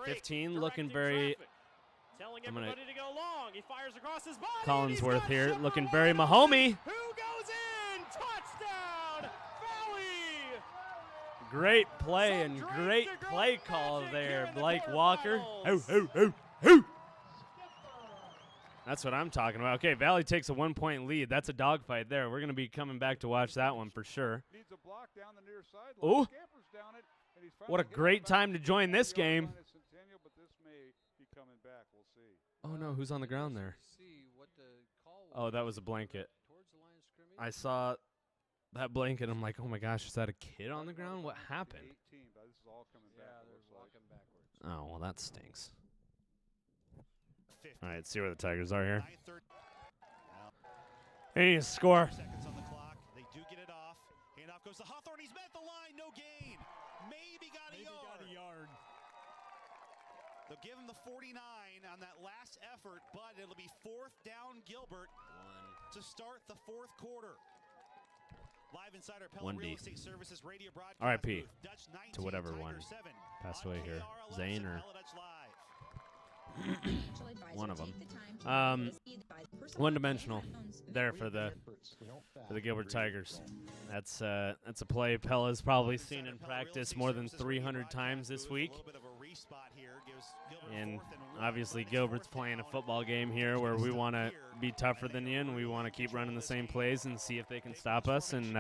15 looking very.
Telling
I'm gonna
everybody to go long. He fires across his body.
Collinsworth here looking very Mahomey.
Who goes in? Touchdown, Valley.
Great play and great play call there, Blake Walker. Ho. That's what I'm talking about. Okay, Valley takes a 1-point lead. That's a dogfight there. We're going to be coming back to watch that one for sure. Oh, what a great time to join this game. Oh, no, who's on the ground there? Oh, that was a blanket. I saw that blanket. I'm like, oh, my gosh, is that a kid on the ground? What happened? Oh, well, that stinks. All right, let's see where the Tigers are here. They need to score.
Seconds on the clock. They do get it off. Handoff goes to Hawthorne. He's met the line. No gain. Maybe got a yard. They'll give him the 49 on that last effort, but it'll be 4th down Gilbert to start the 4th quarter. Live inside our Pella Real Estate Services radio broadcast.
R.I.P.
Dutch 19,
to whatever
Tiger
one
7
passed away here. Zane or one of them. One-dimensional there for the Gilbert Tigers. That's a play Pella's probably seen in practice more than 300 times this week. And obviously Gilbert's playing a football game here where we want to be tougher than you and we want to keep running the same plays and see if they can stop us. And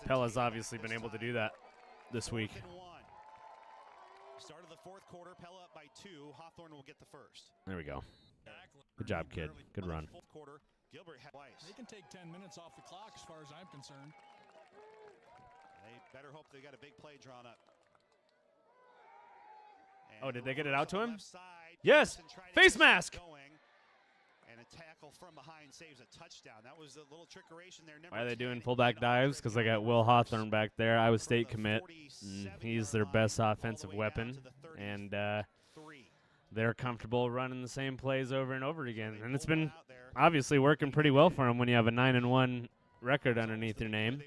Pella's obviously been able to do that this week.
Start of the 4th quarter, Pella up by 2. Hawthorne will get the first.
There we go. Good job, kid. Good run.
Quarter, Gilbert twice.
They can take 10 minutes off the clock as far as I'm concerned.
They better hope they got a big play drawn up.
Oh, did they get it out to him? Yes. Face mask.
And a tackle from behind saves a touchdown. That was a little trickeration there.
Why are they doing fullback dives? Because they got Will Hawthorne back there, Iowa State commit. He's their best offensive weapon. And they're comfortable running the same plays over and over again. And it's been obviously working pretty well for them when you have a 9-1 record underneath your name.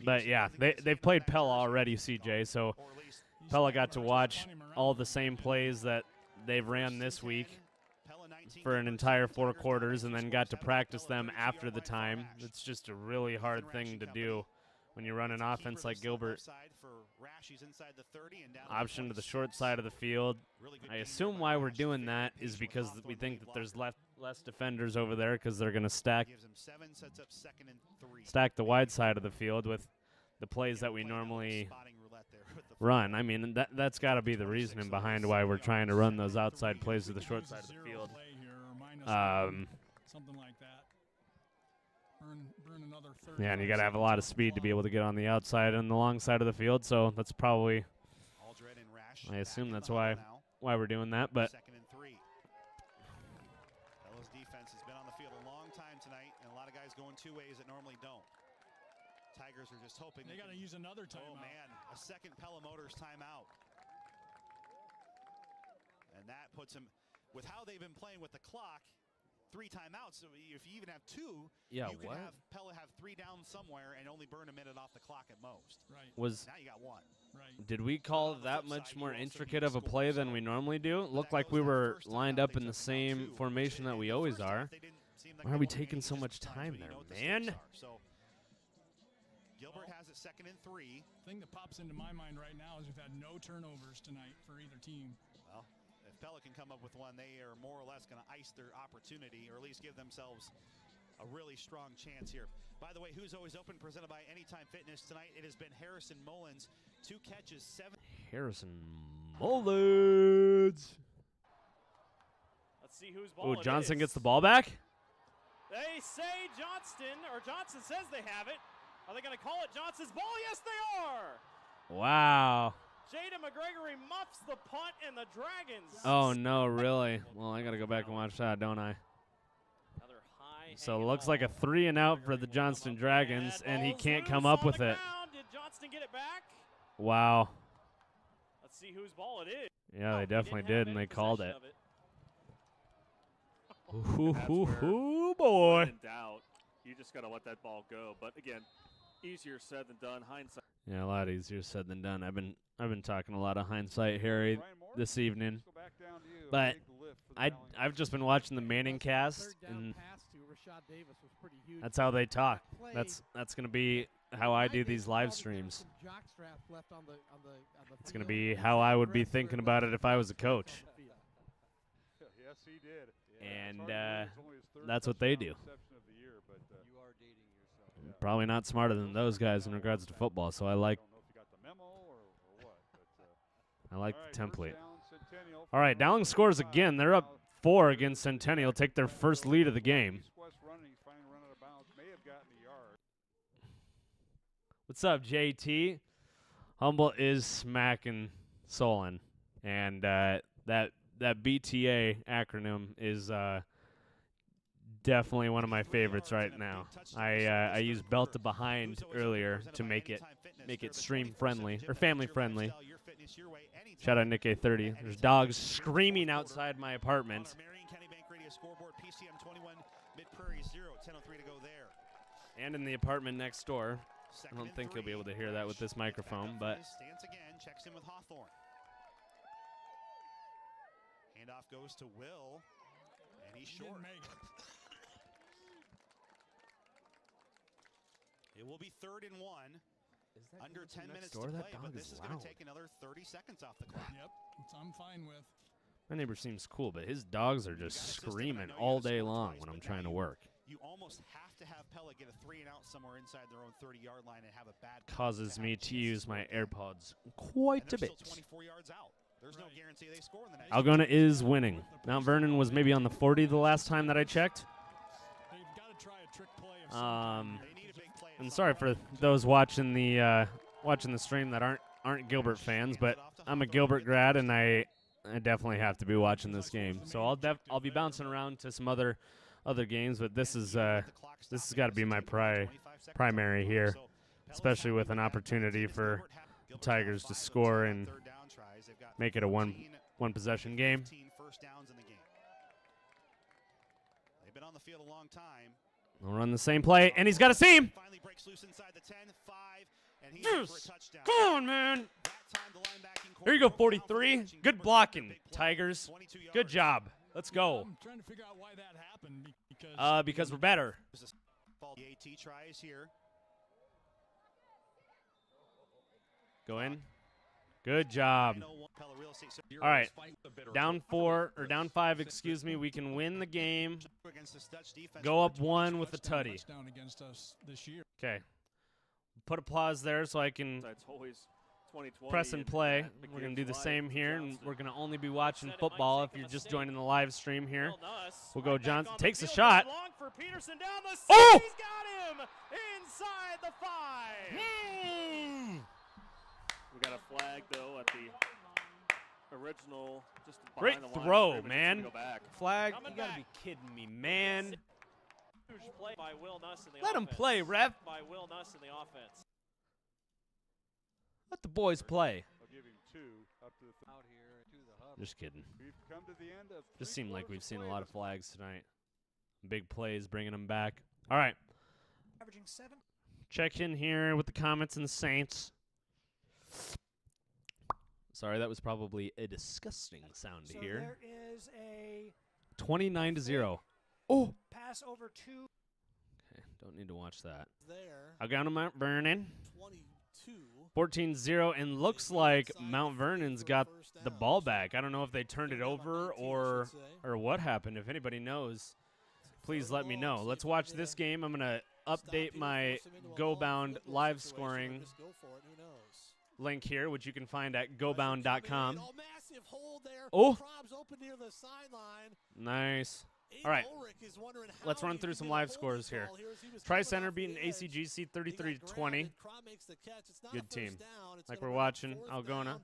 But, yeah, they've played Pella already, CJ. So Pella got to watch all the same plays that they've ran this week for an entire 4 quarters and then got to practice them after the time. It's just a really hard thing to do when you run an offense like Gilbert. Option to the short side of the field. I assume why we're doing that is because we think that there's less defenders over there because they're going to stack the wide side of the field with the plays that we normally run. I mean, that's got to be the reasoning behind why we're trying to run those outside plays to the short side of the field.
Something like that. Burn another third.
Yeah, and you got to have a lot of speed to be able to get on the outside and the long side of the field. So that's probably, I assume that's why we're doing that. But
Pella's defense has been on the field a long time tonight, and a lot of guys going two ways that normally don't. Tigers are just hoping
they got to use another timeout.
Oh man, a second Pella Motors timeout, and that puts him with how they've been playing with the clock. 3 timeouts. So if you even have 2, you could have Pella have 3 down somewhere and only burn a minute off the clock at most.
Right.
Now you got 1.
Right.
Did we call that much more intricate of a play than we normally do? It looked like we were lined up in the same formation that we always are. Why are we taking so much time there, man?
So Gilbert has it 2nd and 3.
The thing that pops into my mind right now is we've had no turnovers tonight for either team.
Well, if Pella can come up with one, they are more or less going to ice their opportunity or at least give themselves a really strong chance here. By the way, Who's Always Open presented by Anytime Fitness tonight. It has been Harrison Mullins, 2 catches, 7.
Harrison Mullins.
Let's see whose ball
Johnson
it is.
gets the ball back.
They say Johnson says they have it. Are they going to call it Johnson's ball? Yes, they are.
Wow.
Jada McGregory muffs the punt, and the Dragons.
Oh, no, really? Well, I got to go back and watch that, don't I?
Another high
So it looks like a 3 and out for the Johnston Dragons, and he can't come up with it.
Did Johnston get it back?
Wow.
Let's see whose ball it is.
Yeah, they definitely did, and they called it. Ooh, boy.
When in doubt, you just got to let that ball go. But again, easier said than done. Hindsight.
Yeah, a lot easier said than done. I've been talking a lot of hindsight, Harry, this evening. But I've just been watching the Manning cast, and that's how they talk. That's gonna be how I do these live streams. It's gonna be how I would be thinking about it if I was a coach.
Yes, he did.
And that's what they do. Probably not smarter than those guys in regards to football, so I like the template. All right, Dowling scores again. They're up 4 against Centennial. Take their first lead of the game. What's up, JT? Humble is smacking Solon, and that BTA acronym is definitely one of my favorites right now. I used belt to behind earlier to make it stream friendly or family friendly. Shout out Nick A30. There's dogs screaming outside my apartment. And in the apartment next door. I don't think you'll be able to hear that with this microphone, but
stands again, checks in with Hawthorne. Handoff goes to Will, and he's short. It will be 3rd and 1. Under 10 minutes to play, but this is going to take another 30 seconds off the clock.
Yep, I'm fine with.
my neighbor seems cool, but his dogs are just screaming all day long when I'm trying to work.
You almost have to have Pella get a 3 and out somewhere inside their own 30-yard line and have a bad
Causes me to use my AirPods quite a bit.
24 yards out. There's no guarantee they score in the next.
Algona is winning. Mount Vernon was maybe on the 40 the last time that I checked.
They've got to try a trick play of some
And sorry for those watching the stream that aren't Gilbert fans, but I'm a Gilbert grad and I definitely have to be watching this game. So I'll be bouncing around to some other games, but this has got to be my primary here, especially with an opportunity for the Tigers to score and make it a one possession game.
They've been on the field a long time.
We'll run the same play, and he's got a seam.
Finally breaks loose inside the 10, 5, and he's
yes.
for a touchdown.
Come on, man. Here you go, 43. Good blocking, Tigers. Good job. Let's go.
I'm trying to figure out why that happened
because we're better.
The AT tries here.
Go in. Good job. All right. Down 5, excuse me. We can win the game. Go up 1 with a tutty. Okay. Put a pause there so I can press and play. We're going to do the same here, and we're going to only be watching football if you're just joining the live stream here. We'll go Johnson. Takes a shot. Oh!
He's got him inside the 5.
We got a flag, though, at the original. Just
great
the
throw, man.
Go back.
Flag? You got to be kidding me, man.
Huge play by Will Nuss in the
Let him
offense.
play, ref.
By Will Nuss in the offense.
Let the boys play.
I'll give him 2 up to the out here to the huddle.
Just kidding.
We've come to the end of
just seemed like we've seen a lot of flags tonight. Big plays, bringing them back. All right.
Averaging 7.
Check in here with the Comets and the Saints. Sorry, that was probably a disgusting sound to hear.
There is a
29-0. Oh.
Pass over 2.
Okay, don't need to watch that.
There.
I got Mount Vernon.
22.
14-0, and looks like Mount Vernon's got the ball back. I don't know if they turned it over or what happened. If anybody knows, please let me know. Let's watch this game. I'm going to update my GoBound live scoring link here, which you can find at gobound.com. Oh, nice. All right, let's run through some live scores here. Tri-Center beating ACGC 33-20. Good team. Like we're watching Algona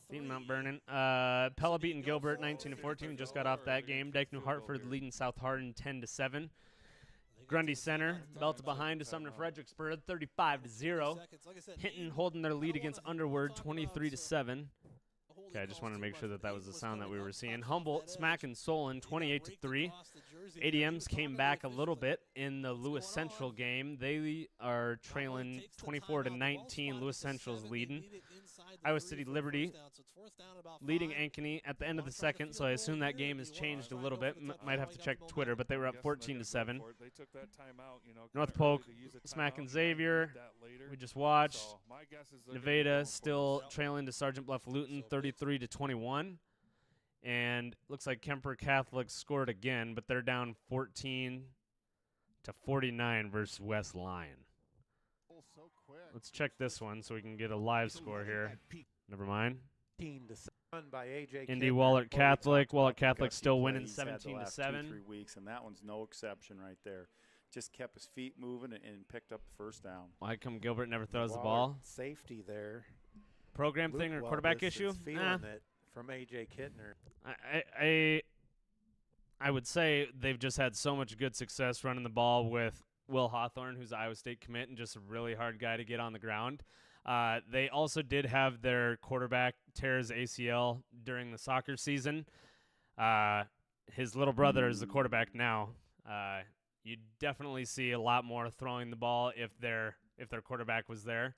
beating Mount Vernon. Pella beating Gilbert 19-14. Just got off that game. Dyke New Hartford leading South Hardin 10-7. Grundy Center belted behind to Sumner Fredericksburg 35-0. Hinton holding their lead against Underwood 23-7. Okay, I just wanted to make sure that that was the sound that we were seeing. Humboldt smacking Solon 28-3. ADMs came back a little bit in the Lewis Central game. They are trailing 24-19. Lewis Central's leading. Iowa City Liberty leading Ankeny at the end of the second, so I assume that game has changed a little bit. Might have to check Twitter, but they were up 14-7. North Polk smacking Xavier. We just watched. Nevada still trailing to Sergeant Bluff Luton 33-21. And looks like Kemper Catholic scored again, but they're down 14-49 versus West Lyon. Let's check this one so we can get a live score here. Never mind.
By AJ
Indy Wahlert Catholic. Wahlert Catholic still winning 17-7.
2-3 weeks, and that one's no exception right there. Just kept his feet moving and picked up the first down.
Why come Gilbert never throws the ball?
Safety there.
Program thing or quarterback issue?
Feeling it from AJ Kittner.
I would say they've just had so much good success running the ball with Will Hawthorne, who's an Iowa State commit and just a really hard guy to get on the ground. They also did have their quarterback tear his ACL during the soccer season. His little brother is the quarterback now. You definitely see a lot more throwing the ball if their quarterback was there,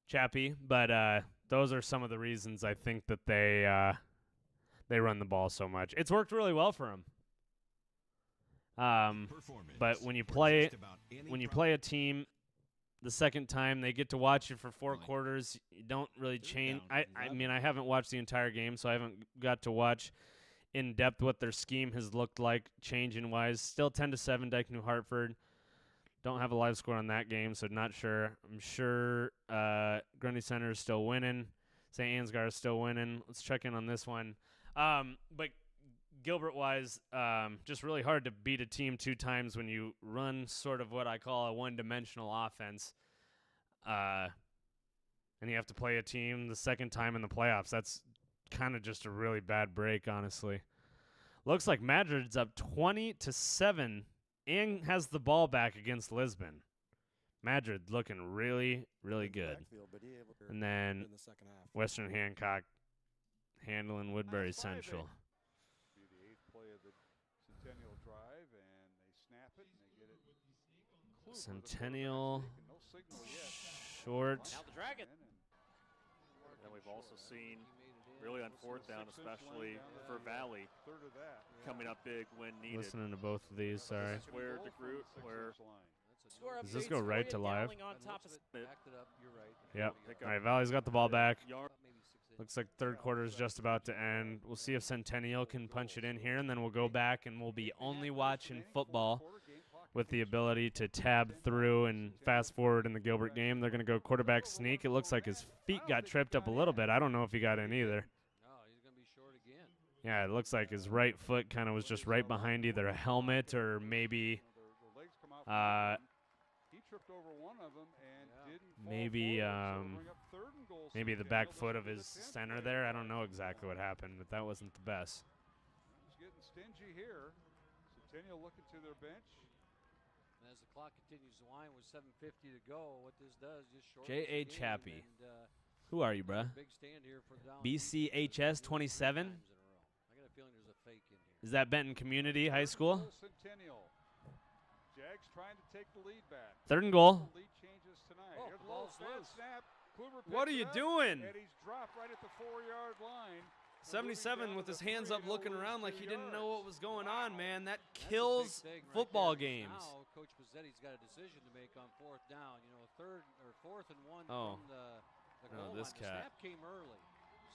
Chappie. But those are some of the reasons I think that they run the ball so much. It's worked really well for them. But when you play a team the second time, they get to watch it for 4 quarters. You don't really change. I mean, I haven't watched the entire game, so I haven't got to watch in depth what their scheme has looked like changing wise. Still 10-7 Dyke New Hartford. Don't have a live score on that game, so not sure. I'm sure Grundy Center is still winning. St. Ansgar is still winning. Let's check in on this one. But Gilbert-wise, just really hard to beat a team 2 times when you run sort of what I call a one-dimensional offense. And you have to play a team the second time in the playoffs. That's kind of just a really bad break, honestly. Looks like Madrid's up 20-7 and has the ball back against Lisbon. Madrid looking really, really good. And then Western Hancock handling Woodbury Central.
The 8th play of the Centennial drive, and they snap it, and they get it.
Centennial short.
Now the Dragon.
And we've also seen, really on 4th down, especially for Valley, coming up big when needed.
Listening to both of these, sorry.
This is where DeGroot, where
Score
Does this
updates
go
for
right
you,
to live?
Dowling on top of
Backed it up. You're right.
Yep.
Pick
All
up
right, Valley's got the ball back.
Yard.
Looks like third quarter is just about to end. We'll see if Centennial can punch it in here, and then we'll go back and we'll be only watching football with the ability to tab through and fast forward in the Gilbert game. They're going to go quarterback sneak. It looks like his feet got tripped up a little bit. I don't know if he got in either.
No, he's going to be short again.
Yeah, it looks like his right foot kind of was just right behind either a helmet or maybe
He tripped over one of them and didn't fall
maybe
forward, so bring up third and goal.
maybe the back foot of his center there. I don't know exactly what happened, but that wasn't the best.
He's getting stingy here. Centennial looking to their bench.
And as the clock continues to wind with 7:50 to go, what this does just shortens
J.A.
the game.
Chappie.
And,
Who are you, bruh?
big stand here for the Dowling
BCHS 27?
I got a feeling there's a fake in here.
Is that Benton Community High School?
Centennial. Jags trying to take the lead back.
Third and goal.
Lead changes tonight.
Oh,
Here's
the
a little
ball's
bad
loose.
snap. Kluber
What are
picks
you
it up,
doing?
And he's dropped right at the 4-yard line.
77 with his hands up looking around like he didn't know what was going on, man. That
That's a
kills
big thing right
football
there.
games.
Now Coach Pizzetti's got a decision to make on fourth down. You know, fourth and one
Oh.
from the
No,
goal
this
line.
cat.
The snap came early.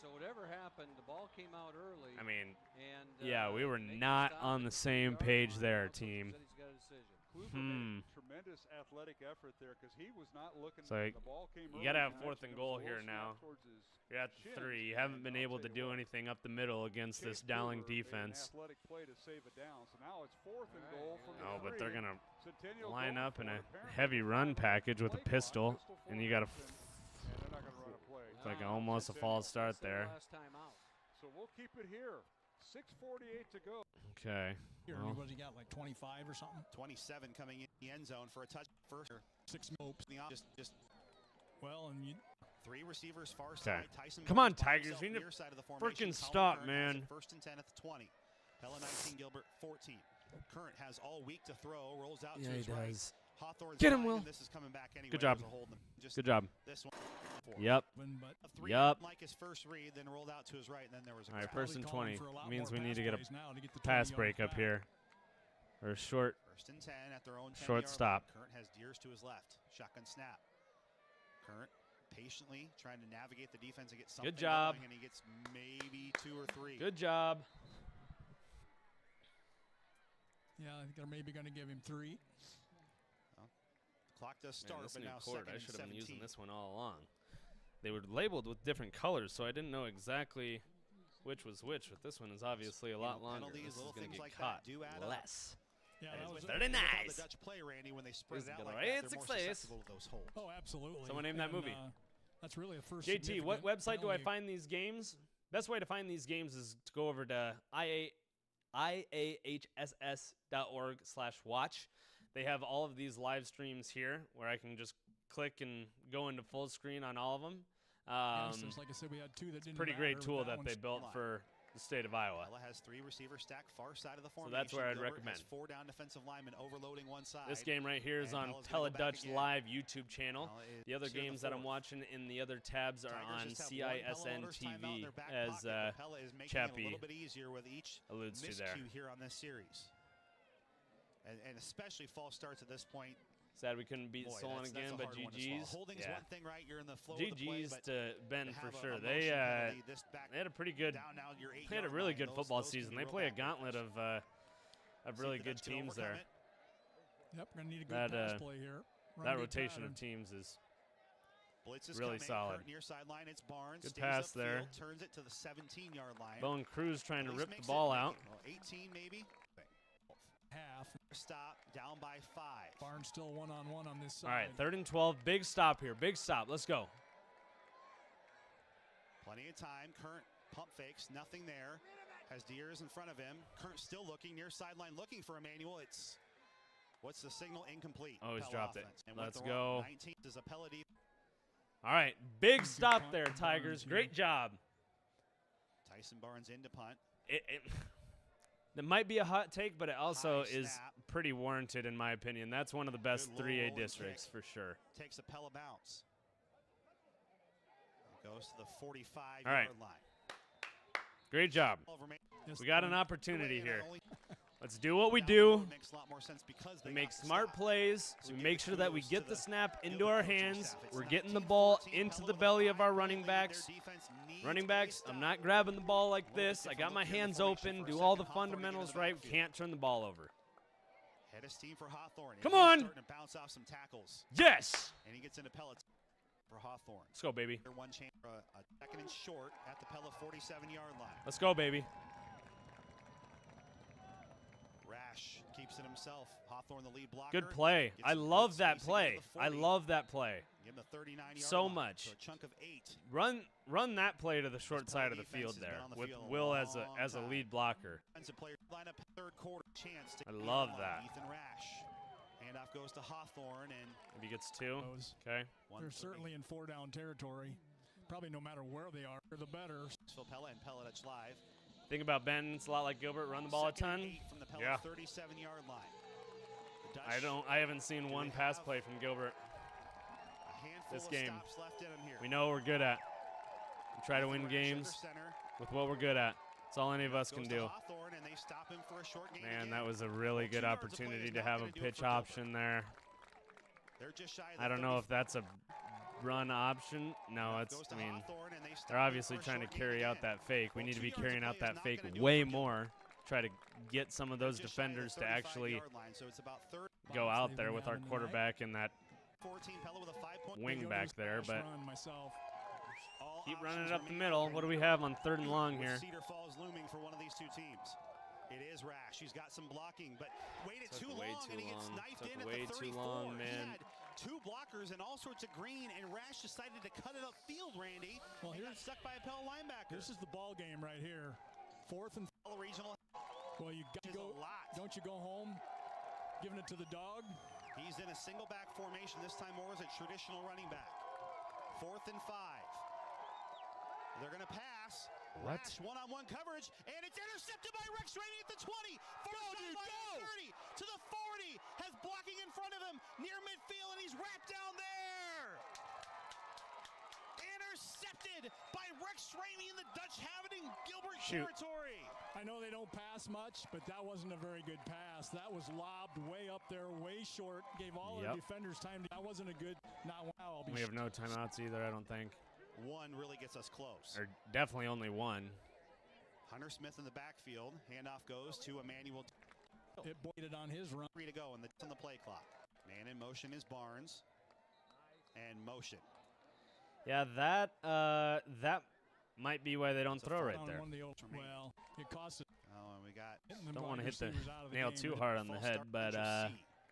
So whatever happened, the ball came out early.
I mean,
and,
yeah, we were
they can
not
stop
on
at
the
the
same
2-yard
page
line.
there,
Now Coach
team.
Pizzetti's got a decision.
Kluber made a tremendous athletic effort there because he was not looking.
So
the ball came
you got to
early
have
and
fourth
actually
and
there was
goal
a
here
little
now.
snap towards his
You're at the
shin,
3. You haven't been
and I'll
able
tell
to
you
do
what,
anything up the middle against this
Chase
Dowling
Kluber made an
defense.
athletic play to save it down. So now it's fourth and goal from the
Oh, but
3.
they're going to
Centennial
line
going
up in
for
a
it. Apparently
heavy run package with a
play clock,
pistol, and you got to
formation, and they're not going to run a play.
it's like almost a false start there.
Last time out.
So we'll keep it here. 6:48 to go.
Okay.
Here,
Well,
what he got, like 25 or something?
27 coming in the end zone for a touch first.
6 nopes.
Just
Well, and you.
3 receivers far
okay.
side. Tyson
Come on,
Barnes by
Tigers.
himself
We need
near
to
side of the formation.
freaking
Colin
stop,
Current has
man.
it first and 10 at the 20. Pella 19, Gilbert 14. Current has all week to throw. Rolls out
Yeah,
to his
he
right.
does.
Hawthorne's
Get him,
fine,
Will.
and this is coming back anyway.
Good job.
There's a hold. Just
Good job.
This one.
Yep.
But
A 3
Yep.
like his first read, then rolled out to his right, and then there was a
All right,
grab.
first and
calling
20
for a lot
means
more
we need to
pass
get a
plays now to get the
pass
20
break
yards
up
back.
here. Or a short.
First and 10 at their own 10-yard
Short
line.
stop.
Current has Deers to his left. Shotgun snap. Current patiently trying to navigate the defense and get something
job.
going, and he gets maybe 2 or 3.
Good job.
Yeah, I think they're maybe going to give him 3.
Clock does start,
Man, this
but
new
now
cord,
second
I
and
should have been
17.
using this one all along. They were labeled with different colors, so I didn't know exactly which was which, but this one is obviously a lot longer.
Penalties,
This is
little
going to
things
get
like
caught
that do add up.
less.
Yeah,
And
that
it's
was
very nice.
The Dutch play, Randy, when they spread
This
it
is
out
gonna
like
right
that,
in
they're more
6th place.
susceptible to those holes.
Oh, absolutely.
Someone name that
And,
movie.
That's really a first.
JT, what
significant
website do I
penalty.
find these games? Best way to find these games is to go over to iahss.org/watch. They have all of these live streams here where I can just click and go into full screen on all of them.
Yes, there's, like I said, we had 2 that didn't
Pretty
matter,
great
but
tool that
one's
they built
line.
for the state of Iowa.
Pella has 3 receivers stacked far side of the
So
formation.
that's where I'd
Gilbert
recommend.
Has 4 down defensive linemen overloading one side.
This game right here is
And
on
Pella's gonna
Pella
go back
Dutch
again.
Live YouTube channel.
Pella is
The other
here in the
games that I'm
fourth.
watching in the other tabs are
Tigers
on
just have one Pella
CISN
owner's timeout in
TV,
their back
as
pocket, but Pella is making it a
Chappie
little bit easier with each
alludes to there.
miscue here on this series. And especially false starts at this point.
Sad we couldn't beat
Boy,
Solon
that's
again,
a
but
hard one to swallow.
GG's.
Holding's
Yeah.
one thing, right? You're in the flow of the play,
GG's
but
to Ben
to
for
have a
sure.
motion
They
penalty this back
had a pretty good
down now your 8
they had a
yard
really
line,
good
those-
football
those can
season.
be
They
real
play a
bad
gauntlet
plays.
of
See
really
if the
good
Dutch can
teams
overcome
there.
it.
Yep, going to need a good
That
pass play here. Run
that
good
rotation
pattern.
of teams is
Blitz is
really
coming.
solid.
Current near sideline. It's Barnes.
Good
Stays
pass
upfield,
there.
Turns it to the 17-yard line.
Bone Cruz trying to
At least
rip the
makes
ball
it
out.
18 maybe.
Half.
Stop down by 5.
Barnes still one-on-one on this side.
All right, 3rd and 12. Big stop here. Big stop. Let's go.
Plenty of time. Current pump fakes. Nothing there. Has Deers in front of him. Current still looking near sideline, looking for Emmanuel. It's what's the signal? Incomplete.
Oh, he's
Pella
dropped
offense.
it.
And with
Let's
the run,
go.
19 is a Pella defense.
All right, big
Good
stop
punt
there,
from
Tigers.
Barnes
Great job.
Tyson Barnes into punt.
That might be a hot take, but it also
High
is
snap.
pretty warranted in my opinion. That's one of the best
Good
3A
low
districts
kick.
for sure.
Takes a Pella bounce. Goes to the 45-yard
All right.
line.
Great job.
Yes,
We got an
point.
opportunity here. Let's do what we do. We make smart plays. We make sure that we get the snap into our hands. We're getting the ball into the belly of our running backs. Running backs, I'm not grabbing the ball like this. I got my hands open, do all the fundamentals right. We can't turn the ball over. Come on. Yes.
And he gets into pellets for Hawthorne.
Let's go, baby.
One chance, a second and short at the Pella 47-yard line.
Let's go, baby.
Rash keeps it himself. Hawthorne, the lead blocker.
Good play. I love that play. I love that play.
Give him the 39-yard
so
line,
much.
so a chunk of 8.
Run that play to the short side of the field there with Will as a lead blocker. I love that.
Ethan Rash. Handoff goes to Hawthorne, and
if he gets 2, okay.
They're certainly in 4-down territory. Probably no matter where they are, the better.
So Pella and Pelletich live.
Thing about Ben, it's a lot like Gilbert. Run the ball a ton.
From the Pella
Yeah.
37-yard line.
I haven't seen one pass play from Gilbert this game. We know what we're good at. We try to win games with what we're good at. That's all any of us can do. Man, that was a really good opportunity to have a pitch option there. I don't know if that's a run option. No, it's, I mean, they're obviously trying to carry out that fake. We need to be carrying out that fake way more. Try to get some of those defenders to actually go out there with our quarterback and that wing back there, but keep running it up the middle. What do we have on 3rd and long here?
Cedar Falls looming for one of these two teams. It is Rash. He's got some blocking, but waited too long, and he gets knifed in at the 34.
Man.
He had 2 blockers and all sorts of green, and Rash decided to cut it upfield, Randy.
Well,
he got stuck by a Pella linebacker.
This is the ball game right here. 4th and
regional.
Well, you got to go. Don't you go home giving it to the dog?
He's in a single back formation. This time more as a traditional running back. 4th and 5. They're going to pass.
What?
Rash, one-on-one coverage, and it's intercepted by Rex Rainey at the 20. 30 to the 40. Has blocking in front of him near midfield, and he's wrapped down there. Intercepted by Rex Rainey in the Dutch Habiting Gilbert territory.
I know they don't pass much, but that wasn't a very good pass. That was lobbed way up there, way short. Gave all our defenders time. That wasn't a good. Not wow.
We have no timeouts either, I don't think.
One really gets us close.
Or definitely only one.
Hunter Smith in the backfield. Handoff goes to Emmanuel.
It waited on his run.
3 to go on the play clock. Man in motion is Barnes. And motion.
Yeah, that might be why they don't throw right there.
Well, it costs.
Oh, and we got.
Don't want to hit the nail too hard on the head, but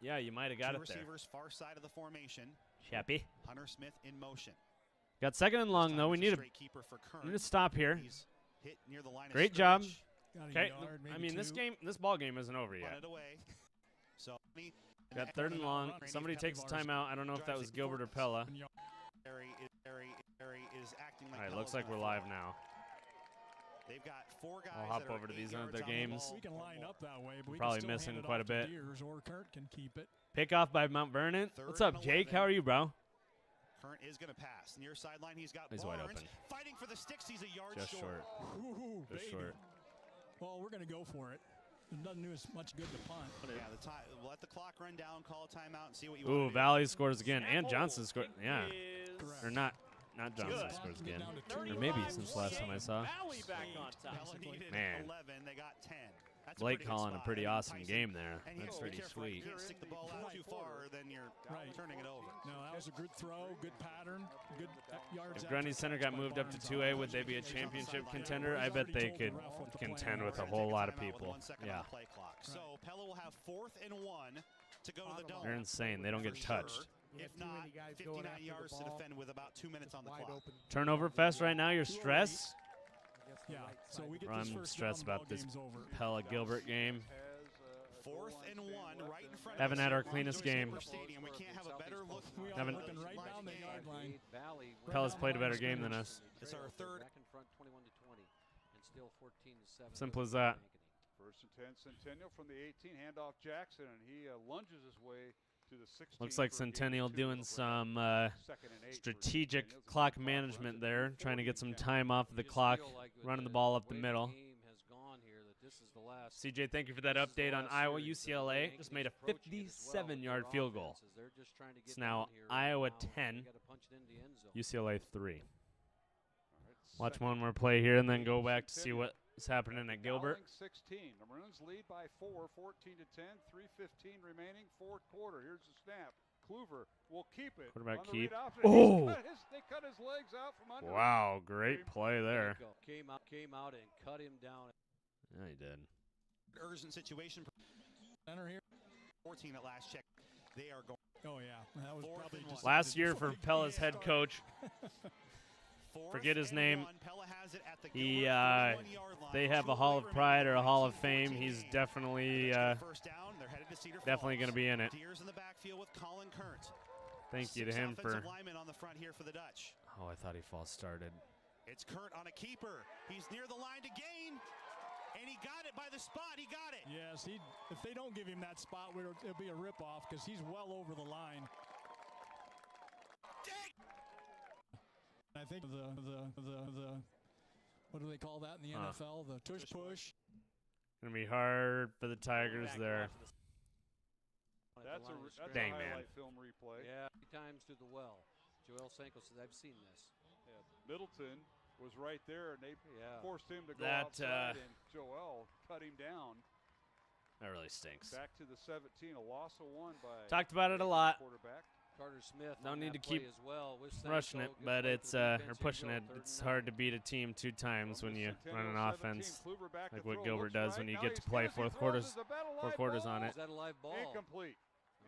yeah, you might have got it there.
Receivers far side of the formation.
Chappy.
Hunter Smith in motion.
Got 2nd and long though. We need to stop here.
Hit near the line
Great
of
job.
Okay,
I mean this ball game isn't over yet.
So
got 3rd and long. Somebody takes a timeout. I don't know if that was Gilbert or Pella. All right, looks like we're live now.
They've got 4 guys.
I'll hop over to these other games.
We can line up that way, but we
probably
can still
missing
hand it
quite a
off to
bit.
Deers, or Kurt can keep it.
Pick off by Mount Vernon. What's up, Jake? How are you, bro?
Current is going to pass. Near sideline, he's got
He's
Barnes
wide open.
Fighting for the sticks. He's a yard
Just short.
Ooh,
Just
baby.
short.
Well, we're going to go for it. It doesn't do as much good to punt.
Yeah, let the clock run down, call a timeout, and see what you
Ooh,
want to
Valley scores again, and Johnson scored. Yeah,
Correct.
or not Johnson scores again, or maybe since last time I saw.
Valley back on top.
Man,
11, they got 10. That's
Blake
a pretty good
calling a
spot.
pretty
And
awesome
Tyson-
game there.
and you
That's
gotta be
pretty
careful.
sweet.
You can't stick the ball out too far, then you're turning it over.
No, that was a good throw, good pattern, good yards.
If Grundy Center got moved up to 2A, would they be a championship contender? I bet they could contend with a whole lot of people. Yeah,
So Pella will have 4th and 1 to go to the dome.
they're insane. They don't get touched.
If not, 59 yards to defend with about 2 minutes on the clock.
Turnover fest right now. You're stressed.
Yeah, so we get
I'm
this first
stressed
down,
about
ball
this
game's over.
Pella Gilbert game.
4th and 1, right in front
Haven't
of
had
us
our
here
cleanest
at
game.
Stadium. We can't have a better look.
We are
Haven't-
looking right down the yard line.
Pella's played a better game than us.
It's our 3rd.
Back in front, 21-20, and still 14-7.
Simple as that.
1st and 10, Centennial from the 18, handoff Jackson, and he lunges his way to the 16.
Looks like
for a gain of
Centennial
2
doing
over
some
2nd and 8 for
strategic
Centennial.
clock management there, trying to get some time off of the clock, running the ball up the middle.
this is the last.
CJ, thank you for that
this is the
update on
last
Iowa.
series that
UCLA
Yankee
just made a
approaching it as well with
57-yard
their
field goal.
offenses. They're just trying to get
It's now
down here,
Iowa
now
10,
they gotta punch it in the end zone.
UCLA 3. Watch one more play here and then go back to see what's happening at Gilbert.
16. The Maroons lead by 4, 14-10, 3:15 remaining, fourth quarter. Here's the snap. Kluver will keep it.
Quarterback
on the
keep.
read option.
Oh!
They cut his legs out from under.
Wow, great play there.
Came out and cut him down.
Yeah, he did.
Urgent situation.
Center here.
14 at last check. They are going.
Oh yeah, that was probably just
Last year for Pella's head coach. Forget his name. He, they have a Hall of Pride or a Hall of Fame. He's definitely going to be in it. Thank you to him for. Oh, I thought he false started.
It's Kurt on a keeper. He's near the line to gain, and he got it by the spot. He got it.
Yes, if they don't give him that spot, it'll be a ripoff because he's well over the line. I think the what do they call that in the NFL? The tush push.
Gonna be hard for the Tigers there.
That's a
dang
highlight
man.
film replay.
Yeah, 3 times to the well. Joel Sanko says, I've seen this.
Yeah, Middleton was right there, and they forced him to go
That,
outside, and Joel cut him down.
That really stinks.
Back to the 17, a loss of 1 by
Talked about it a lot.
quarterback.
Carter Smith.
Don't
on
need to
that play
keep
as well with
rushing it,
Sanko. Good
but
play
it's
for the defense.
or
Here
pushing
we
it.
go, 3rd
It's
and
hard
9.
to beat a team 2 times when you run an offense
Kluber back
like
to
what
throw,
Gilbert
looks
does
right.
when you
Now
get to
he's
play
hit as he
4
throws.
quarters.
Is that a
4
live
quarters
ball?
on it.
Is that a live ball?
Incomplete.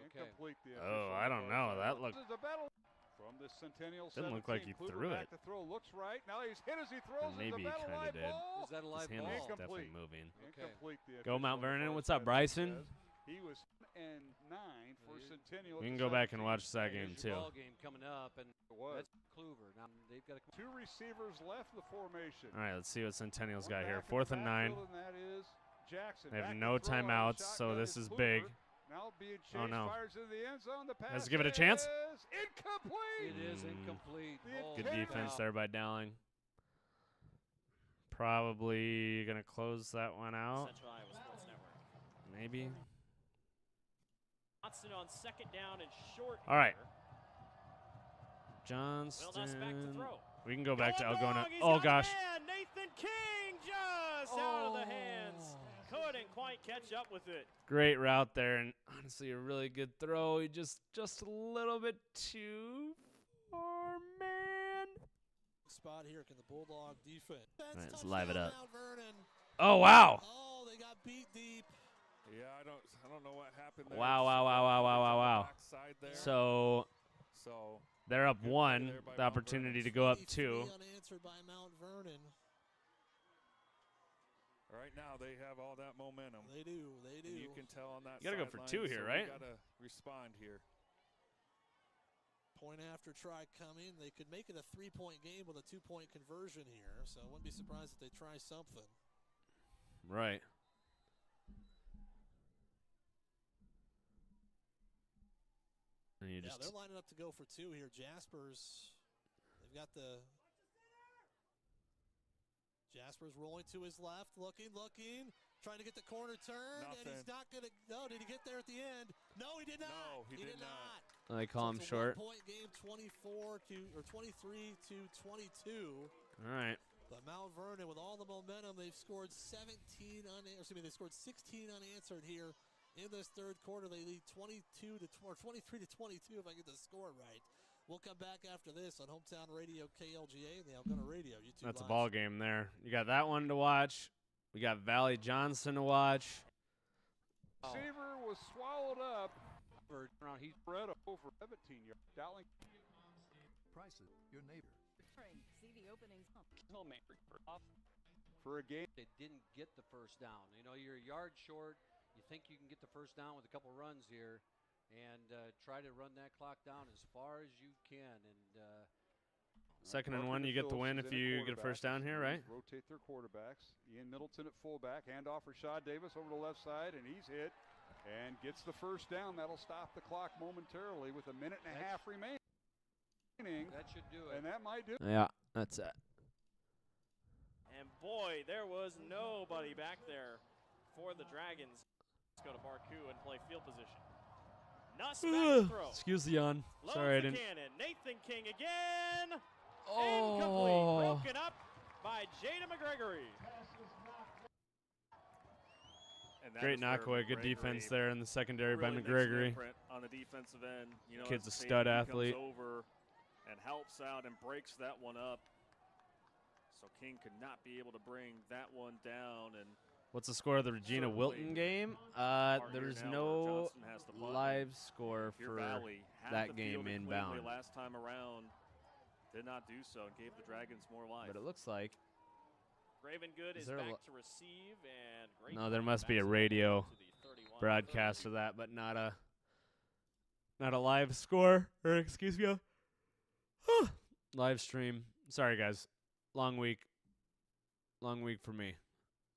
Okay.
Incomplete. The
Oh,
official
I don't know.
calls.
That looked.
This is a battle from the Centennial.
Didn't look like he
17. Kluber
threw
back
it.
to throw, looks right. Now he's hit as he throws.
Maybe he
is
kind of
live
did.
ball?
Is that a
His
live
hand
ball?
was definitely moving.
Okay.
Incomplete. The
Go Mount
official on the
Vernon.
far
What's up,
side
Bryson?
says He was 9 for Centennial.
We
at
can
the
go back and
17.
watch that game
Here's your
too.
ball game coming up, and that's Kluver. Now they've got to
2 receivers left the formation.
All right, let's see what Centennial's got here.
Back in the
4th and 9.
backfield, and that is Jackson.
They have
Back to
no
throw out of the
timeouts, so
shotgun
this is
Kluber.
big.
Now being chased,
Oh, no.
fires into the end zone. The pass
Let's give it a chance.
is incomplete.
It is incomplete.
Good defense there by Dowling. Probably gonna close that one out.
Central Iowa Sports Network.
Maybe.
Johnston on 2nd down and short.
All right.
here.
Johnston.
Well, that's back to throw.
We can go back to
Going
Algona.
long, he's
Oh
got a
gosh.
man. Nathan King just out of the hands. Couldn't quite catch up with it.
Great route there, and honestly a really good throw. He just a little bit too far, man.
Spot here. Can the Bulldog defense?
All right, let's live it up.
Mount Vernon.
Oh wow.
Oh, they got beat deep.
Yeah, I don't know what happened there.
Wow.
Backside there.
So they're up 1. The opportunity to go up 2.
Unanswered by Mount Vernon.
Right now they have all that momentum.
They do. They do.
And you can tell on that.
You gotta go for 2 here,
so
right?
You gotta respond here.
Point after try coming. They could make it a 3-point game with a 2-point conversion here. So I wouldn't be surprised if they try something.
Right. And you
They're lining up to go for 2 here. Jaspers, they've got the Jaspers rolling to his left, looking, trying to get the corner turned, and he's not going to. No, did he get there at the end? No, he did not.
No, he did not.
They call him
it's
short.
A 1-point game, 23 to 22.
All right.
But Mount Vernon, with all the momentum, they've scored 16 unanswered here in this 3rd quarter. They lead 23 to 22, if I get the score right. We'll come back after this on Hometown Radio, KLGA, and the Algona Radio. YouTube
That's a
Live.
ball game there. You got that one to watch. We got Valley Johnson to watch.
Receiver was swallowed up.
He's
spread over 17 yards. Dowling.
Prices, your neighbor.
See the openings.
For a game.
They didn't get the first down. You know, you're a yard short. You think you can get the first down with a couple runs here, and try to run that clock down as far as you can. And
2nd and 1, you get the win if you get a first down here, right?
Rotate their quarterbacks. Ian Middleton at fullback. Handoff Rashad Davis over the left side, and he's hit and gets the first down. That'll stop the clock momentarily with a minute and a half remaining.
That should do it.
And that might do it.
Yeah, that's it.
And boy, there was nobody back there. for the Dragons. Let's go to Barku and play field position. Nuss back to throw.
Excuse the yawn.
Loads
Sorry, I
the
didn't.
cannon. Nathan King again.
Oh.
Incomplete. Broken up by Jada McGregory.
Great knockaway. Good defense there in the secondary by
Really
McGregory.
on the defensive end. You know,
Kid's
as
a
the
stud
safety
athlete.
Comes over and helps out and breaks that one up. So King could not be able to bring that one down. And
What's the score of the Regina Wilton game? There's no live score
Here
for
Valley had
that
the
game
field in
inbound.
Quigley last time around. Did not do so and gave the Dragons more life.
But it looks like
Raven Good is
there a
back to receive, and great
no, there
ball
must be a
backs it
radio
to the 31.
broadcast of that, but not a live score, or excuse me, live stream. Sorry guys, long week for me.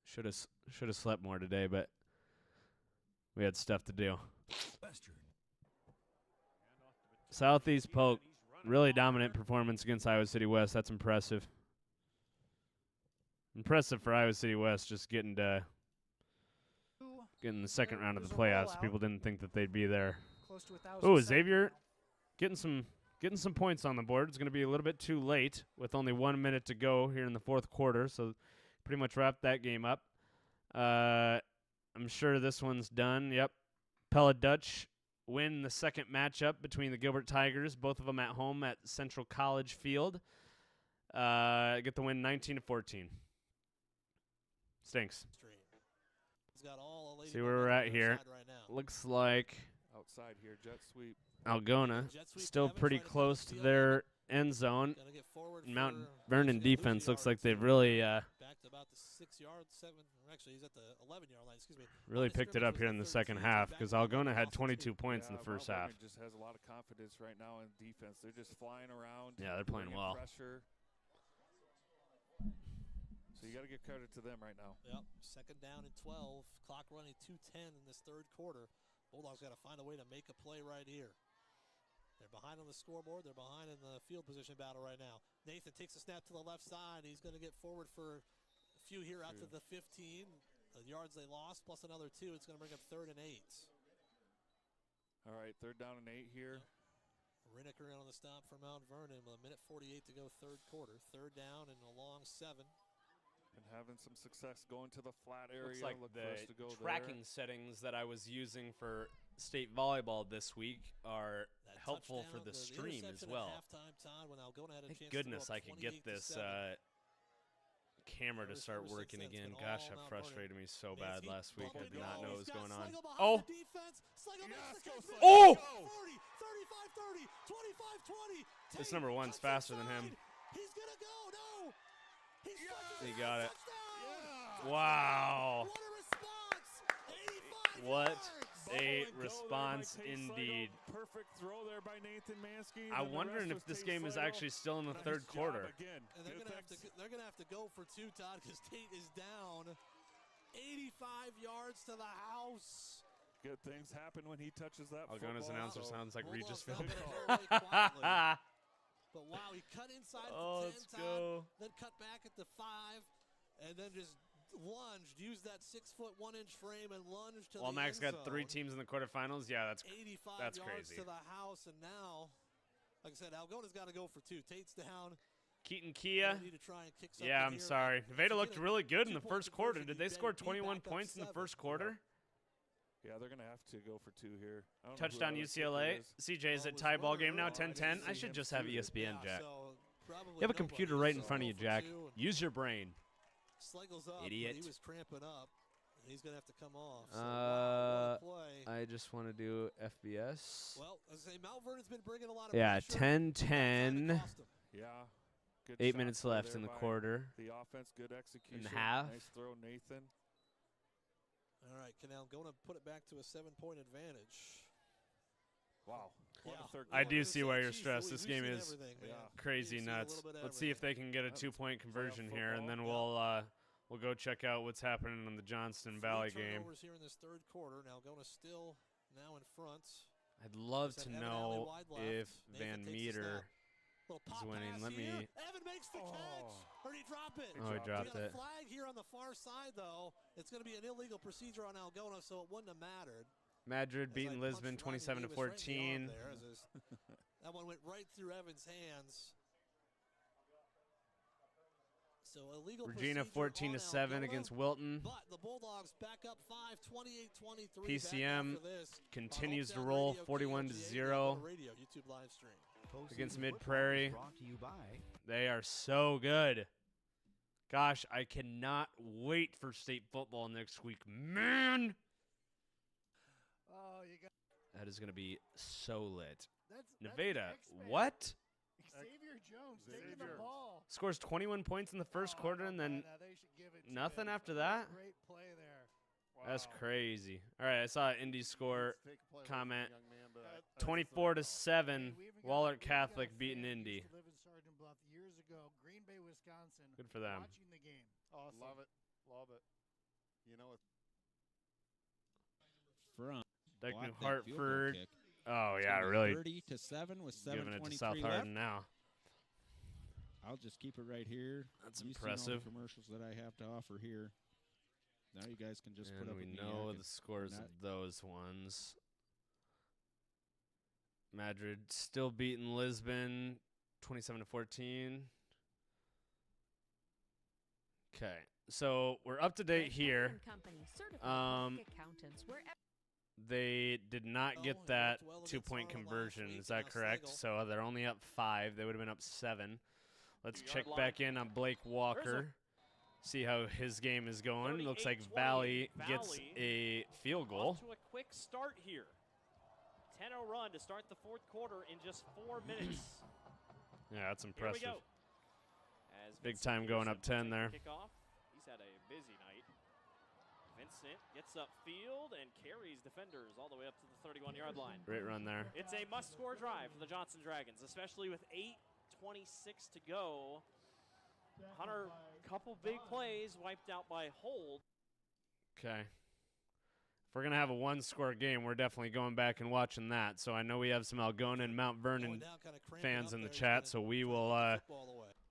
Should have slept more today, but we had stuff to do. Southeast Polk, really dominant performance against Iowa City West. That's impressive. Impressive for Iowa City West, just getting the second round of the playoffs. People didn't think that they'd be there.
Close to 1,000
Oh, Xavier getting some points on the board. It's going to be a little bit too late with only 1 minute to go here in the fourth quarter, so pretty much wrapped that game up. I'm sure this one's done. Yep. Pella Dutch win the second matchup between the Gilbert Tigers, both of them at home at Central College Field. Get the win 19-14. Stinks. See where we're at here. Looks like
outside here, jet sweep.
Algona still pretty close to their end zone. Mount Vernon defense looks like they've really
back to about the 6-yard, 7. Actually, he's at the 11-yard line. Excuse me.
really picked it up here in the second half because Algona had 22 points in the first half.
Mount Vernon just has a lot of confidence right now in defense. They're just flying around.
Yeah, they're playing well.
Pressure. So you got to give credit to them right now.
Yep. Second down and 12. Clock running 2:10 in this third quarter. Bulldogs got to find a way to make a play right here. They're behind on the scoreboard. They're behind in the field position battle right now. Nathan takes a snap to the left side. He's going to get forward for a few here out to the 15. The yards they lost plus another 2. It's going to bring up 3rd and 8.
All right, 3rd down and 8 here.
Riniker on the stop for Mount Vernon. A minute 48 to go third quarter. 3rd down and a long 7.
And having some success going to the flat area.
Looks like
Look for us to go
tracking settings that I was using for state volleyball this week are helpful for the stream as well. Thank goodness I could get this camera to start working again. Gosh, that frustrated me so bad last week. I did not know what was going on. Oh! Oh!
35-30, 25-20.
This number 1's faster than him.
He's going to go. No.
He got it. Wow. What a response indeed.
Perfect throw there by Nathan Mansky.
I'm wondering if this game is actually still in the third quarter.
And they're going to have to go for 2, Todd, because Tate is down 85 yards to the house.
Good things happen when he touches that
Algona's announcer sounds like Regis Philbin.
But wow, he cut inside
oh,
for 10,
let's
Todd,
go.
then cut back at the 5, and then just lunged, used that 6'1" frame and lunged to
While
the
Max
end
got 3 teams in the quarterfinals, yeah, that's
85 yards
crazy.
to the house, and now, like I said, Algona's got to go for 2. Tate's down.
Keaton Kia.
Need to try and kick
Yeah, I'm
here.
sorry. Nevada looked really good in the
2-point
first quarter.
conversion.
Did they
You
score
better be
21
back up
points in the
7.
first quarter?
Yeah, they're going to have to go for 2 here. I don't know who
Touchdown
the other kicker
UCLA.
is.
CJ's at tie ball game now, 10-10. I should just have ESPN, Jack. You have a computer right in front of you, Jack. Use your brain.
Schlegel's up,
Idiot.
He was cramping up. He's going to have to come off. So, wow, what a play.
I just want to do FBS.
Well, as I say, Mount Vernon's been bringing a lot of
Yeah,
pressure.
10-10.
Yeah. Good
8
shot
minutes
play
left
there
in the
by
quarter.
The offense, good execution.
half.
Nice throw, Nathan.
All right, Canal going to put it back to a 7-point advantage.
Wow. What a third
I
quarter.
do see why you're stressed. This game is
Yeah.
crazy nuts. Let's see if they can get a 2-point conversion here, and then we'll go check out what's happening in the Johnston Valley game.
Turnovers here in this third quarter. Now going to still now in front.
I'd love
It's
to
an Evan
know
Alley wide left.
if
Nathan
Van
takes the
Meter
snap. Little pop
winning.
pass
Let me.
here. Evan makes the catch. Or did he drop it?
Oh, he dropped
We got
it.
a flag here on the far side, though. It's going to be an illegal procedure on Algona, so it wouldn't have mattered.
Madrid beating Lisbon 27 to 14.
That one went right through Evan's hands. So illegal
Regina 14 to 7 against Wilton.
But the Bulldogs back up 5, 28-23.
PCM continues to roll 41 to 0
YouTube live stream.
against Mid Prairie. They are so good. Gosh, I cannot wait for state football next week, man.
Oh, you got.
That is going to be so lit.
That's
Nevada,
X-Man.
what?
Xavier Jones taking the ball.
Scores 21 points in the first quarter and then
Now they should give it to
nothing
him.
after that?
Great play there.
That's crazy. All right, I saw Indy score comment. 24 to 7. Wahlert Catholic beating Indy.
Live in Sergeant Bluff years ago, Green Bay, Wisconsin.
Good for them.
Watching the game.
Awesome. Love it. Love it. You know, it's
From
Dyke
blocked
New
that field goal
Hartford.
kick.
Oh,
It's
yeah,
gonna be
really
30 to 7 with 7:23
giving it to South
left.
Hardin now.
I'll just keep it right here.
That's
You've seen
impressive.
all the commercials that I have to offer here. Now you guys can just
And
put up
we
with me
know
yakking.
the scores
Not-
of those ones. Madrid still beating Lisbon 27 to 14. Okay, so we're up to date here. They did not get that 2-point conversion. Is that correct? So they're only up 5. They would have been up 7. Let's check back in on Blake Walker. See how his game is going. Looks like Valley gets a field goal.
Off to a quick start here. 10-0 run to start the fourth quarter in just 4 minutes.
Yeah, that's
Here
impressive.
we go. As
Big
Vincent
time going
Pearson
up 10
will take
there.
the kickoff. He's had a busy night. Vincent gets upfield and carries defenders all the way up to the 31-yard line.
Great run there.
It's a must-score drive for the Johnson Dragons, especially with 8:26 to go. Hunter, couple big plays wiped out by hold.
Okay. If we're going to have a one-score game, we're definitely going back and watching that. So I know we have some Algona and Mount Vernon fans in the chat, so we will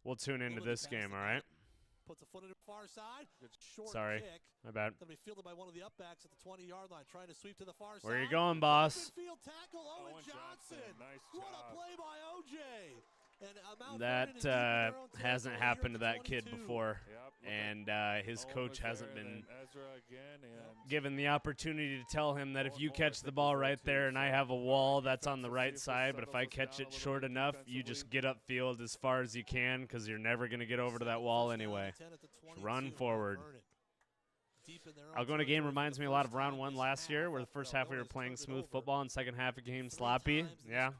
we'll tune into this game, all right?
Puts a foot in the far side. Short
Sorry.
kick.
My bad.
Going to be fielded by one of the upbacks at the 20-yard line, trying to sweep to the far side.
Where you going, boss?
Field tackle, Owen Johnson.
Nice
what
job.
a play by OJ. And Mount Vernon is
That
deep in their own
hasn't
territory
happened to
here at
that
the
kid
22.
before.
Yep,
And his coach hasn't been
Ezra again, and
given the opportunity to tell him that if you catch the ball right there and I have a wall that's on the right side, but if I catch it short enough, you just get upfield as far as you can because you're never going to get over to that wall anyway. Just run forward. Algona game reminds me a lot of round 1 last year, where the first half we were playing smooth football and second half it became sloppy. Yeah.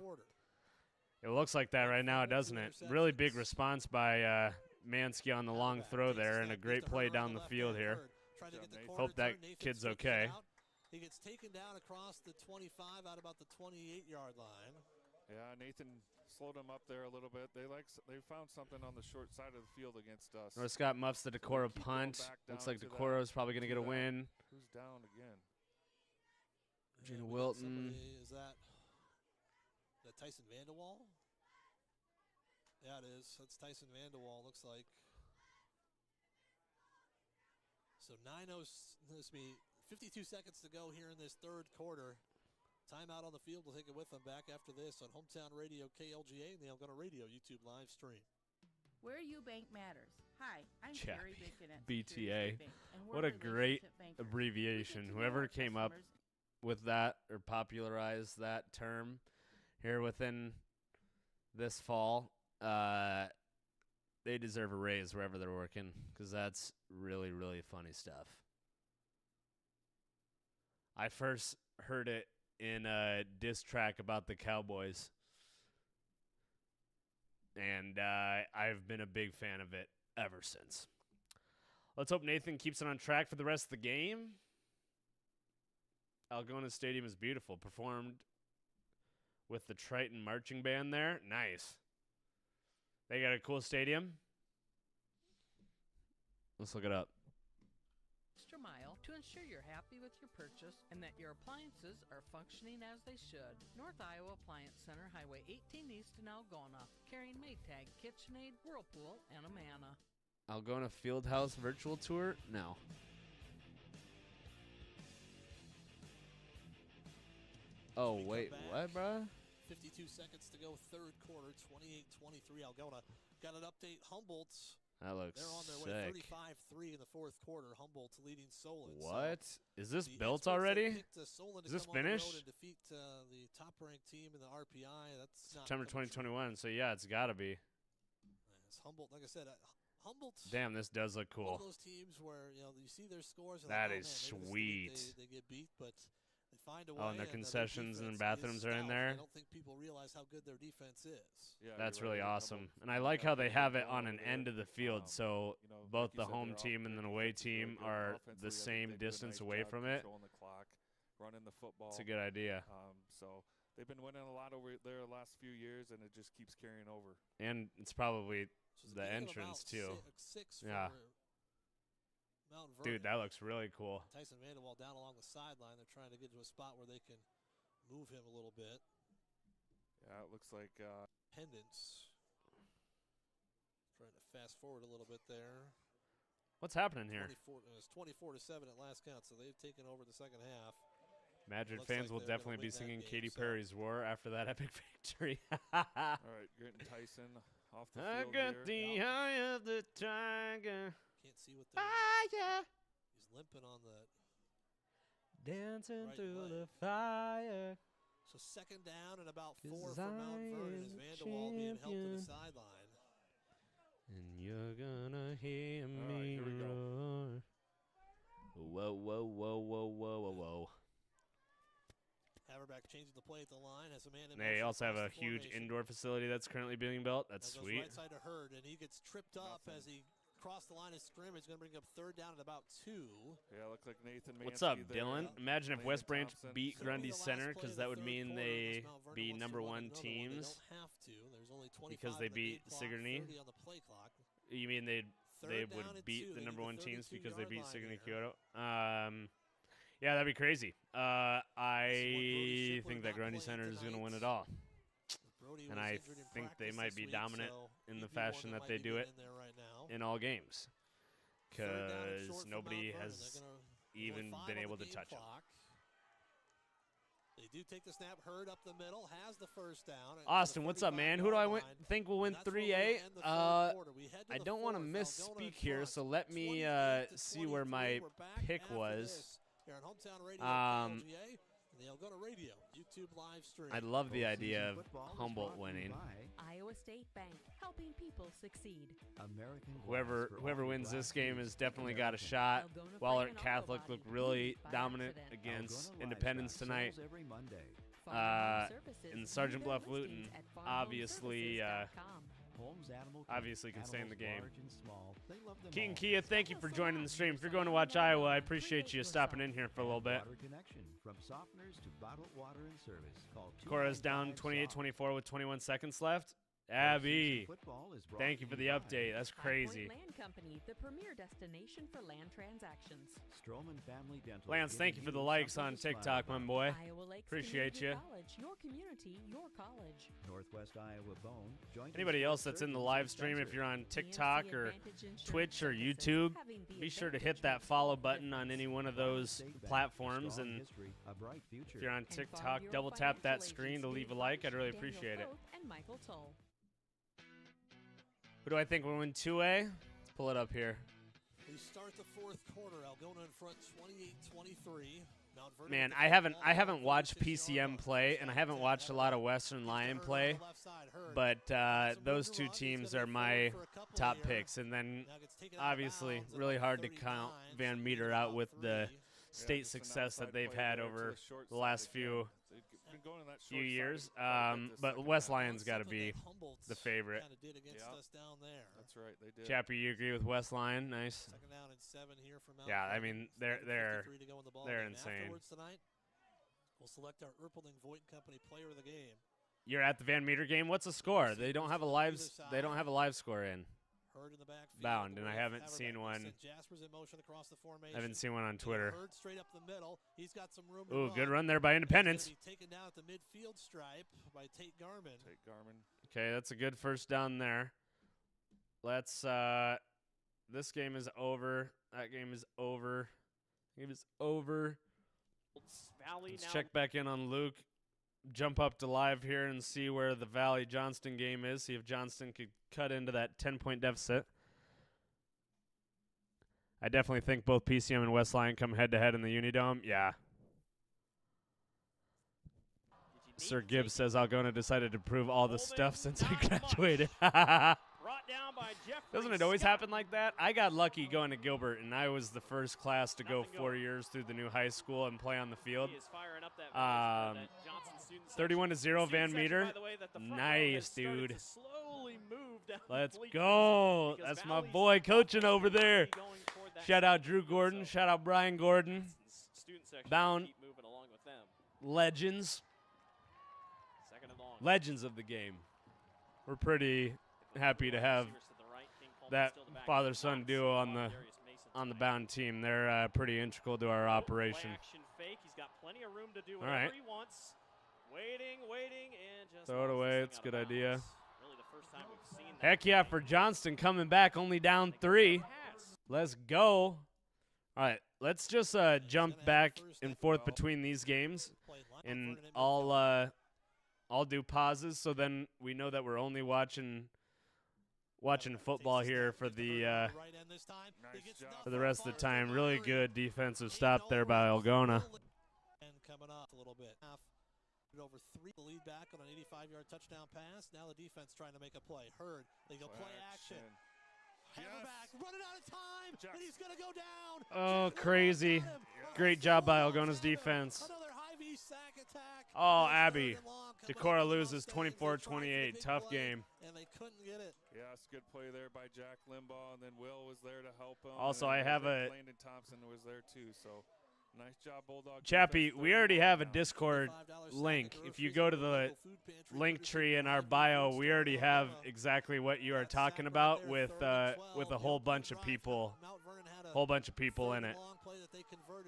It looks like that right now, doesn't it? Really big response by Mansky on the long throw there, and a great play down the field here. Hope that kid's okay.
He gets taken down across the 25 out about the 28-yard line.
yeah, Nathan slowed him up there a little bit. They found something on the short side of the field against us.
North Scott muffs the Decorah
keep going
punt.
back
Looks
down
like
to
Decorah's
that-
probably going to get a
to that.
win.
Who's down again?
Regina
And we got
Wilton.
somebody- Is that Tyson Vanderwall? Yeah, it is. That's Tyson Vanderwall, looks like. So 52 seconds to go here in this third quarter. Timeout on the field. We'll take it with them back after this on Hometown Radio KLGA and the Algona Radio YouTube live stream.
Where you bank matters. Hi, I'm
Chappie.
Terry Bacon at
BTA.
Security Bank, and we're
What a great
relationship bankers.
abbreviation.
We get to know
Whoever
our
came up
customers.
with that or popularized that term here within this fall, they deserve a raise wherever they're working because that's really, really funny stuff. I first heard it in a diss track about the Cowboys, and I've been a big fan of it ever since. Let's hope Nathan keeps it on track for the rest of the game. Algona Stadium is beautiful. Performed with the Triton Marching Band there. Nice. They got a cool stadium. Let's look it up.
Extra mile
to ensure you're happy with your purchase and that your appliances are functioning as they should. North Iowa Appliance Center, Highway 18 East in Algona, carrying Maytag, KitchenAid, Whirlpool, and Amana.
Algona Fieldhouse virtual tour? No. Oh, wait, what, bro?
52 seconds to go, third quarter, 28-23. Algona got an update. Humboldt.
That looks
They're on their
sick.
way, 35-3 in the fourth quarter. Humboldt leading Solon.
What?
So
Is this
the
built
experts
already?
that picked, Solon
Is
to
this
come on the road
finished?
and defeat the top-ranked team in the RPI. That's not
September
coming true.
2021, so yeah, it's got to be.
It's Humboldt, like I said, Humboldt.
Damn, this does look
One
cool.
of those teams where you see their scores. And
That
like,
is
oh, man,
sweet.
They get beat, but they find a way.
Oh, and their
their
concessions and
defense
bathrooms
is
are in
stout.
there.
I don't think people realize how good their defense is.
Yeah,
That's
you're right.
really
They come
awesome.
up
And I like how they
with
have it
going
on
over
an
there.
end of the field, so
you know,
both
like you
the
said,
home
their
team and
their
the away
defense is really
team
good.
are
Offensively,
the
I think
same
they do a
distance
nice
away
job
from it.
controlling the clock, running the football.
It's a good idea.
So they've been winning a lot over there the last few years, and it just keeps carrying over.
And it's probably
So it's a
the
gain of
entrance,
about
too.
Six
Yeah.
for Mount Vernon.
Dude, that looks really cool.
Tyson Vanderwall down along the sideline. They're trying to get to a spot where they can move him a little bit.
Yeah, it looks like
Pendants. Trying to fast forward a little bit there.
What's happening here?
It was 24-7 at last count, so they've taken over the second half.
Madrid
Looks
fans
like
will
they're gonna
definitely be
win that
singing
game,
Katy
so-
Perry's War after that epic victory.
all right, getting Tyson off the
I
field
got
here.
the eye of the tiger.
Can't see what the
Fire.
He's limping on the
Dancing
right
through
leg.
the fire.
So second down and about 4
'Cause
for Mount
I
Vernon as
am
Vanderwall being helped to the
champion.
sideline.
And you're gonna hear
right,
me
here we go.
roar. Whoa, whoa, whoa, whoa, whoa, whoa, whoa.
Haverback changing the play at the line as a man in
They
motion
also have a
across the
huge
formation.
indoor facility that's currently being built. That's
That goes
sweet.
right side to Hurd, and he gets tripped up as he crossed the line of scrimmage. Going to bring up third down at about 2.
Yeah, looks like Nathan Mansky
What's up,
there.
Dylan? Imagine if
Landon
West Branch
Thompson.
beat
Could be
Grundy
the last
Center,
play
because
of
that
the
would
third
mean
quarter
they
unless Mount Vernon
be
wants to
number
run
one
another one.
teams.
They don't have to. There's only 25
Because they
on the
beat
game clock,
Sigourney?
30 on the play clock.
You mean they
Third
would
down and
beat
2.
the
They
number
need
one
the
teams because they
32-yard
beat
line
Sigourney
here.
Kyoto? Yeah, that'd be crazy. I
Brody
think
Shipler
that
not
Grundy
playing
Center is going to win
tonight.
it all.
Brody
And
was
I
injured in
think they
practice
might
this
be
week,
dominant
so
in
he'd
the
be one
fashion
that
that
might
they
be
do it
getting in there right now.
in all games.
Third down and
Because
short for
nobody
Mount Vernon.
has
They're gonna-
even
only 5
been
on the
able to
game
touch him.
clock. They do take the snap. Hurd up the middle, has the first down. at the
Austin, what's up, man? Who do I
45-yard line.
think will win
And that's where
3A?
we'll end the third quarter. We head to
I
the
don't want to
fourth. Algona in
misspeak here,
front,
so let me see where
28-23.
my
We're back
pick
after
was.
this here on Hometown Radio,
Um,
KLGA, and the Algona Radio YouTube live stream.
I love the
Postseason
idea of
football is
Humboldt
brought to you
winning.
by
Iowa State Bank, helping people succeed.
American Glass
Whoever
for
whoever
all
wins
glass
this game
needs.
has definitely got a
American.
shot.
Algona
Waller
Frank and
Catholic
Auto
looked
Body,
really
moved by
dominant
accident.
against
Algona
Independence
Livestock
tonight.
sells every Monday.
Farm and Home
In
Services,
Sergeant
view their
Bluff Luton,
listings at
obviously,
farmhomeservices.com.
Homes, animal
obviously
care,
can stay in the
animals
game.
large and small. They love them
Keaton
all.
Kia, thank you for joining the stream. If you're going to watch Iowa, I appreciate you stopping in here for a little bit.
Water connection from softeners to bottled water and service. Call
Cora's down 28-24 with 21 seconds left. Abby,
Football is brought
thank you
to
for the
by
update. That's
High Point
crazy.
Land Company, the premier destination for land transactions.
Stroman Family Dental.
Lance, thank you
giving
for the likes
something
on
to smile
TikTok, my
about.
boy.
Iowa Lakes
Appreciate
Community
you.
College, your community, your college.
Northwest Iowa Bone. Joint
Anybody else that's in the live stream, if you're on TikTok or Twitch or YouTube, be sure to hit that follow button on any one of those platforms. And if you're on TikTok, double tap that screen to leave a like. I'd really appreciate it.
And Michael Toll.
Who do I think will win 2A? Let's pull it up here.
We start the fourth quarter. Algona in front, 28-23. Mount Vernon
Man,
with the
I haven't
football on the
watched
36-yard
PCM
line.
play, and I haven't watched a lot of Western Lion play. But those two teams are my top picks. And then, obviously, really hard to count Van Meter out with the state success that they've had over the last few years. But West Lion's got to be the favorite.
That's right, they did.
Chappie, you agree with West Lion? Nice.
Second down and 7 here from Mount
Yeah, I
Vernon.
mean they're
7:53 to go in the ball
they're
game.
insane.
Afterwards tonight, we'll select our Erpelding Voight Company player of the game.
You're at the Van Meter game. What's the score? They don't have a live score in.
Hurd in the backfield.
bound, and I haven't seen one.
Jaspers in motion across the formation.
I haven't seen one on Twitter.
Hurd straight up the middle. He's got some room to
Ooh,
run.
good run there by Independence.
He's taken down at the midfield stripe by Tate Garmin.
Okay, that's a good first down there. Let's this game is over. That game is over. Game is over. Let's check back in on Luke. Jump up to live here and see where the Valley Johnston game is. See if Johnston could cut into that 10-point deficit. I definitely think both PCM and West Lyon come head-to-head in the Unidome. Yeah. Sir Gibbs says Algona decided to prove all the stuff since I graduated. Doesn't it always happen like that? I got lucky going to Gilbert, and I was the first class to go 4 years through the new high school and play on the field. 31-0 Van Meter. Nice, dude. Let's go. That's my boy coaching over there. Shout out Drew Gordon. Shout out Brian Gordon. Bound legends. Legends of the game. We're pretty happy to have that father-son duo on the bound team. They're pretty integral to our operation. All right. Throw it away. It's a good idea. Heck yeah for Johnston coming back, only down 3. Let's go. All right, let's just jump back and forth between these games, and I'll do pauses so then we know that we're only watching football here for the rest of the time. Really good defensive stop there by Algona.
And coming off a little bit. Over 3, the lead back on an 85-yard touchdown pass. Now the defense trying to make a play. Hurd, they go play action. Back, running out of time, and he's going to go down.
Oh, crazy. Great job by Algona's defense. Oh, Abby. Decorah loses 24-28. Tough game.
And they couldn't get it.
Yes, good play there by Jack Limbaugh, and then Will was there to help him.
Also, I have a
Landon Thompson was there too, so nice job, Bulldog.
Chappie, we already have a Discord link. If you go to the link tree in our bio, we already have exactly what you are talking about with a whole bunch of people in it.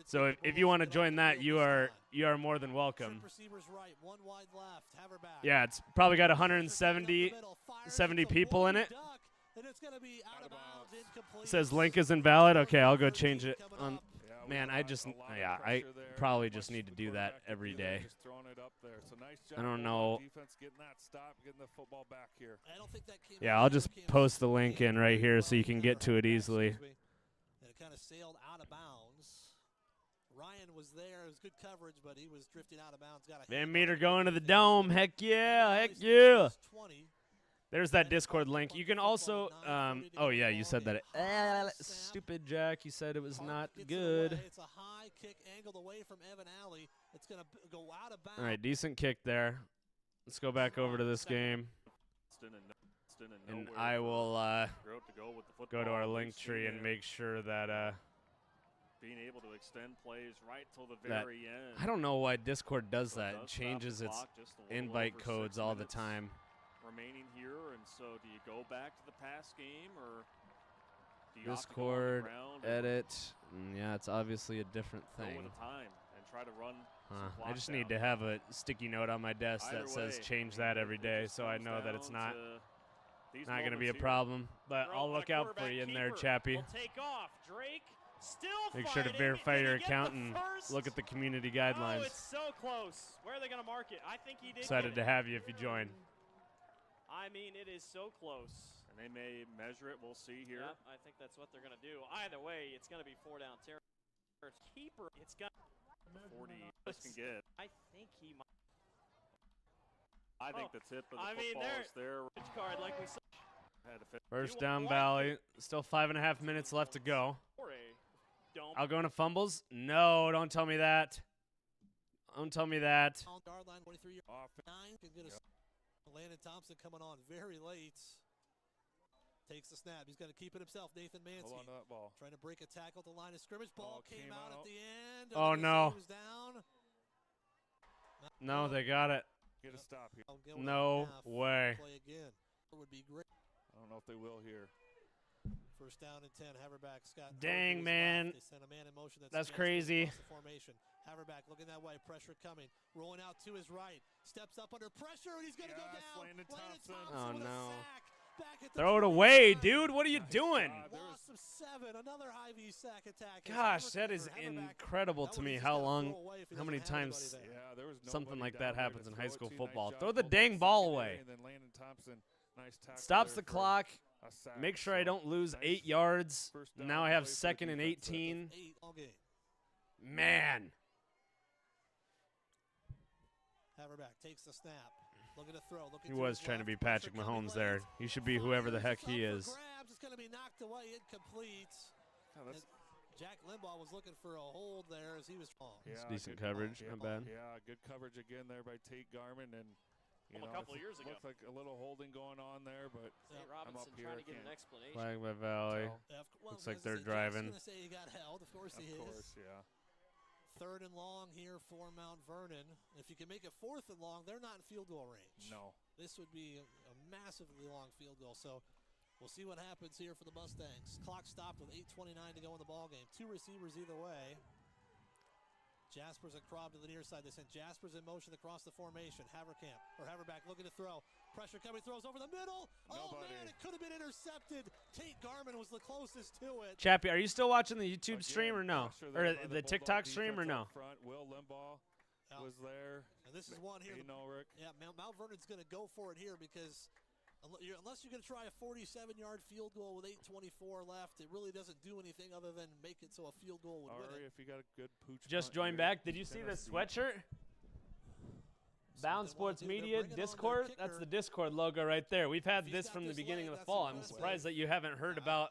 So if you want to join that, you are more than welcome. Yeah, it's probably got 170 people in it. It says link is invalid. Okay, I'll go change it. Man, I probably just need to do that every day. I don't know. Yeah, I'll just post the link in right here so you can get to it easily.
And it kind of sailed out of bounds. Ryan was there. It was good coverage, but he was drifting out of bounds.
Van Meter going to the dome. Heck yeah. Heck yeah. There's that Discord link. You can also, oh yeah, you said that. Stupid Jack, you said it was not good.
It's a high kick angled away from Evan Alley. It's going to go out of bounds.
All right, decent kick there. Let's go back over to this game. And I will go to our link tree and make sure that
being able to extend plays right till the very end.
I don't know why Discord does that. It changes its invite codes all the time.
Remaining here, and so do you go back to the past game, or do you
Discord edit? Yeah, it's obviously a different thing.
Go with the time and try to run.
I just need to have a sticky note on my desk that says change that every day, so I know that it's not going to be a problem. But I'll look out for you in there, Chappie. Make sure to verify your account and look at the community guidelines.
Oh, it's so close. Where are they going to mark it? I think he did.
Excited to have you if you join.
I mean, it is so close.
And they may measure it. We'll see here.
Yep, I think that's what they're going to do. Either way, it's going to be 4 down territory. Keeper, it's got
40 can get.
I think he might.
I think the tip of the football is there.
Card, like we saw.
First down, Valley. Still 5.5 minutes left to go. Algona fumbles? No, don't tell me that. Don't tell me that.
Landon Thompson coming on very late. Takes the snap. He's going to keep it himself. Nathan Mansky.
Hold on to that ball.
Trying to break a tackle at the line of scrimmage. Ball came out at the end.
Oh, no.
Down.
No, they got it.
Get a stop here.
No way.
Play again. Would be great.
I don't know if they will here.
First down and 10. Haverback, Scott.
Dang, man.
They sent a man in motion
That's crazy.
across the formation. Haverback looking that way. Pressure coming. Rolling out to his right. Steps up under pressure, and he's going to go down.
Landon Thompson.
Oh,
with a
no.
sack. Back at the
Throw it
20.
away, dude. What are you doing?
Loss of 7. Another Hy-Vee sack attack.
Gosh, that is incredible to me how many times
there was
something like that
down there
happens
to
in
throw
high
it
school
to.
football.
Nice
Throw
job
the
holding
dang ball
secondary,
away.
And then Landon Thompson, nice tackle
Stops
there
the
for
clock.
a sack.
Make sure I don't lose
Nice
8 yards.
first down
Now I have
play for the
second and
defense there.
18.
8 all game.
Man.
Haverback takes the snap. Looking to throw.
He was trying to be Patrick Mahomes there. He should be whoever the heck he is.
Grabs. It's going to be knocked away. Incomplete. Jack Limbaugh was looking for a hold there as he was wrong.
It's decent coverage. Not bad.
Yeah, good coverage again there by Tate Garman. And
a couple of years ago.
Looked like a little holding going on there, but
St.
I'm up
Robinson
here.
trying to get an explanation.
Flag by Valley. Looks like they're driving.
Jack's gonna say he got held. Of course he is.
Of course, yeah.
3rd and long here for Mount Vernon. If you can make it 4th and long, they're not in field goal range.
No.
This would be a massively long field goal. So we'll see what happens here for the Mustangs. Clock stopped with 8:29 to go in the ball game. 2 receivers either way. Jaspers and Crobb to the near side. They sent Jaspers in motion across the formation. Haverback looking to throw. Pressure coming, throws over the middle. Oh, man, it could have been intercepted. Tate Garman was the closest to it.
Chappie, are you still watching the YouTube stream or no? Or the TikTok stream or no?
Front. Will Limbaugh was there.
And this is one here.
Ulrich.
Yeah, Mount Vernon's going to go for it here because unless you're going to try a 47-yard field goal with 8:24 left, it really doesn't do anything other than make it so a field goal would win it.
If you got a good pooch.
Just joined back. Did you see the sweatshirt? Bound Sports Media Discord. That's the Discord logo right there. We've had this from the beginning of the fall. I'm surprised that you haven't heard about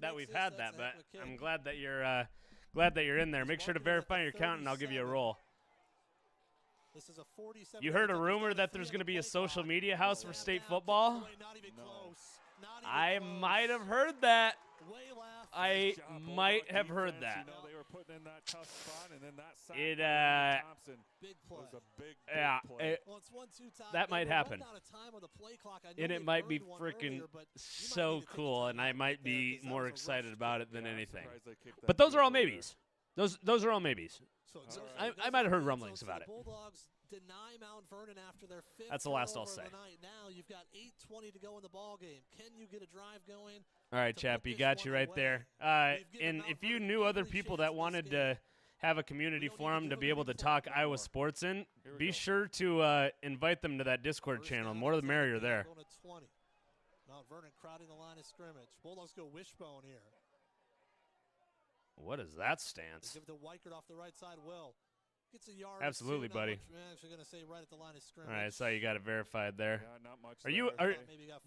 that we've had that, but I'm glad that you're in there. Make sure to verify your account, and I'll give you a roll.
This is a 47.
You heard a rumor that there's going to be a social media house for state football? I might have heard that. I might have heard that.
They were putting in that tough spot, and then that sack
It,
Thompson
big play.
was a big
Yeah,
play.
that might happen. And it might be freaking so cool, and I might be more excited about it than anything. But those are all maybes. Those are all maybes. I might have heard rumblings about it.
Bulldogs deny Mount Vernon after their 5th.
That's the last I'll say.
Now you've got 8:20 to go in the ball game. Can you get a drive going?
All right, Chappie, got you right there. And if you knew other people that wanted to have a community forum to be able to talk Iowa sports in, be sure to invite them to that Discord channel. More the merrier there.
Going to 20. Mount Vernon crowding the line of scrimmage. Bulldogs go wishbone here.
What is that stance?
They give it to Weichert off the right side. Will gets a yard.
Absolutely, buddy.
I'm actually going to say right at the line of scrimmage.
All right, so you got it verified there.
Yeah, not much
Are you,
there.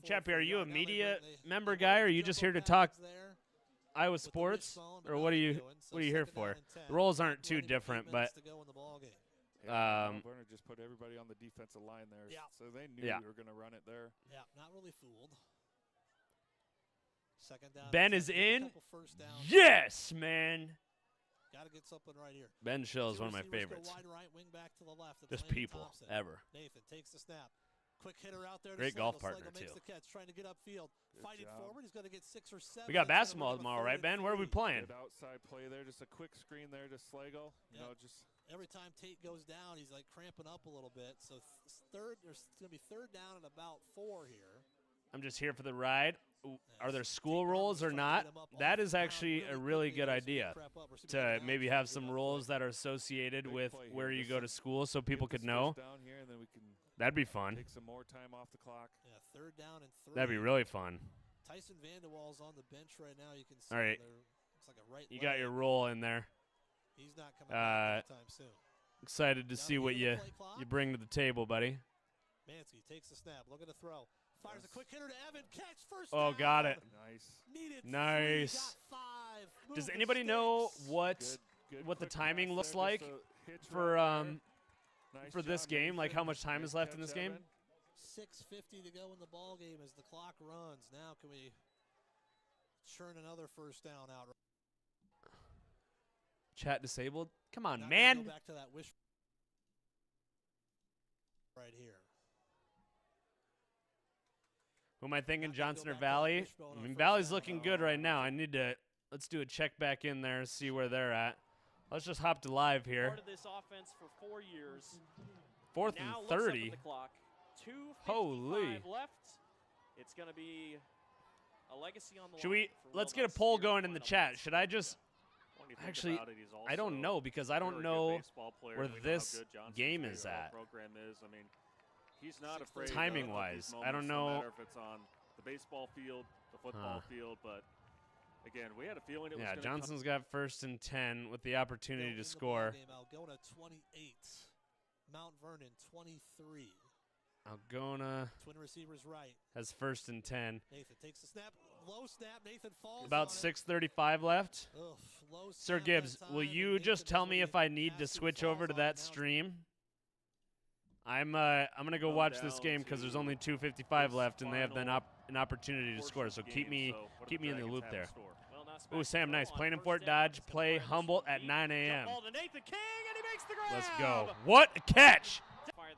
Chappie? Are you a media member guy, or are you just here to talk Iowa sports, or what are you here for? The roles aren't too different, but
Werner just put everybody on the defensive line there, so they knew
Yeah.
we were going to run it there.
Yeah, not really fooled. Second down.
Ben is in.
First down.
Yes, man.
Got to get something right here.
Ben Schill is
2
one of my
receivers go
favorites.
wide right, wing back to the left. It's
Just
Landon
people,
Thompson.
ever.
Nathan takes the snap. Quick hitter out there.
Great
to
golf
Slagle.
partner,
Slagle makes
too.
the catch, trying to get upfield. Fighting forward. He's going to get 6 or 7.
We got
That's
basketball
gonna bring him
tomorrow,
to
right, Ben? Where are we playing?
Good outside play there, just a quick screen there to Slagle. You know, just
every time Tate goes down, he's like cramping up a little bit. So there's going to be 3rd down and about 4 here.
I'm just here for the ride. Are there school rules or not? That is actually a really good idea to maybe have some rules that are associated with where you go to school so people could know. That'd be fun.
Take some more time off the clock.
Yeah, 3rd down and 3.
That'd be really fun.
Tyson Vandewall's on the bench right now. You can see
All right.
looks like a right
You got your roll in there.
He's not coming back anytime soon.
Excited to see what you bring to the table, buddy.
Mansky takes the snap, looking to throw. Fires a quick hitter to Evan. Catch first
Oh,
down.
got it.
Nice.
Needed
Nice.
3, got 5.
Does
Move the
anybody know
sticks.
what the
quick
timing
pass
looks
there,
like
just a hitch
for
right there. Nice
for this
job,
game? Like
Nathan.
how much time is
Nice
left in
catch,
this game?
Evan.
6:50 to go in the ball game as the clock runs. Now can we churn another first down out?
Chat disabled? Come on,
Not gonna
man.
Go back to that wish right here.
Who am I thinking, Johnson or Valley? I mean, Valley's looking good right now. Let's do a check back in there, see where they're at. Let's just hop to live here.
Part of this offense for 4 years.
4th
Now
and
looks up
30.
at the clock. 2:55
Holy.
left. It's going to be a legacy on the
Should
line
we?
for
Let's
Will
get a
Nuss
poll
here
going
in
in the
final
chat.
minutes.
Should I just?
When you think
Actually,
about it, he's
I don't
also
know because I don't
very good
know
baseball player,
where
and we know how
this
good Johnson's
game is at.
program is. I mean, he's not afraid
Timing-wise,
of these
I don't
moments, no
know.
matter if it's on the baseball field, the football field, but again, we had a feeling it was
Yeah,
gonna
Johnson's got 1st and 10 with the opportunity to score.
Algona 28, Mount Vernon 23.
Algona
Twin receivers right.
has 1st and 10.
Nathan takes the snap, low snap. Nathan falls.
About
on it.
6:35 left.
Ugh, low
Sir
snap
Gibbs,
that
will
time,
you
and
just
Nathan
tell
is
me
where
if
the
I need to
pass
switch
falls
over to
on.
that
Now
stream? I'm gonna go watch this game because there's only 2:55 left and they have an opportunity to score. So keep me in the loop there. Ooh, Sam, nice. Plain and Fort Dodge play Humboldt at 9 a.m.
Ball to Nathan King, and he makes the grab.
Let's go. What a catch!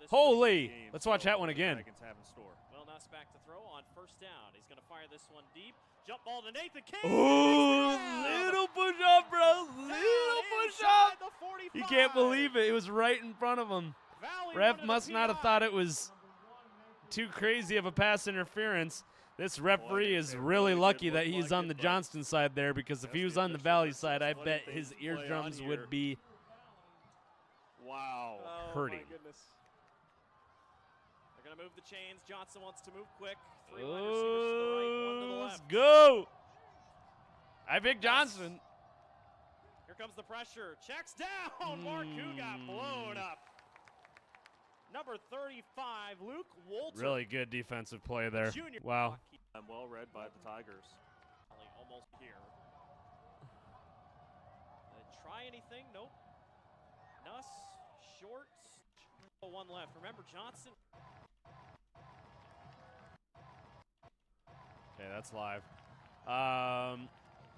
Holy! Let's watch that one again.
Will Nuss back to throw on 1st down. He's going to fire this one deep. Jump ball to Nathan King.
Ooh, little push up, bro. Little push up. You can't believe it. It was right in front of him. Ref must not have thought it was too crazy of a pass interference. This referee is really lucky that he's on the Johnston side there, because if he was on the Valley side, I bet his eardrums would be hurting.
My goodness. They're going to move the chains. Johnson wants to move quick. 3 wide receivers to the right, 1 to the
Let's
left.
go. I pick Johnson.
Here comes the pressure. Checks down. Marcoux got blown up. Number 35, Luke Wolter.
Really good defensive play there.
Junior.
Wow.
I'm well read by the Tigers.
Almost here. Try anything? Nope. Nuss, short. 1 left. Remember Johnson.
Okay, that's live.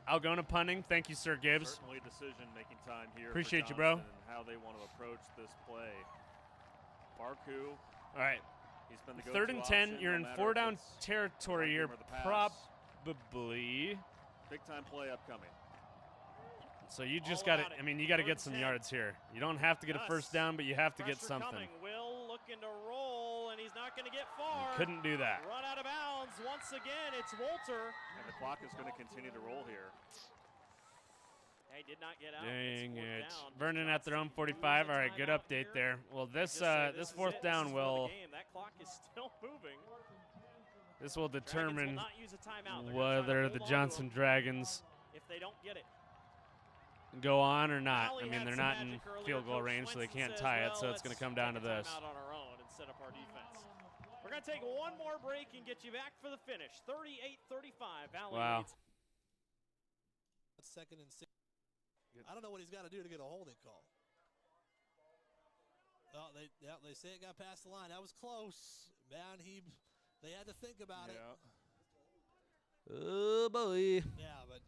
Algona punting. Thank you, Sir Gibbs.
Certainly decision-making time here.
Appreciate
for
you, bro.
Johnson and how they want to approach this play. Marcoux.
All right.
He's been the
3rd and 10.
option,
You're
no
in
matter
4
if
down
it's
territory here.
or the pass.
Probably.
Big-time play upcoming.
So you just got to, I mean, you got to get some yards here. You don't have to get a 1st down, but you have to get
Pressure
something.
Coming. Will looking to roll, and he's not going to get far.
Couldn't do that.
Run out of bounds. Once again, it's Wolter.
And the clock is going to continue to roll here.
He did not get out.
Dang it.
Down.
Vernon at their own 45. All right, good update there. Well, this 4th down will
That clock is still moving.
this will determine
not use a timeout.
whether the Johnson Dragons
if they don't get it.
go on or not.
Valley
I mean,
had
they're
some
not in
magic earlier.
field goal
Coach
range, so they
Swenson
can't
says,
tie it.
well,
So it's going to come down to
take a
this.
timeout on our own and set up our defense. We're going to take one more break and get you back for the finish. 38-35. Valley
Wow.
leads.
2nd and 6. I don't know what he's got to do to get a holding call. Oh, they say it got past the line. That was close. Man, they had to think about it.
Oh, boy.
Yeah, but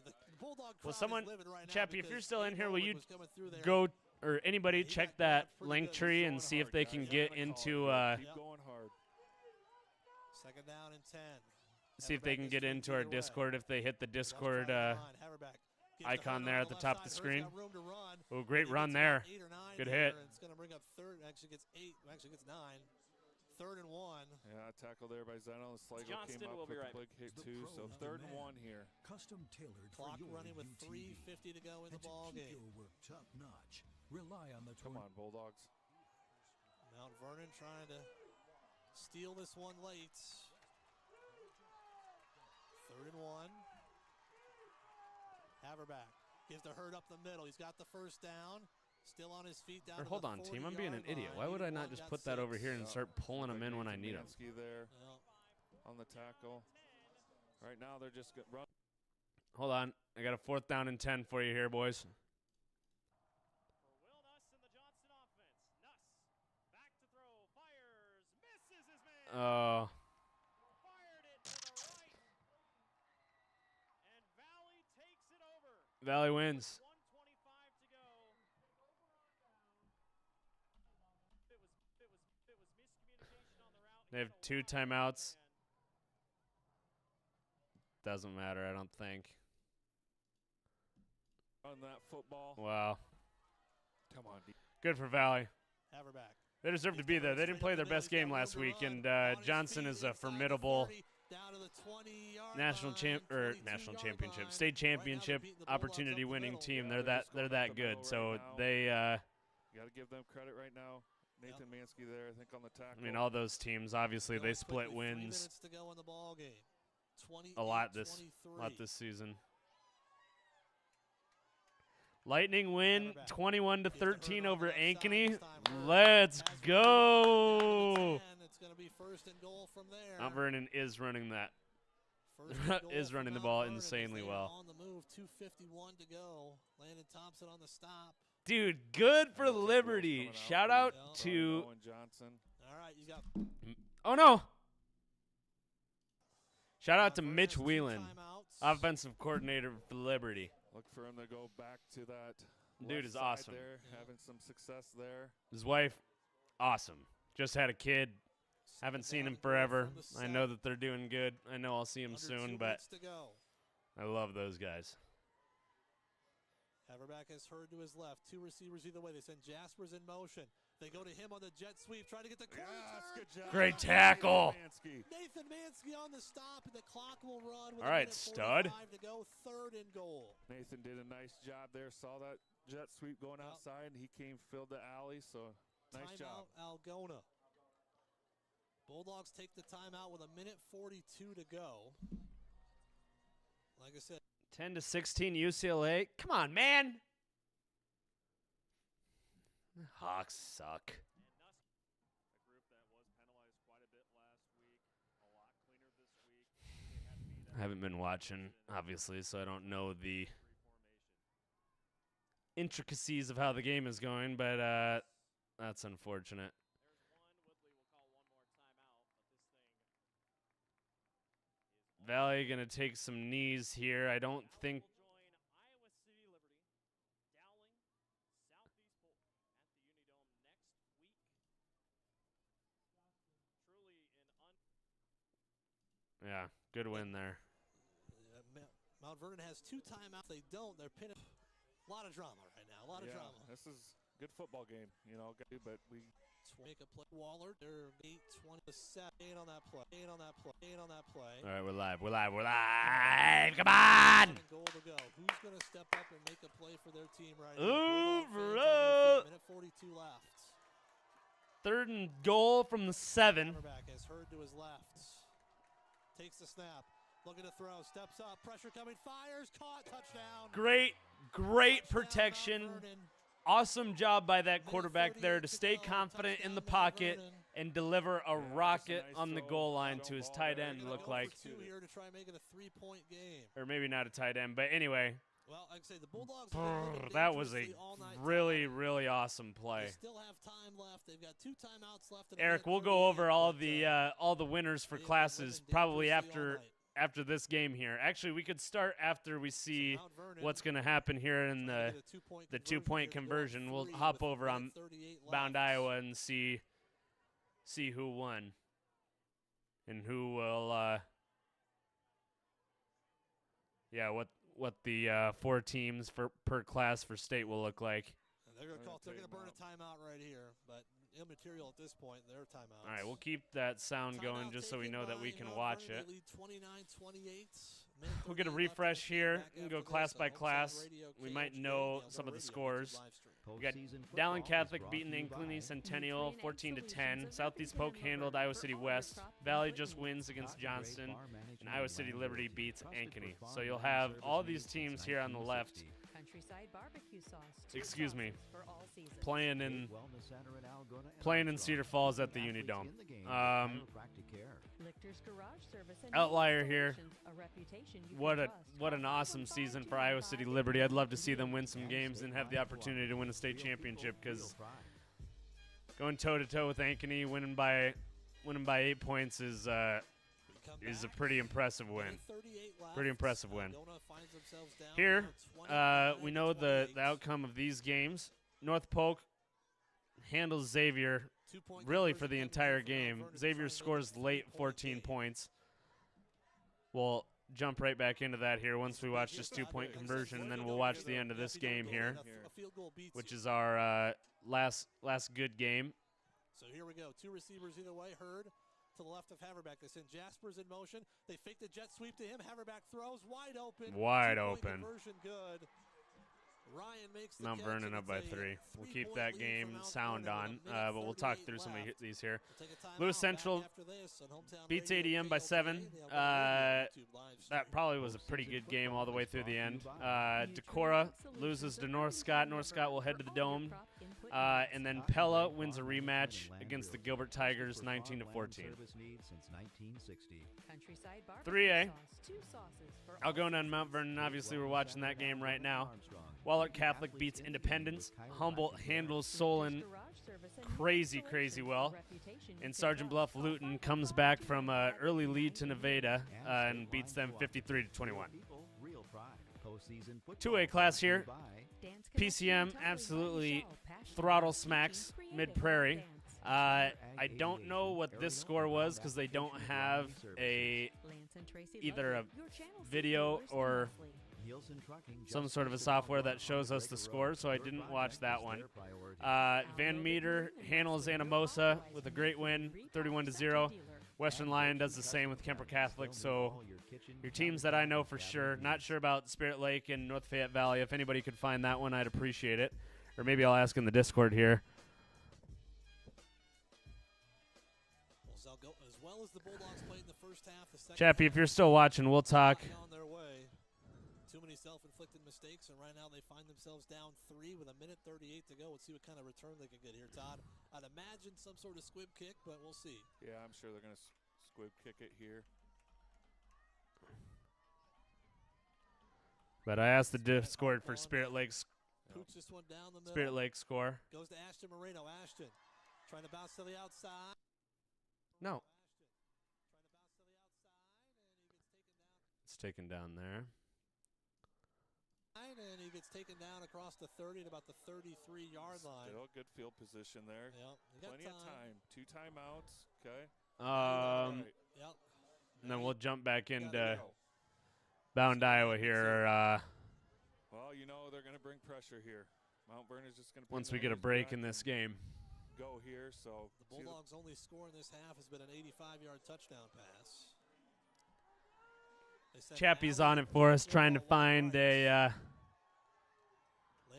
the Bulldog crowd is
Someone,
livid right now
Chappie, if
because
you're still in
Dave
here, will
Rowland
you
was coming through there.
go, or anybody, check that link tree and see if they can get into,
Keep going hard.
2nd down and 10.
see if they can get into our Discord if they hit the Discord icon there at the top of the screen. Oh, great run there. Good hit.
It's going to bring up 3rd. Actually gets 8. Actually gets 9. 3rd and 1.
Yeah, tackle there by Zeno. Sligo
Johnston
came up
will
with
be
a big hit too. So 3rd and 1 here.
Custom tailored
Clock
for your
running with
UTV.
3:50 to go in the
And to
ball
keep
game.
your work top notch, rely on the
Come on, Bulldogs.
Mount Vernon trying to steal this one late. 3rd and 1. Haverback gives the herd up the middle. He's got the 1st down. Still on his feet down.
Or hold on, team. I'm being an idiot. Why would I not just put that over here and start pulling them in when I need them?
There on the tackle. Right now they're just run.
Hold on. I got a 4th down and 10 for you here, boys.
Will Nuss in the Johnson offense. Nuss back to throw. Fires. Misses his man.
Oh.
Fired it to the right. And Valley takes it over.
Valley wins.
1:25 to go. It was miscommunication on the route.
They have 2 timeouts. doesn't matter, I don't think.
On that football.
Wow.
Come on.
Good for Valley.
Have her back.
They deserve to be there. They didn't play their best game last week, and Johnson is a formidable national championship, state championship opportunity-winning team. They're that good. So they.
You got to give them credit right now. Nathan Mansky there, I think, on the tackle.
I mean, all those teams obviously they split wins a lot this season. Lightning win 21-13 over Ankeny. Let's go.
It's going to be first and goal from there.
Mount Vernon is running that. Is running the ball insanely well.
On the move, 2:51 to go. Landon Thompson on the stop.
Dude, good for Liberty. Shout out to
Johnson.
All right, you got.
Oh no. Shout out to Mitch Whelan, offensive coordinator for Liberty.
Look for him to go back to that.
Dude is awesome.
There, having some success there.
His wife, awesome. Just had a kid. Haven't seen him forever. I know that they're doing good. I know I'll see him soon, but I love those guys.
Haverback has Hurd to his left. Two receivers either way. They send Jaspers in motion. They go to him on the jet sweep, trying to get the corner.
Good job.
Great tackle.
Nathan Mansky on the stop, and the clock will run. With
all right, stud.
To go, third and goal.
Nathan did a nice job there. Saw that jet sweep going outside, and he came, filled the alley, so nice job.
Algona. Bulldogs take the timeout with 1:42 to go. Like I said,
10-16 UCLA. Come on, man. Hawks suck. I haven't been watching, obviously, so I don't know the intricacies of how the game is going, but that's unfortunate. Valley going to take some knees here. I don't think. Yeah, good win there.
Mount Vernon has two timeouts. They don't. They're pinning. A lot of drama right now. A lot of drama.
This is a good football game, but we
make a play. Waller, they're 8-27 on that play. 8 on that play.
All right, we're live. Come on!
Goal to go. Who's going to step up and make a play for their team right
now?
Minute 42 left.
Third and goal from the 7.
Quarterback has Hurd to his left. Takes the snap. Looking to throw. Steps up. Pressure coming. Fires. Caught. Touchdown.
Great protection. Awesome job by that quarterback there to stay confident in the pocket and deliver a rocket on the goal line to his tight end, look like.
Here to try and make it a 3-point game.
Or maybe not a tight end, but anyway.
Well, like I say, the Bulldogs
that was a really awesome play.
They still have time left. They've got 2 timeouts left.
Eric, we'll go over all the winners for classes probably after this game here. Actually, we could start after we see what's going to happen here in the 2-point conversion. We'll hop over on Bound Iowa and see who won and who will what the 4 teams per class for state will look like.
They're going to burn a timeout right here, but immaterial at this point. Their timeout.
All right, we'll keep that sound going just so we know that we can watch it. We'll get a refresh here and go class by class. We might know some of the scores. We got Dallin Catholic beating Ankeny Centennial 14-10. Southeast Polk handled Iowa City West. Valley just wins against Johnston, and Iowa City Liberty beats Ankeny. So you'll have all these teams here on the left. Excuse me. Playing in Cedar Falls at the Unidome. Outlier here. What an awesome season for Iowa City Liberty. I'd love to see them win some games and have the opportunity to win a state championship, because going toe-to-toe with Ankeny, winning by 8 points is a pretty impressive win. Here, we know the outcome of these games. North Polk handles Xavier really for the entire game. Xavier scores late 14 points. Well, jump right back into that here once we watch this 2-point conversion, and then we'll watch the end of this game here, which is our last good game.
So here we go. 2 receivers either way. Hurd to the left of Haverback. They send Jaspers in motion. They fake the jet sweep to him. Haverback throws wide open.
Wide
2-point
open.
Conversion good. Ryan makes the
Mount
catch,
Vernon
and
up by
it's a
3. We'll keep
3-point
that
lead
game
for Mount
sound
Vernon
on,
with a minute
but we'll talk
38
through some of
left.
these here.
We'll take a timeout.
Lewis
Back
Central
after this on Hometown
beats
Radio,
ADM by 7.
KLTK. They have YouTube live stream.
That probably was a pretty good game all the way through the end. Decorah loses to North Scott. North Scott will head to the Dome. And then Pella wins a rematch against the Gilbert Tigers, 19-14. 3A. I'll go on Mount Vernon. Obviously, we're watching that game right now. Wahlert Catholic beats Independence. Humboldt handles Solon crazy well. And Sergeant Bluff Luton comes back from an early lead to Nevada and beats them 53-21. 2A class here. PCM absolutely throttle smacks Mid-Prairie. I don't know what this score was because they don't have either a video or some sort of a software that shows us the score, so I didn't watch that one. Van Meter handles Anamosa with a great win, 31-0. Western Lyon does the same with Kemper Catholic, so your teams that I know for sure. Not sure about Spirit Lake and North Fayette Valley. If anybody could find that one, I'd appreciate it. Or maybe I'll ask in the Discord here.
As well as the Bulldogs played in the first half, the second
Chappie, if you're still watching, we'll talk.
on their way. Too many self-inflicted mistakes, and right now they find themselves down 3 with 1:38 to go. Let's see what kind of return they can get here, Todd. I'd imagine some sort of squib kick, but we'll see.
Yeah, I'm sure they're going to squib kick it here.
But I asked the Discord for Spirit Lake's
Pooch this one down the middle.
Spirit Lake score.
Goes to Ashton Moreno. Ashton trying to bounce to the outside.
No. It's taken down there.
And he gets taken down across the 30 at about the 33-yard line.
Still good field position there.
Yep.
Plenty of time. 2 timeouts. Okay.
Yep.
And then we'll jump back into Bound, Iowa here.
Well, you know they're going to bring pressure here. Mount Vernon is just going to.
Once we get a break in this game.
Go here, so
the Bulldogs' only score in this half has been an 85-yard touchdown pass.
Chappie's on it for us, trying to find a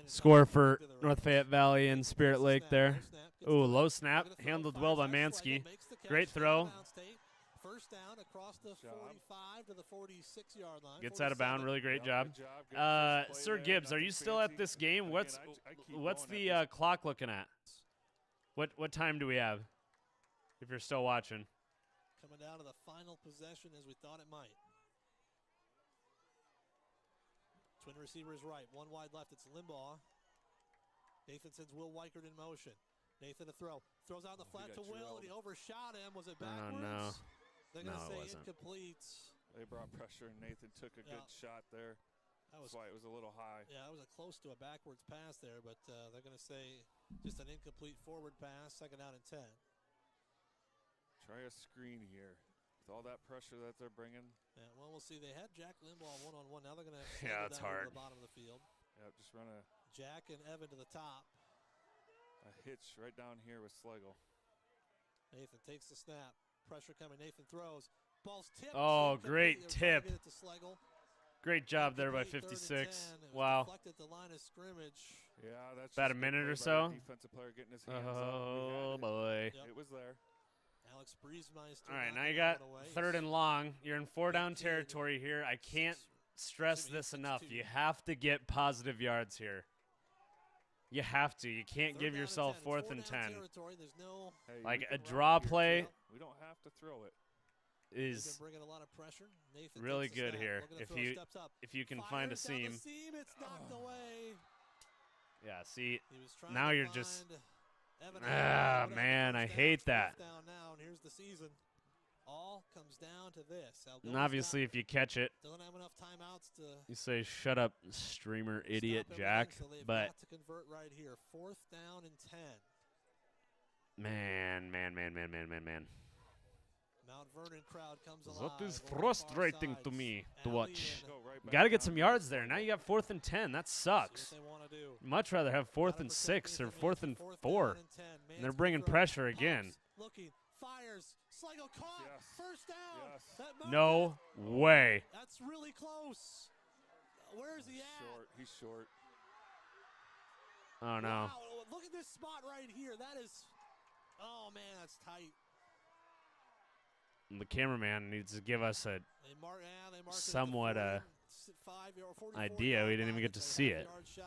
score for North Fayette Valley and Spirit Lake there. Ooh, low snap, handled well by Mansky. Great throw.
First down across the 45 to the 46-yard line.
Gets out of bounds. Really great job. Sir Gibbs, are you still at this game? What's the clock looking at? What time do we have? If you're still watching.
Coming down to the final possession as we thought it might. Twin receiver is right. 1 wide left. It's Limbaugh. Nathan sends Will Weichert in motion. Nathan to throw. Throws out the flat to Will, and he overshot him. Was it backwards?
Oh, no.
They're going to say incomplete.
They brought pressure, and Nathan took a good shot there. That's why it was a little high.
Yeah, it was close to a backwards pass there, but they're going to say just an incomplete forward pass, 2nd down and 10.
Try a screen here. With all that pressure that they're bringing.
Yeah, well, we'll see. They had Jack Limbaugh one-on-one. Now they're going to
that's hard.
to the bottom of the field.
Yeah, just run a
Jack and Evan to the top.
A hitch right down here with Schlegel.
Nathan takes the snap. Pressure coming. Nathan throws. Ball's tipped.
Oh, great tip.
Get it to Schlegel.
Great job there by 56. Wow.
Deflected the line of scrimmage.
Yeah, that's
about a minute or so.
Defensive player getting his hands
oh
up.
boy.
It was there.
Alex Briesmeister.
All right, now you got 3rd and long. You're in 4-down territory here. I can't stress this enough. You have to get positive yards here. You have to. You can't give yourself 4th and 10. Like a draw play.
We don't have to throw it.
Is really good here. If you can find a seam.
It's knocked away.
Yeah, see, now you're just man, I hate that.
Down now, and here's the season. All comes down to this.
And obviously, if you catch it,
doesn't have enough timeouts to
you say, "Shut up, streamer idiot, Jack."
So
but
got to convert right here. 4th down and 10.
Man.
Mount Vernon crowd comes alive.
That is
over the far
frustrating to
sides.
me to
Alley
watch.
in.
Got to get some yards there. Now you got 4th and 10. That sucks.
See what they wanna do.
Much rather have 4th and 6 or 4th and 4. And they're bringing pressure again.
Looking, fires, Sligo caught, first down. That
No way.
That's really close. Where's he at?
Short. He's short.
Oh, no.
Wow, look at this spot right here. That is, oh man, that's tight.
The cameraman needs to give us a
They marked it at the
somewhat
44
idea. We didn't even get to see it.
yard shy.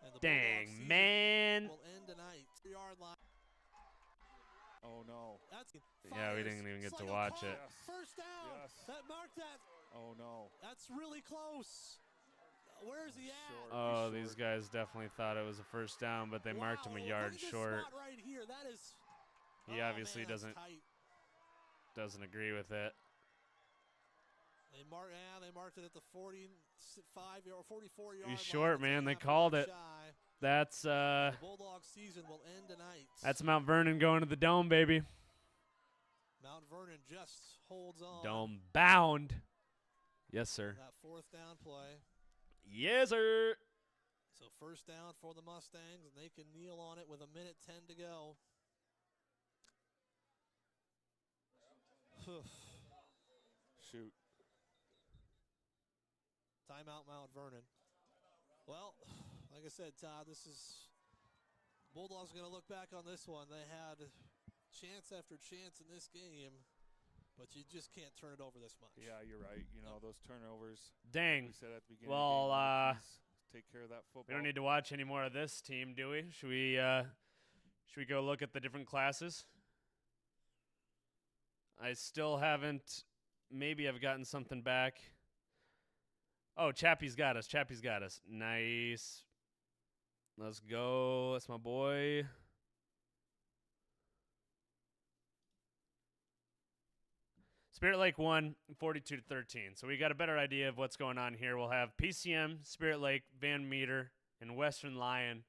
And the Bulldog
Dang,
season
man.
will end tonight. 3-yard line.
Oh, no.
That's
Yeah, we didn't even get to
Sligo
watch
caught,
it.
First down.
Yes.
That marked that.
Oh, no.
That's really close. Where's he at?
Oh, these guys definitely thought it was a first down, but they marked him a yard
Look at this
short.
spot right here. That is.
He obviously
man, that's tight.
doesn't agree with it.
They marked it at the 45 or 44 yard line.
He's short, man. They
3.5
called
yards
it.
shy.
That's
The Bulldog season will end tonight.
that's Mount Vernon going to the dome, baby.
Mount Vernon just holds on.
Dome bound. Yes, sir.
That 4th down play.
Yes, sir.
So first down for the Mustangs, and they can kneel on it with 1:10 to go.
Shoot.
Timeout, Mount Vernon. Well, like I said, Todd, this is Bulldogs going to look back on this one. They had chance after chance in this game, but you just can't turn it over this much.
Yeah, you're right. You know, those turnovers.
Dang.
We said at the beginning
Well,
of the game, take care of that football.
we don't need to watch any more of this team, do we? Should we go look at the different classes? I still haven't. Maybe I've gotten something back. Oh, Chappie's got us. Chappie's got us. Nice. Let's go. That's my boy. Spirit Lake won 42-13. So we got a better idea of what's going on here. We'll have PCM, Spirit Lake, Van Meter, and Western Lion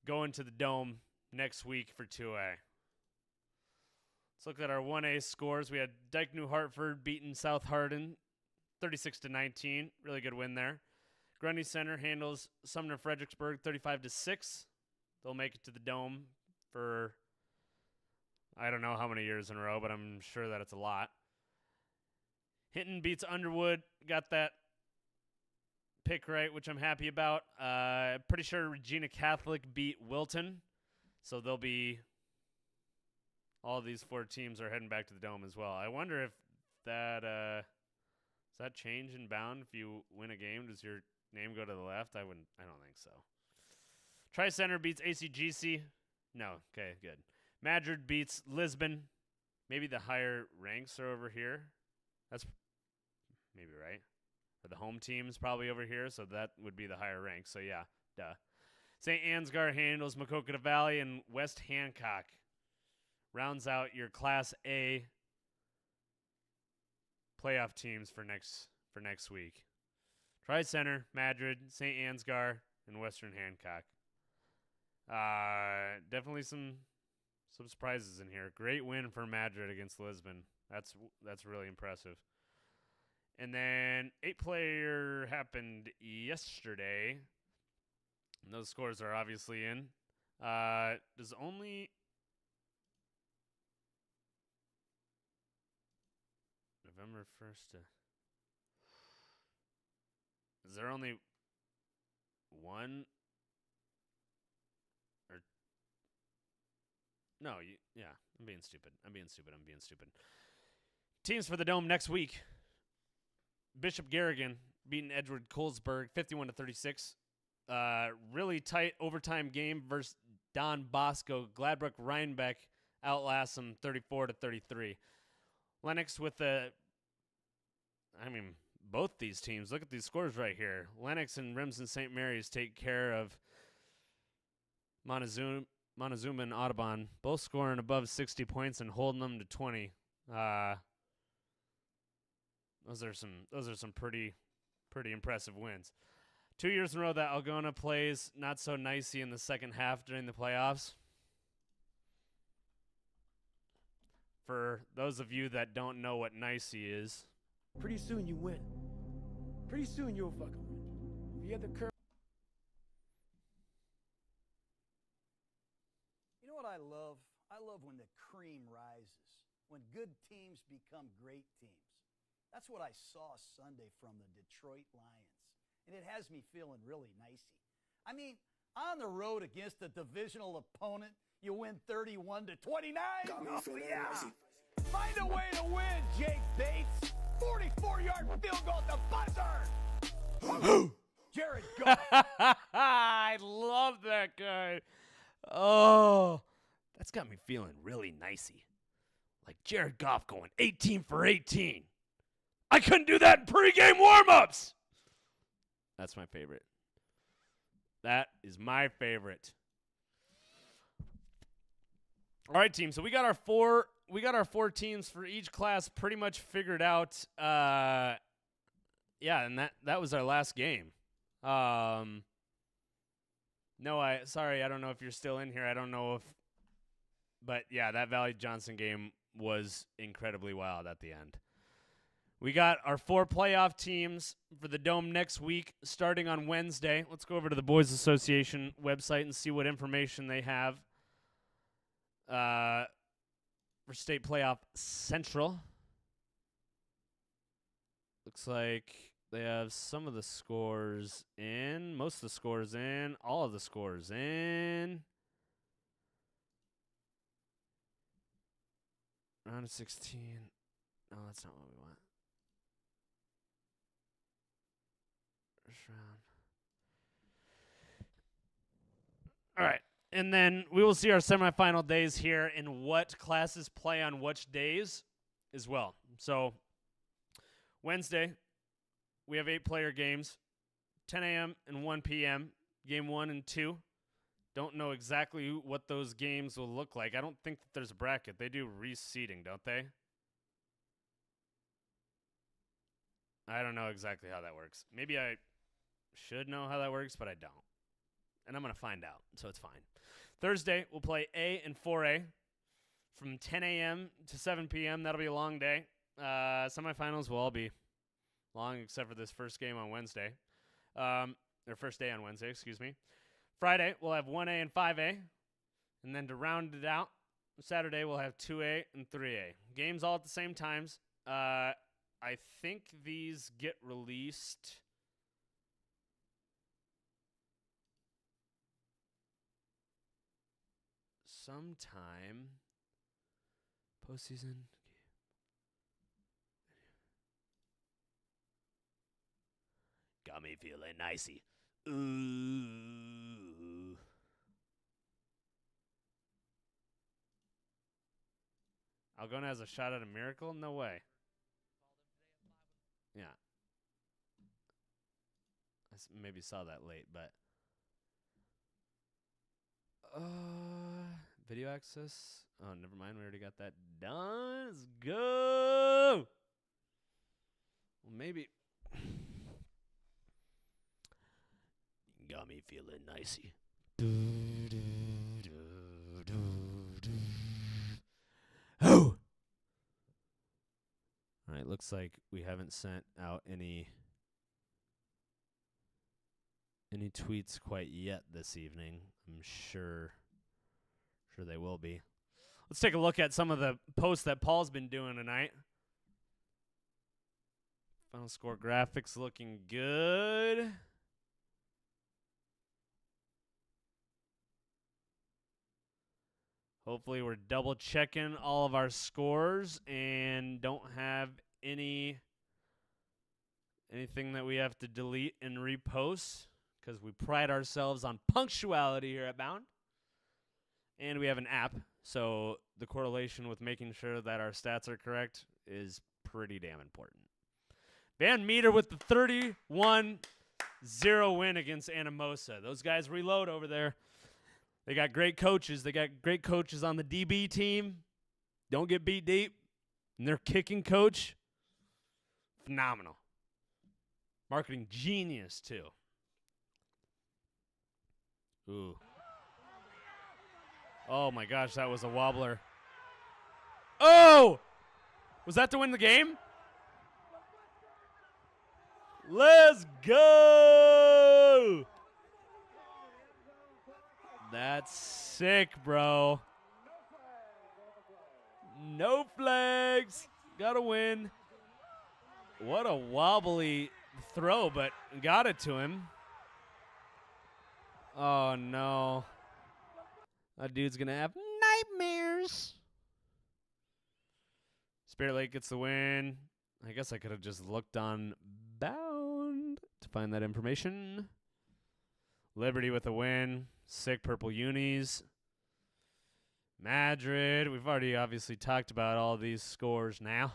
going to the Dome next week for 2A. Let's look at our 1A scores. We had Dyke New Hartford beating South Hardin 36-19. Really good win there. Grundy Center handles Sumner Fredericksburg 35-6. They'll make it to the Dome for I don't know how many years in a row, but I'm sure that it's a lot. Hinton beats Underwood. Got that pick right, which I'm happy about. Pretty sure Regina Catholic beat Wilton. So they'll be all of these 4 teams are heading back to the Dome as well. I wonder if that does that change in bound if you win a game? Does your name go to the left? I don't think so. Tri-Center beats ACGC. No. Okay, good. Madrid beats Lisbon. Maybe the higher ranks are over here. That's maybe right. Or the home team's probably over here, so that would be the higher rank. So, yeah, duh. St. Ansgar handles Macocata Valley, and West Hancock rounds out your Class A playoff teams for next week. Tri-Center, Madrid, St. Ansgar, and Western Hancock. Definitely some surprises in here. Great win for Madrid against Lisbon. That's really impressive. And then 8-player happened yesterday. And those scores are obviously in. Does only November 1st. Is there only one? Or no? Yeah. I'm being stupid. Teams for the Dome next week. Bishop Garrigan beating Edward Colesburg 51-36. Really tight overtime game versus Don Bosco. Gladbrook Rhinebeck outlasts them 34-33. Lennox with both these teams. Look at these scores right here. Lennox and Remsen St. Mary's take care of Montezuma and Audubon, both scoring above 60 points and holding them to 20. Those are some pretty impressive wins. 2 years in a row that Algona plays not so nicey in the second half during the playoffs. for those of you that don't know what nicey is.
Pretty soon you win. Pretty soon you'll fucking win. If you have the courage.
You know what I love? I love when the cream rises, when good teams become great teams. That's what I saw Sunday from the Detroit Lions, and it has me feeling really nicey. I mean, on the road against a divisional opponent, you win 31-29. Yeah. Find a way to win, Jake Bates. 44-yard field goal at the buzzer. Jared Goff.
I love that guy. Oh, that's got me feeling really nicey. Like Jared Goff going 18 for 18. I couldn't do that in pregame warm-ups. That's my favorite. That is my favorite. All right, team. So we got our four teams for each class pretty much figured out. Yeah, and that was our last game. No, sorry, I don't know if you're still in here. I don't know if, but yeah, that Valley Johnson game was incredibly wild at the end. We got our 4 playoff teams for the Dome next week, starting on Wednesday. Let's go over to the Boys Association website and see what information they have for State Playoff Central. Looks like they have some of the scores in, most of the scores in, all of the scores in. Round of 16. No, that's not what we want. First round. All right. And then we will see our semifinal days here and what classes play on which days as well. So Wednesday, we have 8-player games, 10 a.m. and 1 p.m., game 1 and 2. Don't know exactly what those games will look like. I don't think that there's a bracket. They do reseeding, don't they? I don't know exactly how that works. Maybe I should know how that works, but I don't. And I'm going to find out, so it's fine. Thursday, we'll play A and 4A from 10 a.m. to 7 p.m. That'll be a long day. Semifinals will all be long except for this first game on Wednesday. Or first day on Wednesday, excuse me. Friday, we'll have 1A and 5A. And then to round it out, Saturday, we'll have 2A and 3A. Games all at the same times. I think these get released sometime postseason. Got me feeling nicey. Ooh. Algona has a shot at a miracle? No way. Yeah. I maybe saw that late, but video access. Oh, never mind. We already got that done. Let's go. Well, maybe. Got me feeling nicey. Oh. All right. Looks like we haven't sent out any tweets quite yet this evening. I'm sure they will be. Let's take a look at some of the posts that Paul's been doing tonight. Final score graphics looking good. Hopefully we're double checking all of our scores and don't have anything that we have to delete and repost, because we pride ourselves on punctuality here at Bound. And we have an app, so the correlation with making sure that our stats are correct is pretty damn important. Van Meter with the 31-0 win against Anamosa. Those guys reload over there. They got great coaches. They got great coaches on the DB team. Don't get beat deep. And their kicking coach, phenomenal. Marketing genius, too. Ooh. Oh, my gosh, that was a wobbler. Oh! Was that to win the game? Let's go! That's sick, bro. No flags. Gotta win. What a wobbly throw, but got it to him. Oh, no. That dude's going to have nightmares. Spirit Lake gets the win. I guess I could have just looked on Bound to find that information. Liberty with a win. Sick purple unis. Madrid. We've already obviously talked about all these scores now.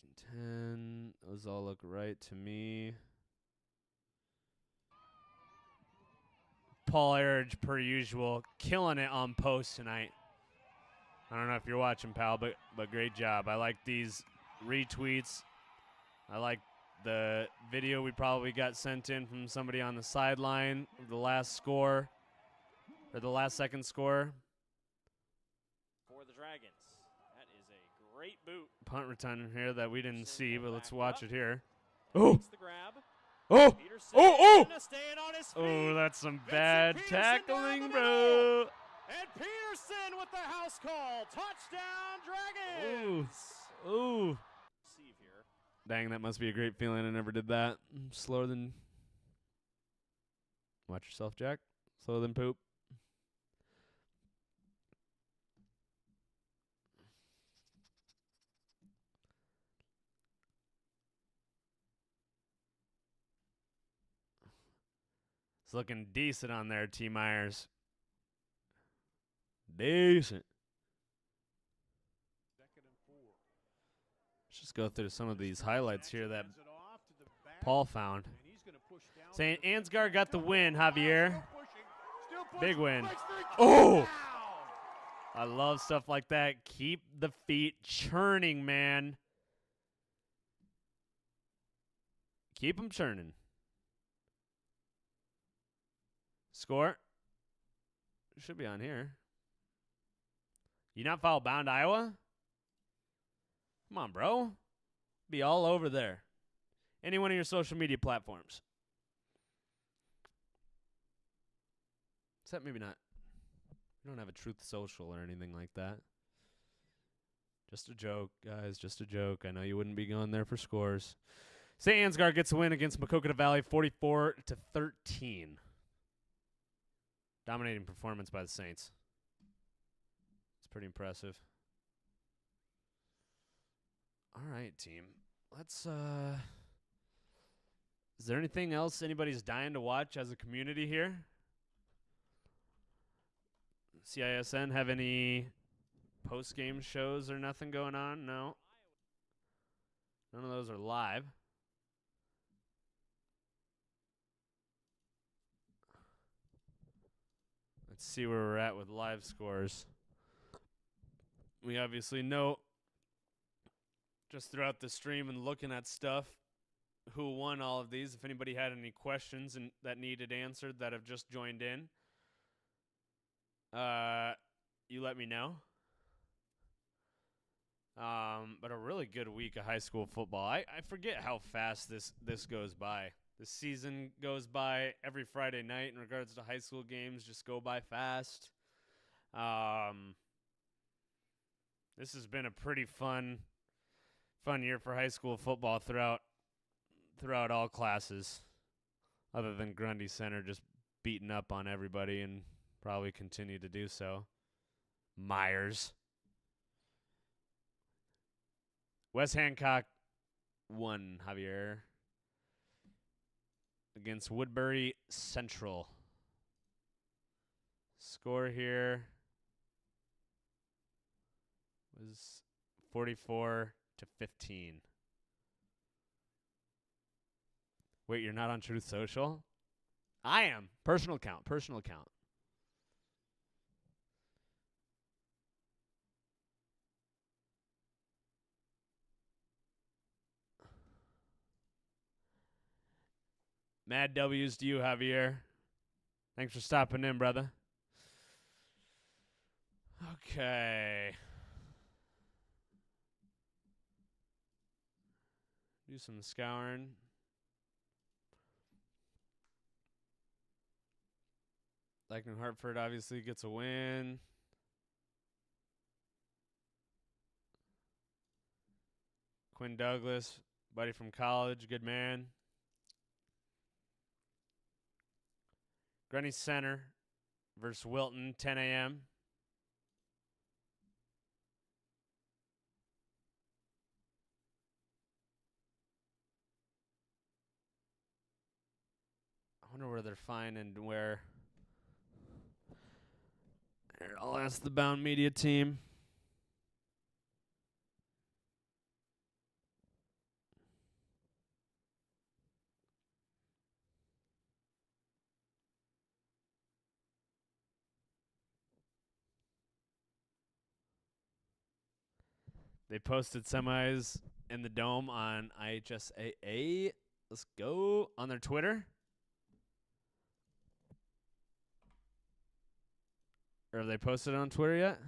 Virgin 10. Those all look right to me. Paul Erridge, per usual, killing it on post tonight. I don't know if you're watching, pal, but great job. I like these retweets. I like the video we probably got sent in from somebody on the sideline of the last score, or the last second score.
For the Dragons. That is a great boot.
Punt return here that we didn't see, but let's watch it here.
Oh!
The grab. Oh! Oh! Oh, that's some bad
Peterson
tackling, bro.
And Peterson with the house call. Touchdown, Dragons.
Ooh. Ooh.
Receive here.
Dang, that must be a great feeling. I never did that. Slower than... Watch yourself, Jack. Slower than poop. It's looking decent on there, T. Myers. Decent. Let's just go through some of these highlights here that Paul found. Saying Ansgar got the win, Javier. Big win. Oh! I love stuff like that. Keep the feet churning, man. Keep them churning. Score. Should be on here. You not foul bound, Iowa? Come on, bro. Be all over there. Any one of your social media platforms. Except maybe not. We don't have a Truth Social or anything like that. Just a joke, guys. Just a joke. I know you wouldn't be going there for scores. St. Ansgar gets a win against Maquoketa Valley, 44-13. Dominating performance by the Saints. It's pretty impressive. All right, team. Let's, is there anything else anybody's dying to watch as a community here? CISN have any post-game shows or nothing going on? No. None of those are live. Let's see where we're at with live scores. We obviously know just throughout the stream and looking at stuff who won all of these. If anybody had any questions and that needed answered that have just joined in, you let me know. But a really good week of high school football. I forget how fast this goes by. The season goes by every Friday night in regards to high school games, just go by fast. This has been a pretty fun year for high school football throughout all classes, other than Grundy Center just beating up on everybody and probably continue to do so. Myers. West Hancock won, Javier, against Woodbury Central. Score here was 44-15. Wait, you're not on Truth Social? I am. Personal account. Mad W's to you, Javier. Thanks for stopping in, brother. Okay. Do some scouring. Like New Hartford obviously gets a win. Quinn Douglas, buddy from college, good man. Grundy Center versus Wilton, 10 a.m. I wonder where they're finding where. I'll ask the Bound Media team. They posted semis in the Dome on IHSAA. Let's go on their Twitter. Or have they posted it on Twitter yet?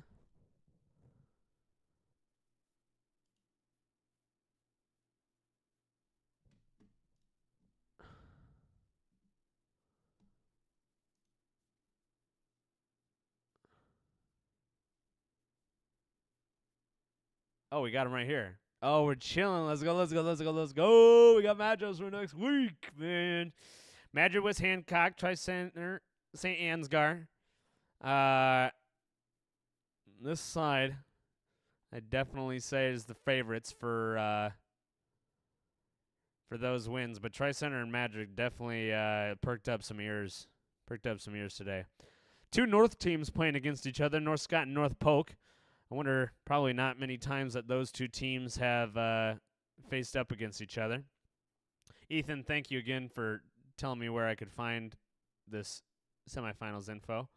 Oh, we got him right here. Oh, we're chilling. Let's go, let's go, let's go, let's go. We got matchups for next week, man. Madrid West Hancock, Tri-Center, St. Ansgar. This side, I definitely say is the favorites for those wins. But Tri-Center and Madrid definitely perked up some ears today. Two North teams playing against each other, North Scott and North Polk. I wonder, probably not many times that those two teams have faced up against each other. Ethan, thank you again for telling me where I could find this semifinals info.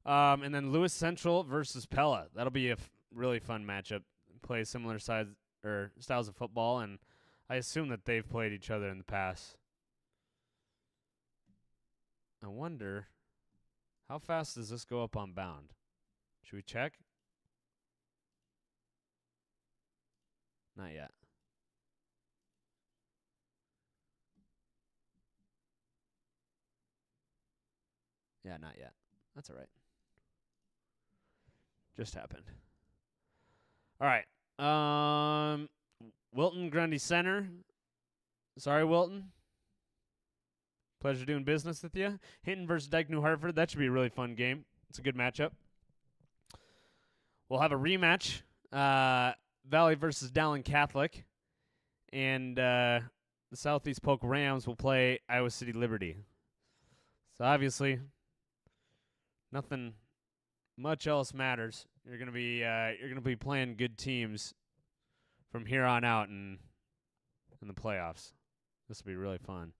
And then Lewis Central versus Pella. That'll be a really fun matchup. Play similar sides or styles of football, and I assume that they've played each other in the past. I wonder, how fast does this go up on Bound? Should we check? Not yet. Yeah, not yet. That's all right. Just happened. All right. Wilton Grundy Center. Sorry, Wilton. Pleasure doing business with you. Hinton versus Dyke New Hartford. That should be a really fun game. It's a good matchup. We'll have a rematch. Valley versus Dowling Catholic. And the Southeast Polk Rams will play Iowa City Liberty. So obviously, nothing much else matters. You're gonna be playing good teams from here on out in the playoffs. This will be really fun.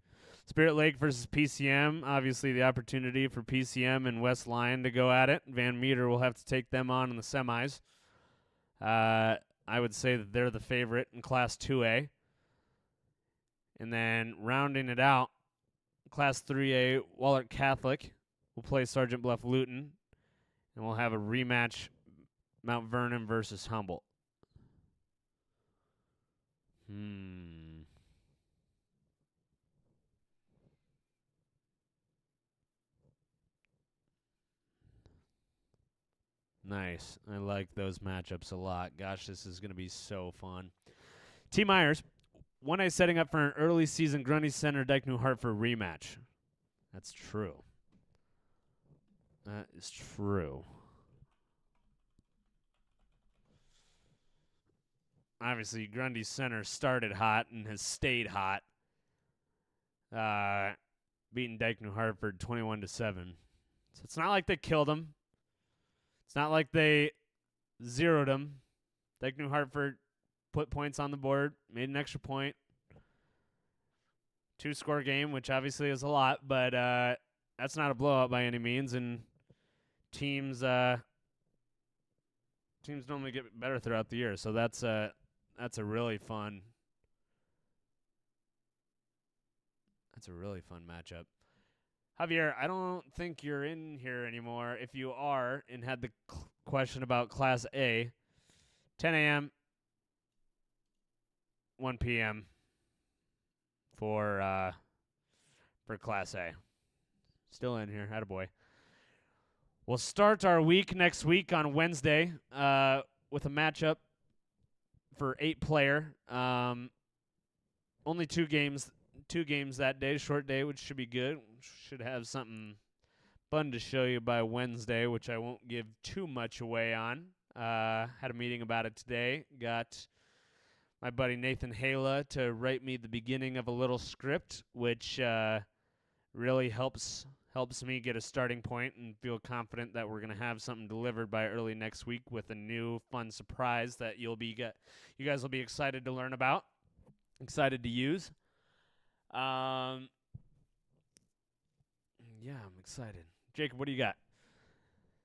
Spirit Lake versus PCM. Obviously, the opportunity for PCM and West Lyon to go at it. Van Meter will have to take them on in the semis. I would say that they're the favorite in Class 2A. And then rounding it out, Class 3A, Wahlert Catholic will play Sergeant Bluff Luton. And we'll have a rematch, Mount Vernon versus Humboldt. Nice. I like those matchups a lot. Gosh, this is going to be so fun. T. Myers, 1A setting up for an early season Grundy Center Dyke New Hartford rematch. That's true. That is true. Obviously, Grundy Center started hot and has stayed hot. Beating Dyke New Hartford 21-7. So it's not like they killed them. It's not like they zeroed them. Dyke New Hartford put points on the board, made an extra point. 2-score game, which obviously is a lot, but that's not a blowout by any means. And teams normally get better throughout the year, so that's a really fun. That's a really fun matchup. Javier, I don't think you're in here anymore. If you are and had the question about Class A, 10 a.m., 1 p.m. for Class A. Still in here. Attaboy. We'll start our week next week on Wednesday with a matchup for 8-player. Only 2 games that day, short day, which should be good. Should have something fun to show you by Wednesday, which I won't give too much away on. Had a meeting about it today. Got my buddy Nathan Hala to write me the beginning of a little script, which really helps me get a starting point and feel confident that we're going to have something delivered by early next week with a new fun surprise that you guys will be excited to learn about, excited to use. Yeah, I'm excited. Jacob, what do you got?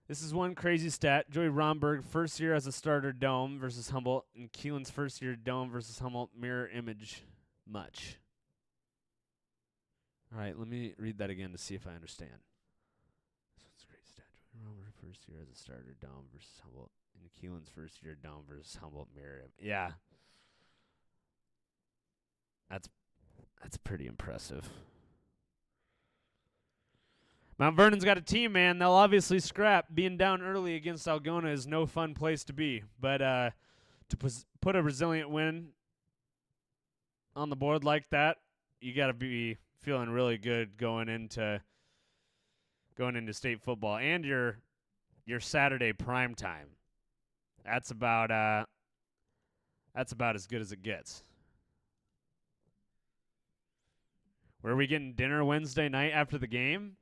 This is one crazy stat. Joey Romberg, first year as a starter dome versus Humboldt, and Keelan's first year dome versus Humboldt mirror image much. All right, let me read that again to see if I understand. This one's a great stat. Joey Romberg, first year as a starter dome versus Humboldt, and Keelan's first year dome versus Humboldt mirror image. Yeah. That's pretty impressive. Mount Vernon's got a team, man. They'll obviously scrap. Being down early against Algona is no fun place to be. But to put a resilient win on the board like that, you got to be feeling really good going into state football and your Saturday prime time. That's about as good as it gets. Where are we getting dinner Wednesday night after the game?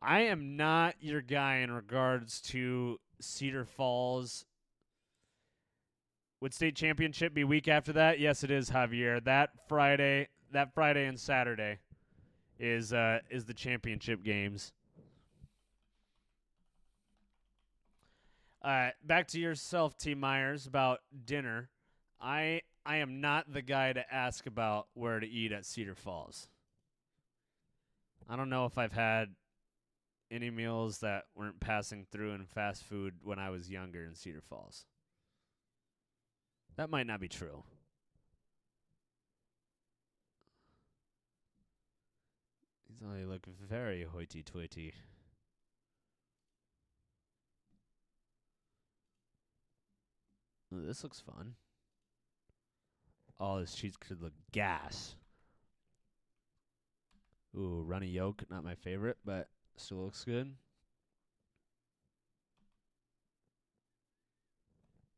I am not your guy in regards to Cedar Falls. Would state championship be week after that? Yes, it is, Javier. That Friday and Saturday is the championship games. Back to yourself, T. Myers, about dinner. I am not the guy to ask about where to eat at Cedar Falls. I don't know if I've had any meals that weren't passing through in fast food when I was younger in Cedar Falls. That might not be true. These only look very hoity-toity. Ooh, this looks fun. All this cheese could look gas. Ooh, runny yolk, not my favorite, but still looks good.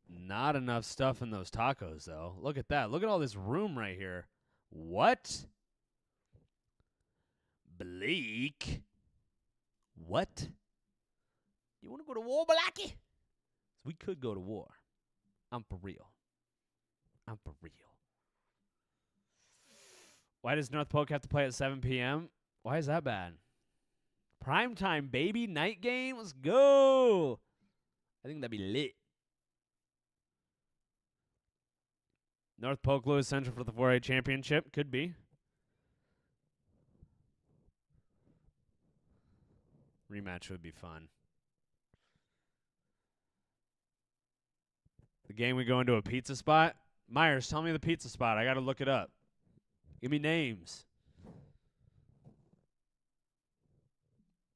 Not enough stuff in those tacos, though. Look at that. Look at all this room right here. What? Blake? What? You want to go to war, Blackie? We could go to war. I'm for real. Why does North Polk have to play at 7 p.m.? Why is that bad? Primetime, baby. Night game. Let's go. I think that'd be lit. North Polk Lewis Central for the 4A championship. Could be. Rematch would be fun. The game we go into a pizza spot. Myers, tell me the pizza spot. I got to look it up. Give me names.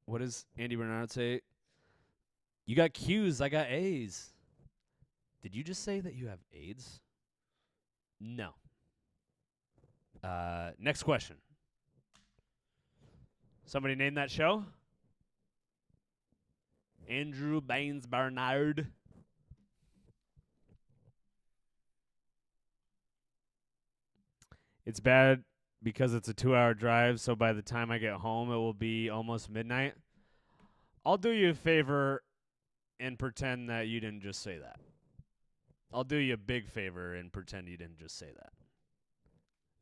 What does Andy Bernard say? You got Q's, I got A's. Did you just say that you have AIDS? No. Next question. Somebody name that show? Andrew Baines Bernard. It's bad because it's a 2-hour drive, so by the time I get home, it will be almost midnight. I'll do you a favor and pretend that you didn't just say that. I'll do you a big favor and pretend you didn't just say that.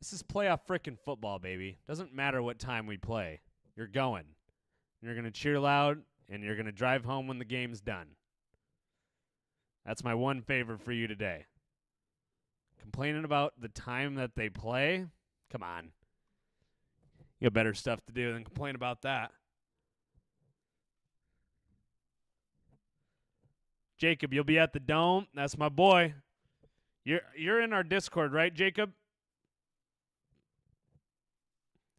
This is playoff frickin' football, baby. Doesn't matter what time we play. You're going. You're going to cheer loud, and you're going to drive home when the game's done. That's my one favor for you today. Complaining about the time that they play? Come on. You have better stuff to do than complain about that. Jacob, you'll be at the Dome. That's my boy. You're in our Discord, right, Jacob?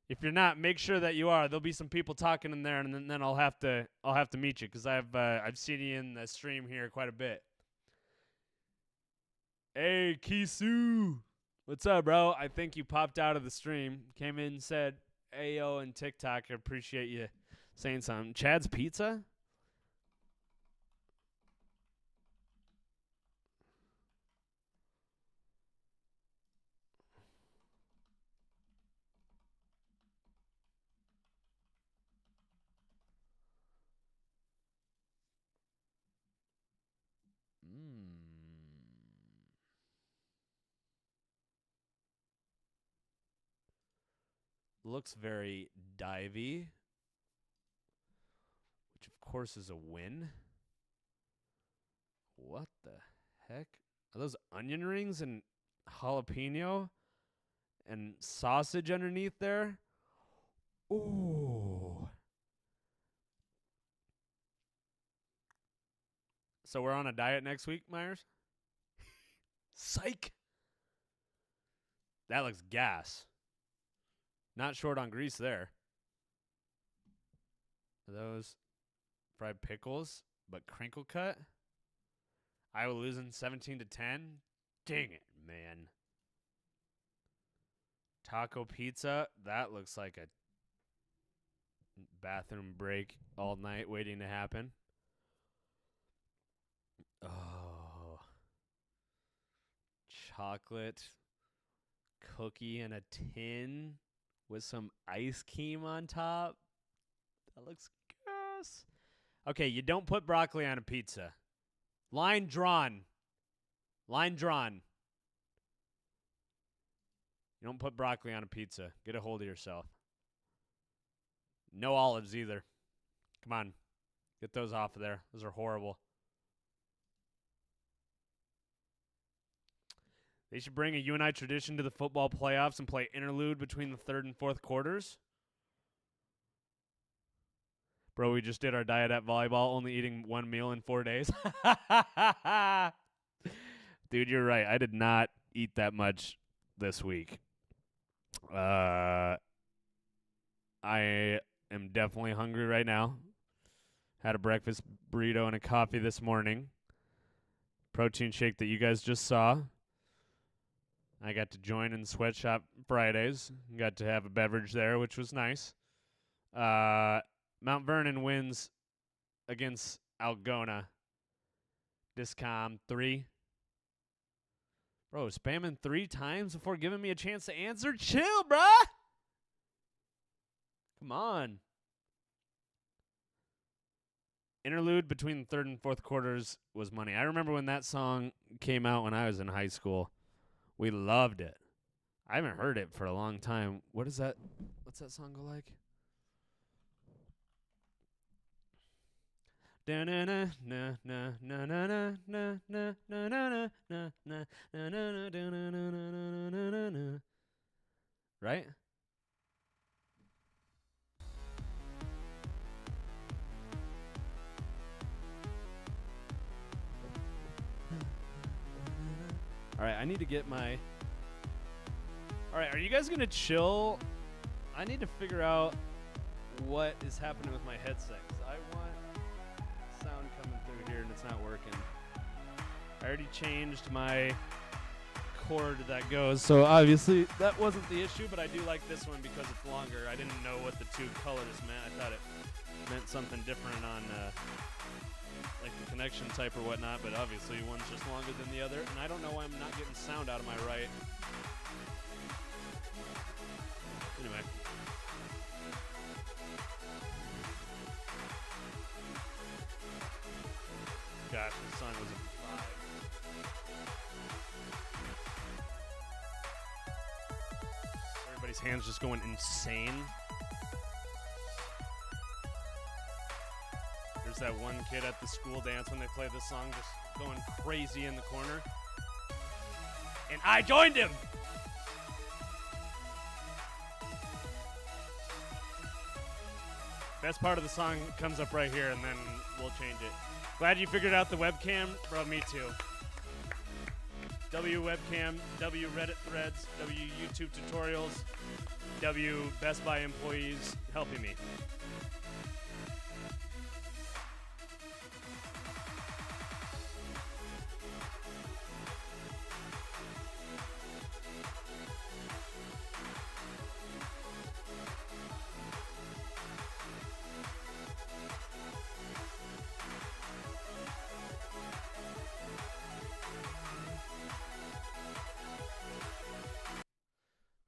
If you're not, make sure that you are. There'll be some people talking in there, and then I'll have to meet you because I've seen you in the stream here quite a bit. Hey, Kisu, what's up, bro? I think you popped out of the stream, came in, and said, "Ayo," and TikTok. I appreciate you saying something. Chad's Pizza. Looks very divey, which of course is a win. What the heck? Are those onion rings and jalapeno and sausage underneath there? Ooh. So we're on a diet next week, Myers? Psych. That looks gas. Not short on grease there. Are those fried pickles, but crinkle cut? Iowa losing 17-10. Dang it, man. Taco pizza. That looks like a bathroom break all night waiting to happen. Oh. Chocolate cookie in a tin with some ice cream on top. That looks gross. Okay, you don't put broccoli on a pizza. Line drawn. Line drawn. You don't put broccoli on a pizza. Get a hold of yourself. No olives either. Come on. Get those off of there. Those are horrible. They should bring a UNI tradition to the football playoffs and play interlude between the third and fourth quarters. Bro, we just did our diet at volleyball, only eating one meal in 4 days. Dude, you're right. I did not eat that much this week. I am definitely hungry right now. Had a breakfast burrito and a coffee this morning. Protein shake that you guys just saw. I got to join in Sweatshop Fridays. Got to have a beverage there, which was nice. Mount Vernon wins against Algona. Discom 3. Bro, spamming 3 times before giving me a chance to answer? Chill, bruh! Come on. Interlude between the third and fourth quarters was money. I remember when that song came out when I was in high school. We loved it. I haven't heard it for a long time. What is that? What's that song go like? Right? All right, I need to get my... All right, are you guys going to chill? I need to figure out what is happening with my headset, because I want sound coming through here, and it's not working. I already changed my cord that goes, so obviously that wasn't the issue, but I do like this one because it's longer. I didn't know what the 2 colors meant. I thought it meant something different on... like the connection type or whatnot, but obviously one's just longer than the other, and I don't know why I'm not getting sound out of my right. Anyway. Gosh, this song was a 5. Everybody's hands just going insane. There's that one kid at the school dance when they play this song just going crazy in the corner. And I joined him! Best part of the song comes up right here, and then we'll change it. Glad you figured out the webcam. Bro, me too. W webcam, W Reddit threads, W YouTube tutorials, W Best Buy employees helping me.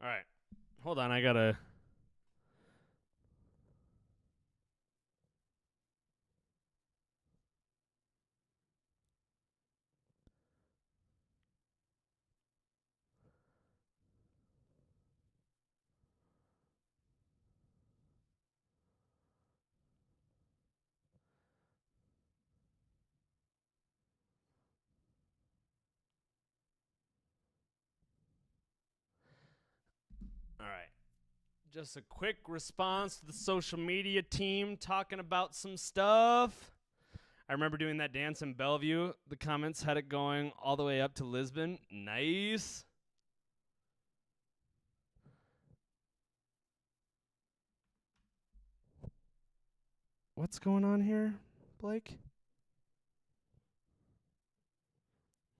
All right. Hold on, I gotta... All right. Just a quick response to the social media team talking about some stuff. I remember doing that dance in Bellevue. The comments had it going all the way up to Lisbon. Nice. What's going on here, Blake?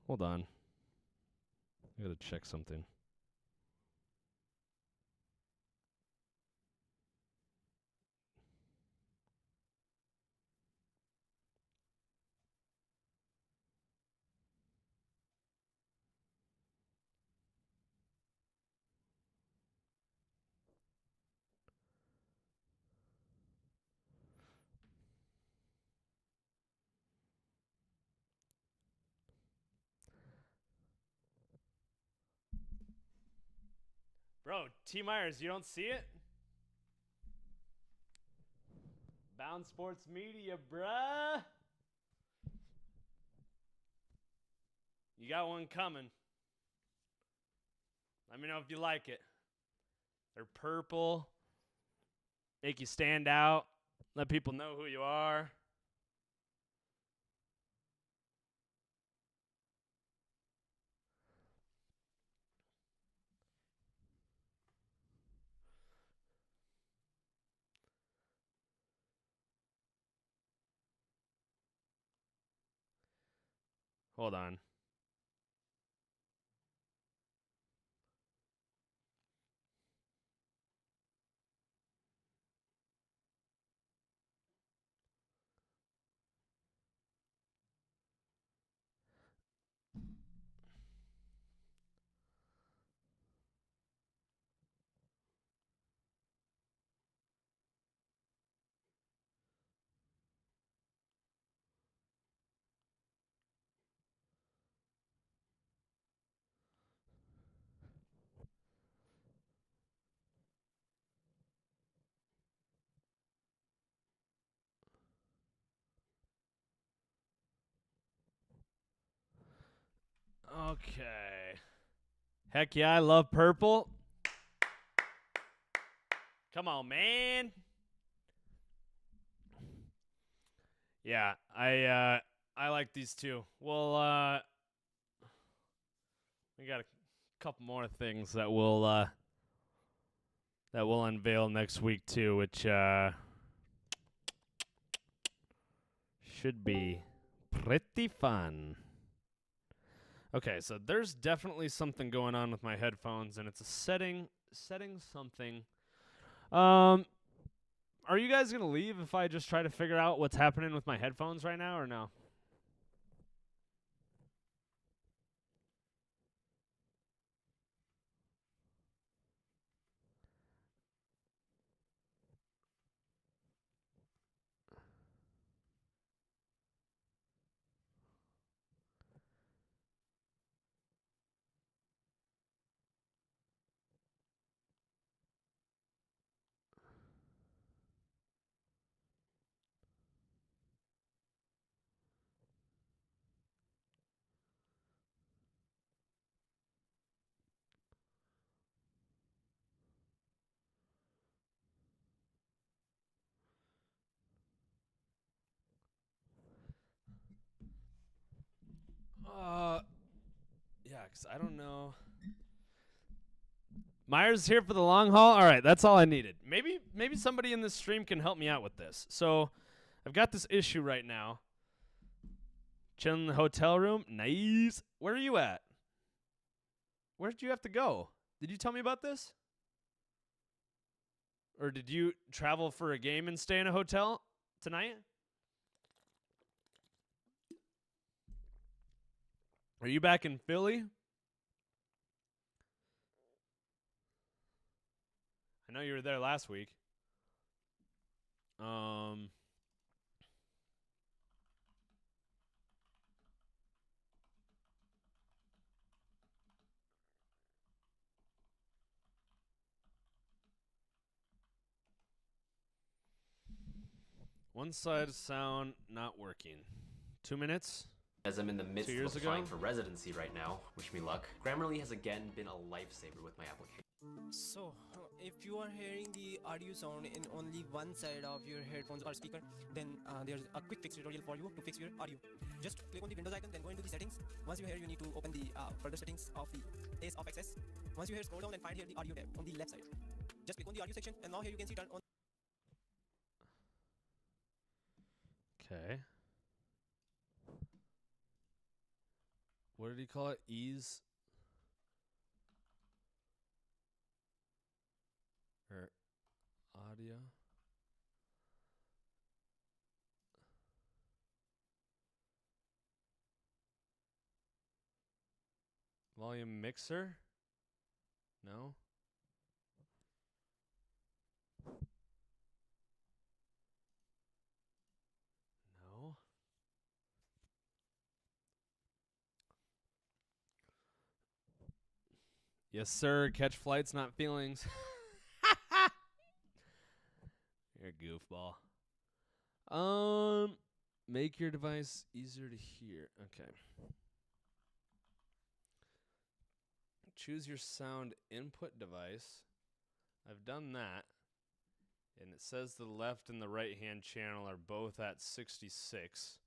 Hold on. I gotta check something. Bro, T. Myers, you don't see it? Bound Sports Media, bruh. You got one coming. Let me know if you like it. They're purple. Make you stand out. Let people know who you are. Hold on. Okay. Heck yeah, I love purple. Come on, man. Yeah, I like these too. Well, we got a couple more things that we'll unveil next week too, which should be pretty fun. Okay, so there's definitely something going on with my headphones, and it's a setting something. Are you guys gonna leave if I just try to figure out what's happening with my headphones right now, or no? Because I don't know. Myers here for the long haul. All right, that's all I needed. Maybe somebody in this stream can help me out with this. So I've got this issue right now. Chilling in the hotel room. Nice. Where are you at? Where did you have to go? Did you tell me about this? Or did you travel for a game and stay in a hotel tonight? Are you back in Philly? I know you were there last week. One side sound not working. 2 minutes?
As I'm in the midst
2
of
years
applying
ago?
for residency right now, wish me luck, Grammarly has again been a lifesaver with my application.
So, if you are hearing the audio sound in only one side of your headphones or speaker, then there's a quick fix tutorial for you to fix your audio. Just click on the Windows icon, then go into the settings. Once you're here, you need to open the further settings of the Ace of Access. Once you're here, scroll down and find here the audio tab on the left side. Just click on the audio section, and now here you can see turn on.
Okay. What did he call it? Ease? Or audio? Volume mixer? No? No? Yes, sir. Catch flights, not feelings. You're a goofball. Make your device easier to hear. Okay. Choose your sound input device. I've done that. And it says the left and the right hand channel are both at 66.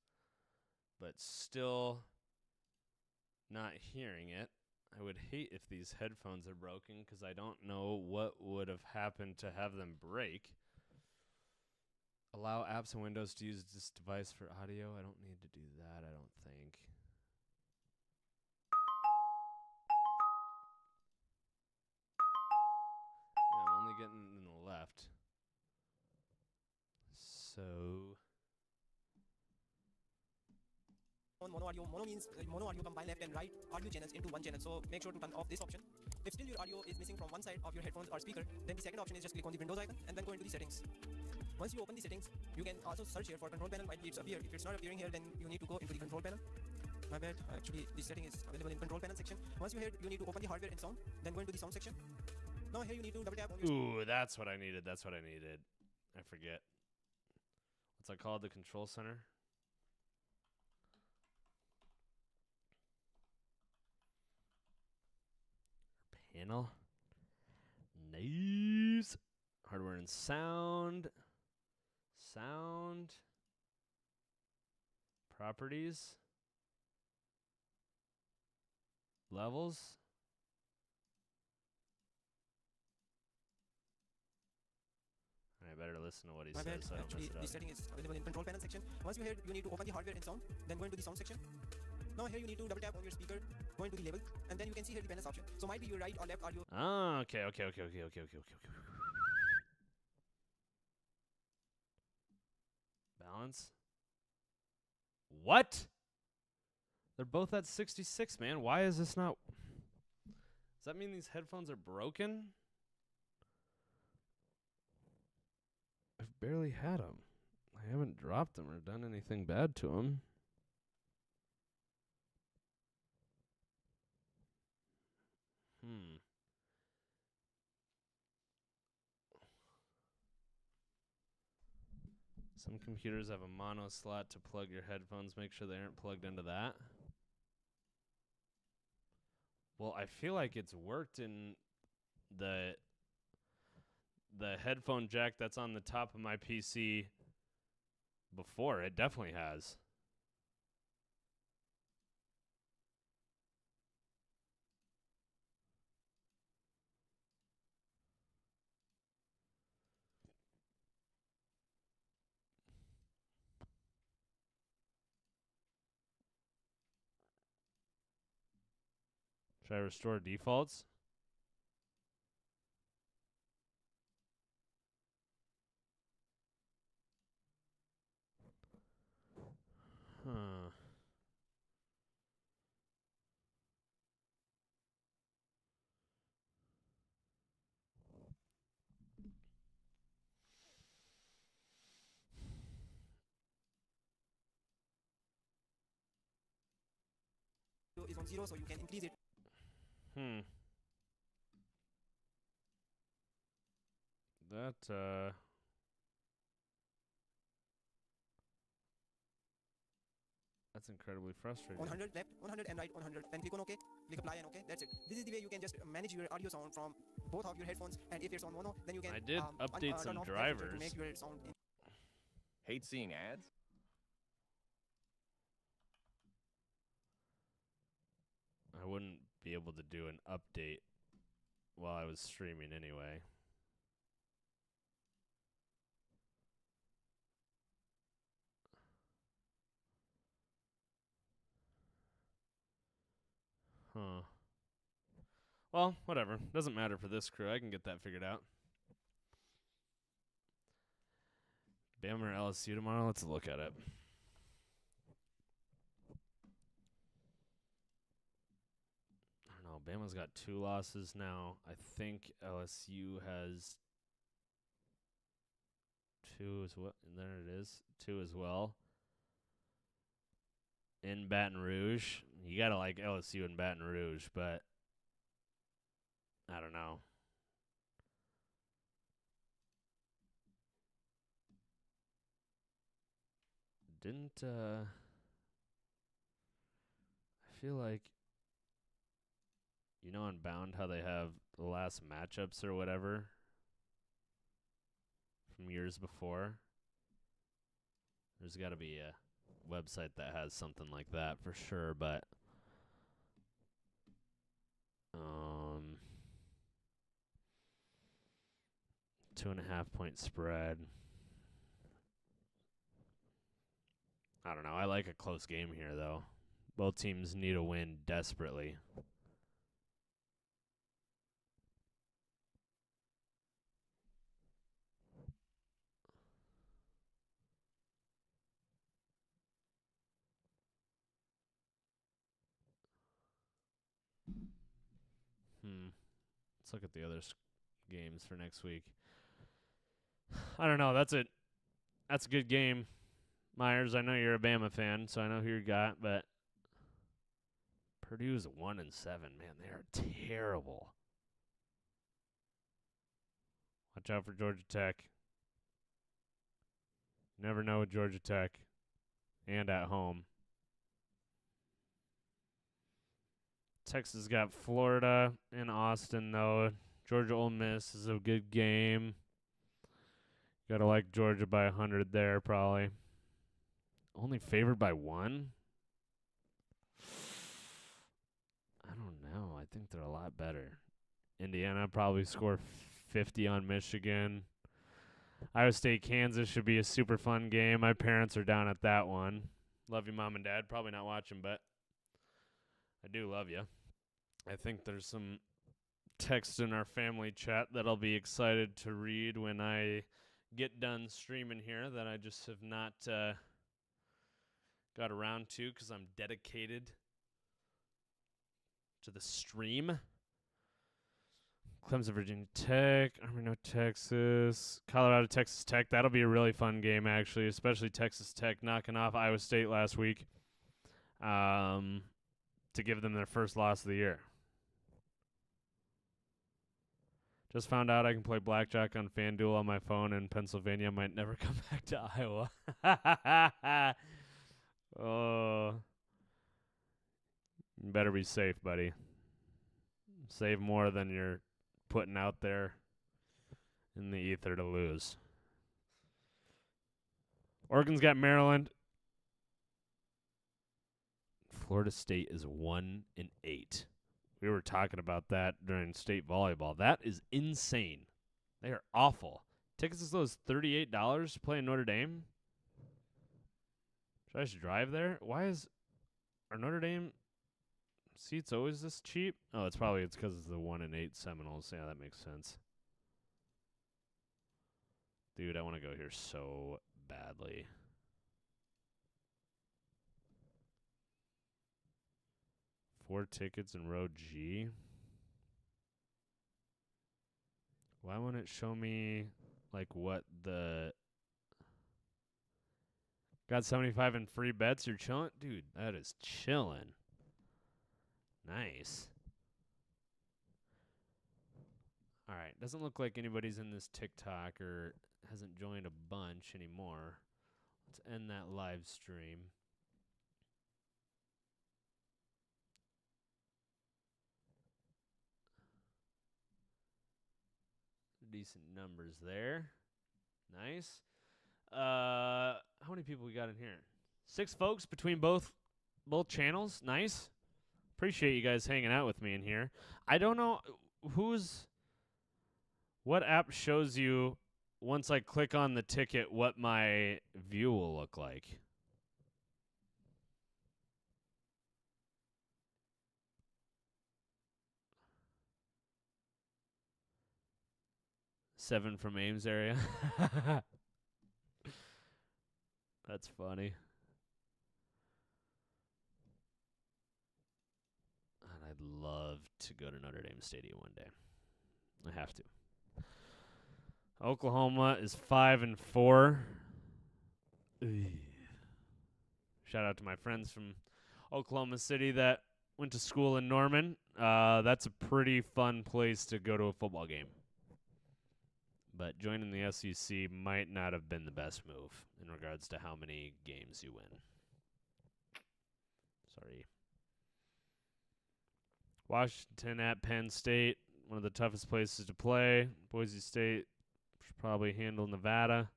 But still not hearing it. I would hate if these headphones are broken because I don't know what would have happened to have them break. Allow apps and Windows to use this device for audio. I don't need to do that, I don't think. Yeah, I'm only getting in the left. So...
On mono audio. Mono means mono audio combine left and right audio channels into one channel. So make sure to turn off this option. If still your audio is missing from one side of your headphones or speaker, then the second option is just click on the Windows icon and then go into the settings. Once you open the settings, you can also search here for control panel. Might be it's appear. If it's not appearing here, then you need to go into the control panel. My bad. Actually, this setting is available in control panel section. Once you're here, you need to open the hardware and sound. Then go into the sound section. Now here you need to double tap on your.
Ooh, that's what I needed. That's what I needed. I forget. What's that called? The control center? Panel. Nice. Hardware and sound. Sound. Properties. Levels. I better listen to what he
My
says
bad.
so I don't
Actually,
mess it
this
up.
setting is available in control panel section. Once you're here, you need to open the hardware and sound. Then go into the sound section. Now here you need to double tap on your speaker, go into the label, and then you can see here the balance option. So might be your right or left audio.
Ah, okay. Balance. What? They're both at 66, man. Why is this not... Does that mean these headphones are broken? I've barely had them. I haven't dropped them or done anything bad to them. Some computers have a mono slot to plug your headphones. Make sure they aren't plugged into that. Well, I feel like it's worked in the headphone jack that's on the top of my PC before. It definitely has. Should I restore defaults? Huh.
Is on 0, so you can increase it.
That's incredibly frustrating.
100 left, 100 and right, 100. Then click on OK, click apply and OK. That's it. This is the way you can just manage your audio sound from both of your headphones. And if it's on mono, then you can.
I did update some drivers.
To make your sound
Hate seeing ads.
I wouldn't be able to do an update while I was streaming anyway. Huh. Well, whatever. Doesn't matter for this crew. I can get that figured out. Bama or LSU tomorrow? Let's look at it. I don't know. Bama's got 2 losses now. I think LSU has 2 as well. And there it is. 2 as well. In Baton Rouge. You got to like LSU in Baton Rouge, but I don't know. I feel like, you know, on Bound how they have the last matchups or whatever from years before? There's got to be a website that has something like that for sure, but 2.5-point spread. I don't know. I like a close game here, though. Both teams need a win desperately. Let's look at the other games for next week. I don't know. That's a good game. Myers, I know you're a Bama fan, so I know who you got, but Purdue's 1-7. Man, they are terrible. Watch out for Georgia Tech. Never know with Georgia Tech. And at home. Texas got Florida in Austin, though. Georgia Ole Miss is a good game. Got to like Georgia by 100 there, probably. Only favored by 1? I don't know. I think they're a lot better. Indiana probably score 50 on Michigan. Iowa State, Kansas should be a super fun game. My parents are down at that one. Love you, Mom and Dad. Probably not watching, but I do love you. I think there's some text in our family chat that I'll be excited to read when I get done streaming here that I just have not got around to because I'm dedicated to the stream. Clemson, Virginia Tech, Army, Texas, Colorado, Texas Tech. That'll be a really fun game, actually, especially Texas Tech knocking off Iowa State last week to give them their first loss of the year. Just found out I can play blackjack on FanDuel on my phone in Pennsylvania. Might never come back to Iowa. Oh, you better be safe, buddy. Save more than you're putting out there in the ether to lose. Oregon's got Maryland. Florida State is 1-8. We were talking about that during state volleyball. That is insane. They are awful. Tickets as low as $38 to play in Notre Dame. Should I just drive there? Why is our Notre Dame Seats always this cheap? Oh, it's because it's the 1-8 Seminoles. Yeah, that makes sense. Dude, I want to go here so badly. Four tickets in row G. Why won't it show me like what the got 75 in free bets? You're chilling? Dude, that is chilling. Nice. All right. Doesn't look like anybody's in this TikTok or hasn't joined a bunch anymore. Let's end that live stream. Decent numbers there. Nice. How many people we got in here? 6 folks between both channels. Nice. Appreciate you guys hanging out with me in here. I don't know what app shows you once I click on the ticket what my view will look like. Seven from Ames area. That's funny. And I'd love to go to Notre Dame Stadium one day. I have to. Oklahoma is 5-4. Shout out to my friends from Oklahoma City that went to school in Norman. That's a pretty fun place to go to a football game. But joining the SEC might not have been the best move in regards to how many games you win. Sorry. Washington at Penn State, one of the toughest places to play. Boise State should probably handle Nevada.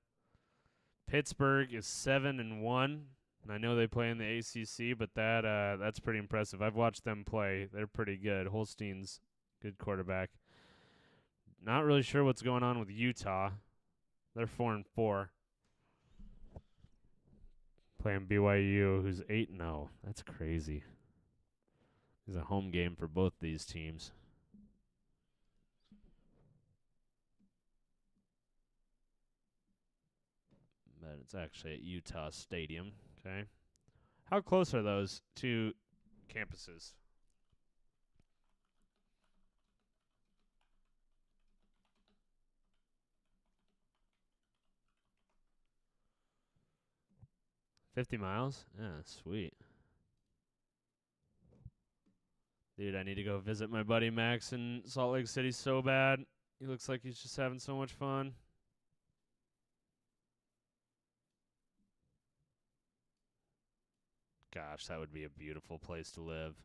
Pittsburgh is 7-1, and I know they play in the ACC, but that's pretty impressive. I've watched them play. They're pretty good. Holstein's good quarterback. Not really sure what's going on with Utah. They're 4-4. Playing BYU, who's 8-0. That's crazy. It's a home game for both these teams. But it's actually at Utah Stadium. Okay. How close are those two campuses? $50 miles? Yeah, sweet. Dude, I need to go visit my buddy Max in Salt Lake City so bad. He looks like he's just having so much fun. Gosh, that would be a beautiful place to live.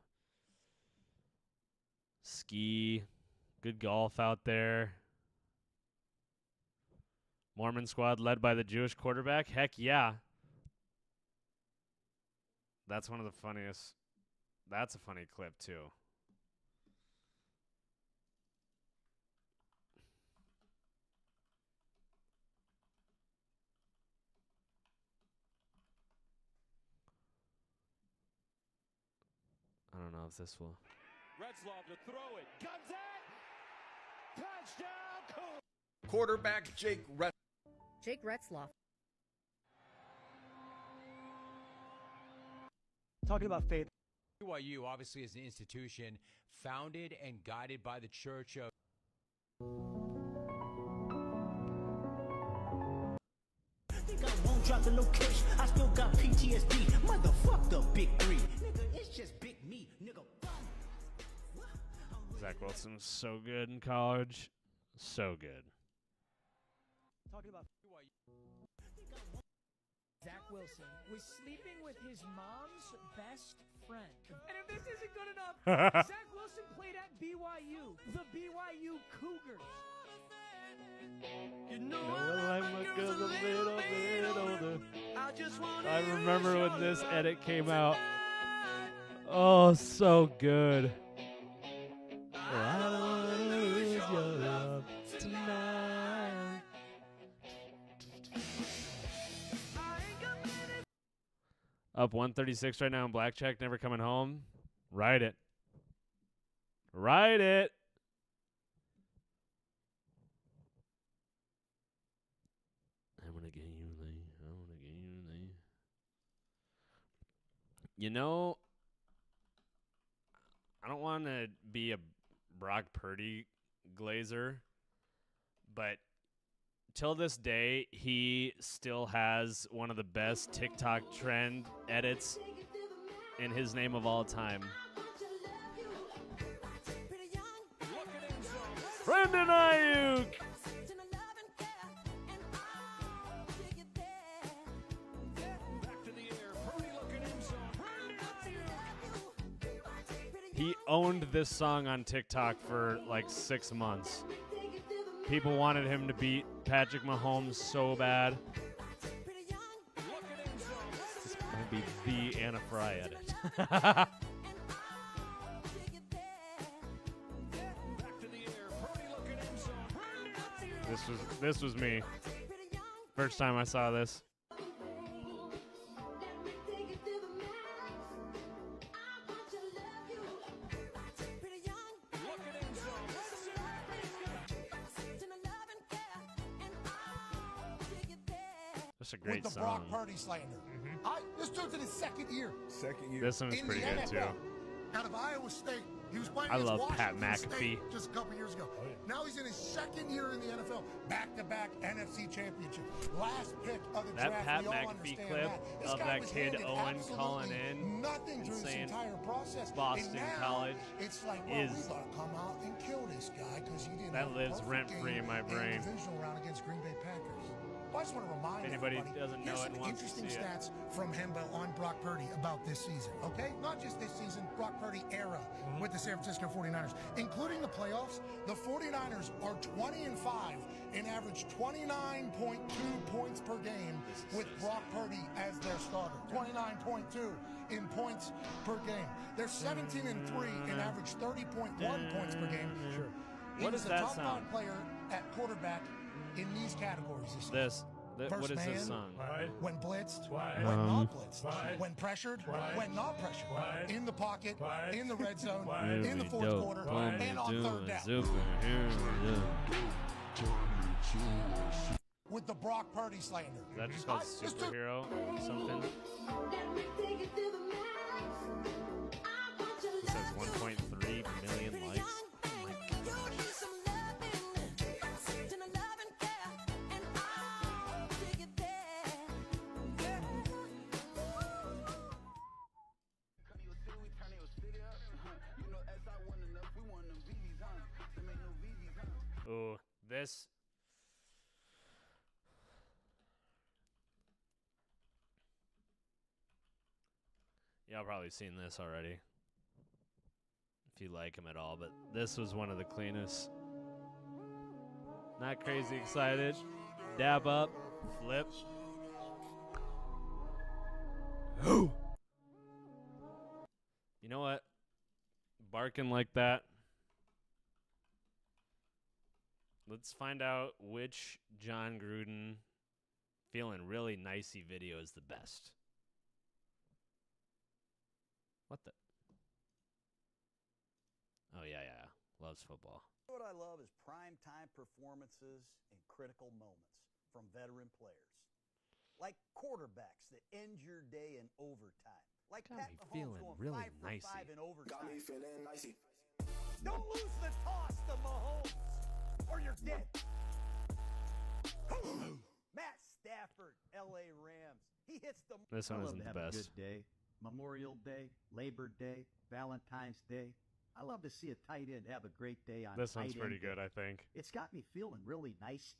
Ski. Good golf out there. Mormon squad led by the Jewish quarterback? Heck yeah. That's one of the funniest. That's a funny clip, too. I don't know if this will.
Retzloff to throw it. Comes in. Touchdown. Cool.
Quarterback Jake
Retzloff.
Talking about faith.
BYU obviously is an institution founded and guided by the Church of.
Think I won't drop the location. I still got PTSD. Motherfuck the big three. Nigga, it's just big me. Nigga.
Zach Wilson was so good in college. So good.
Talking about
Zach Wilson was sleeping with his mom's best friend. And if this isn't good enough, Zach Wilson played at BYU, the BYU Cougars.
You know I like my girls a little bit older. I remember when this edit came out. Oh, so good. I don't want to lose your love tonight. Up 136 right now in blackjack, never coming home. Ride it. Ride it. I'm gonna get you, Lee. I'm gonna get you, Lee. You know, I don't want to be a Brock Purdy glazer, but till this day, he still has one of the best TikTok trend edits in his name of all time. Brandon Ayuk! He owned this song on TikTok for like 6 months. People wanted him to beat Patrick Mahomes so bad. This might be the Anna Fry edit. This was me. First time I saw this. That's a great
with the
song.
Brock Purdy slander. This dude's in his second year.
Second year.
This one is
in
pretty
the
good
NFL.
too.
Out of Iowa State. He was playing
I
against
love Pat
Washington
McAfee.
State just a couple years ago. Now he's in his second year in the NFL. Back-to-back NFC championship. Last pick of the
That
draft.
Pat
We all
McAfee
understand
clip
that. This
of
guy
that
was
kid
handed
Owen calling
absolutely
in
nothing
and
through this
saying
entire process.
Boston
And now
College
it's like, well,
is
we gotta come out and kill this guy because he didn't
that
have a
lives
perfect
rent-free
game
in my brain.
the divisional round against Green Bay Packers. Well, I just want to remind
Anybody
everybody,
doesn't know
here's
it
some
wants to
interesting
see it.
stats from Hembo on Brock Purdy about this season, okay? Not just this season, Brock Purdy era with the San Francisco 49ers. Including the playoffs, the 49ers are 20-5 and average 29.2 points per game with Brock Purdy as their starter. 29.2 in points per game. They're 17-3 and average 30.1 points per game. Sure.
What
He's
does
the
that
top
sound?
5 player at quarterback in these categories this year.
What is this song?
When blitzed, when not blitzed, when pressured, when not pressured, in the pocket, in the red zone, in the fourth quarter, and on third down. With the Brock Purdy slander.
Is that just called superhero something? This has 1.3 million likes. Oh my gosh. Ooh, this. Y'all probably seen this already. If you like him at all, but this was one of the cleanest. Not crazy excited. Dab up, flip. You know what? Barking like that. Let's find out which John Gruden feeling really nicey video is the best. What the? Oh, yeah. Loves football.
What I love is primetime performances and critical moments from veteran players. Like quarterbacks that end your day in overtime. Like
Got
Pat
me
Mahomes
feeling
going
really
5 for
nicey.
5 in overtime.
Got me feeling nicey.
Don't lose the toss to Mahomes or you're dead. Matt Stafford, L.A. Rams. He hits the...
This one
I love
isn't
to
the
have
best.
a good day. Memorial Day, Labor Day, Valentine's Day. I love to see a tight end have a great day on
This one's
tight
pretty
end
good,
day.
I think.
It's got me feeling really nice.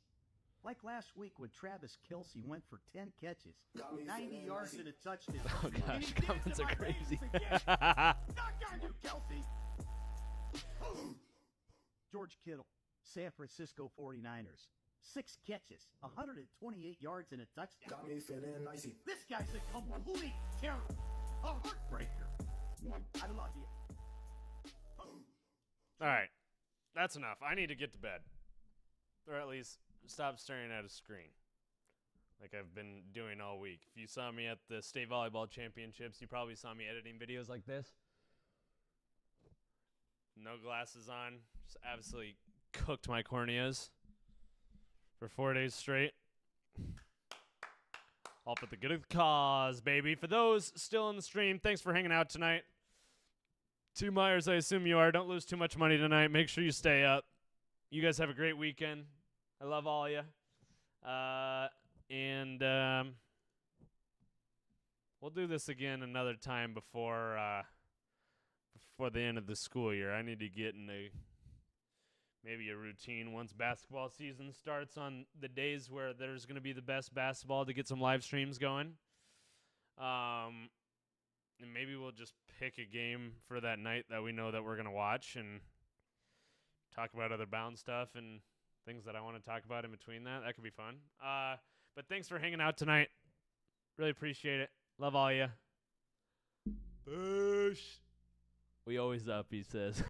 Like last week when Travis Kelce went for 10 catches, 90 yards and a touchdown.
Oh, gosh,
And he did it
comments
to
are
my
crazy.
Ravens again. Knock on you, Kelce. George Kittle, San Francisco 49ers. 6 catches, 128 yards and a touchdown.
Got me feeling nicey.
This guy's a complete terror. A heartbreaker. I love you.
All right. That's enough. I need to get to bed. Or at least stop staring at a screen like I've been doing all week. If you saw me at the state volleyball championships, you probably saw me editing videos like this. No glasses on. Just absolutely cooked my corneas for 4 days straight. All for the good of the cause, baby. For those still in the stream, thanks for hanging out tonight. Two Myers, I assume you are. Don't lose too much money tonight. Make sure you stay up. You guys have a great weekend. I love all of you. And we'll do this again another time before the end of the school year. I need to get in maybe a routine once basketball season starts on the days where there's going to be the best basketball to get some live streams going. And maybe we'll just pick a game for that night that we know that we're going to watch and talk about other bound stuff and things that I want to talk about in between that. That could be fun. But thanks for hanging out tonight. Really appreciate it. Love all you. Boosh. We always up, he says.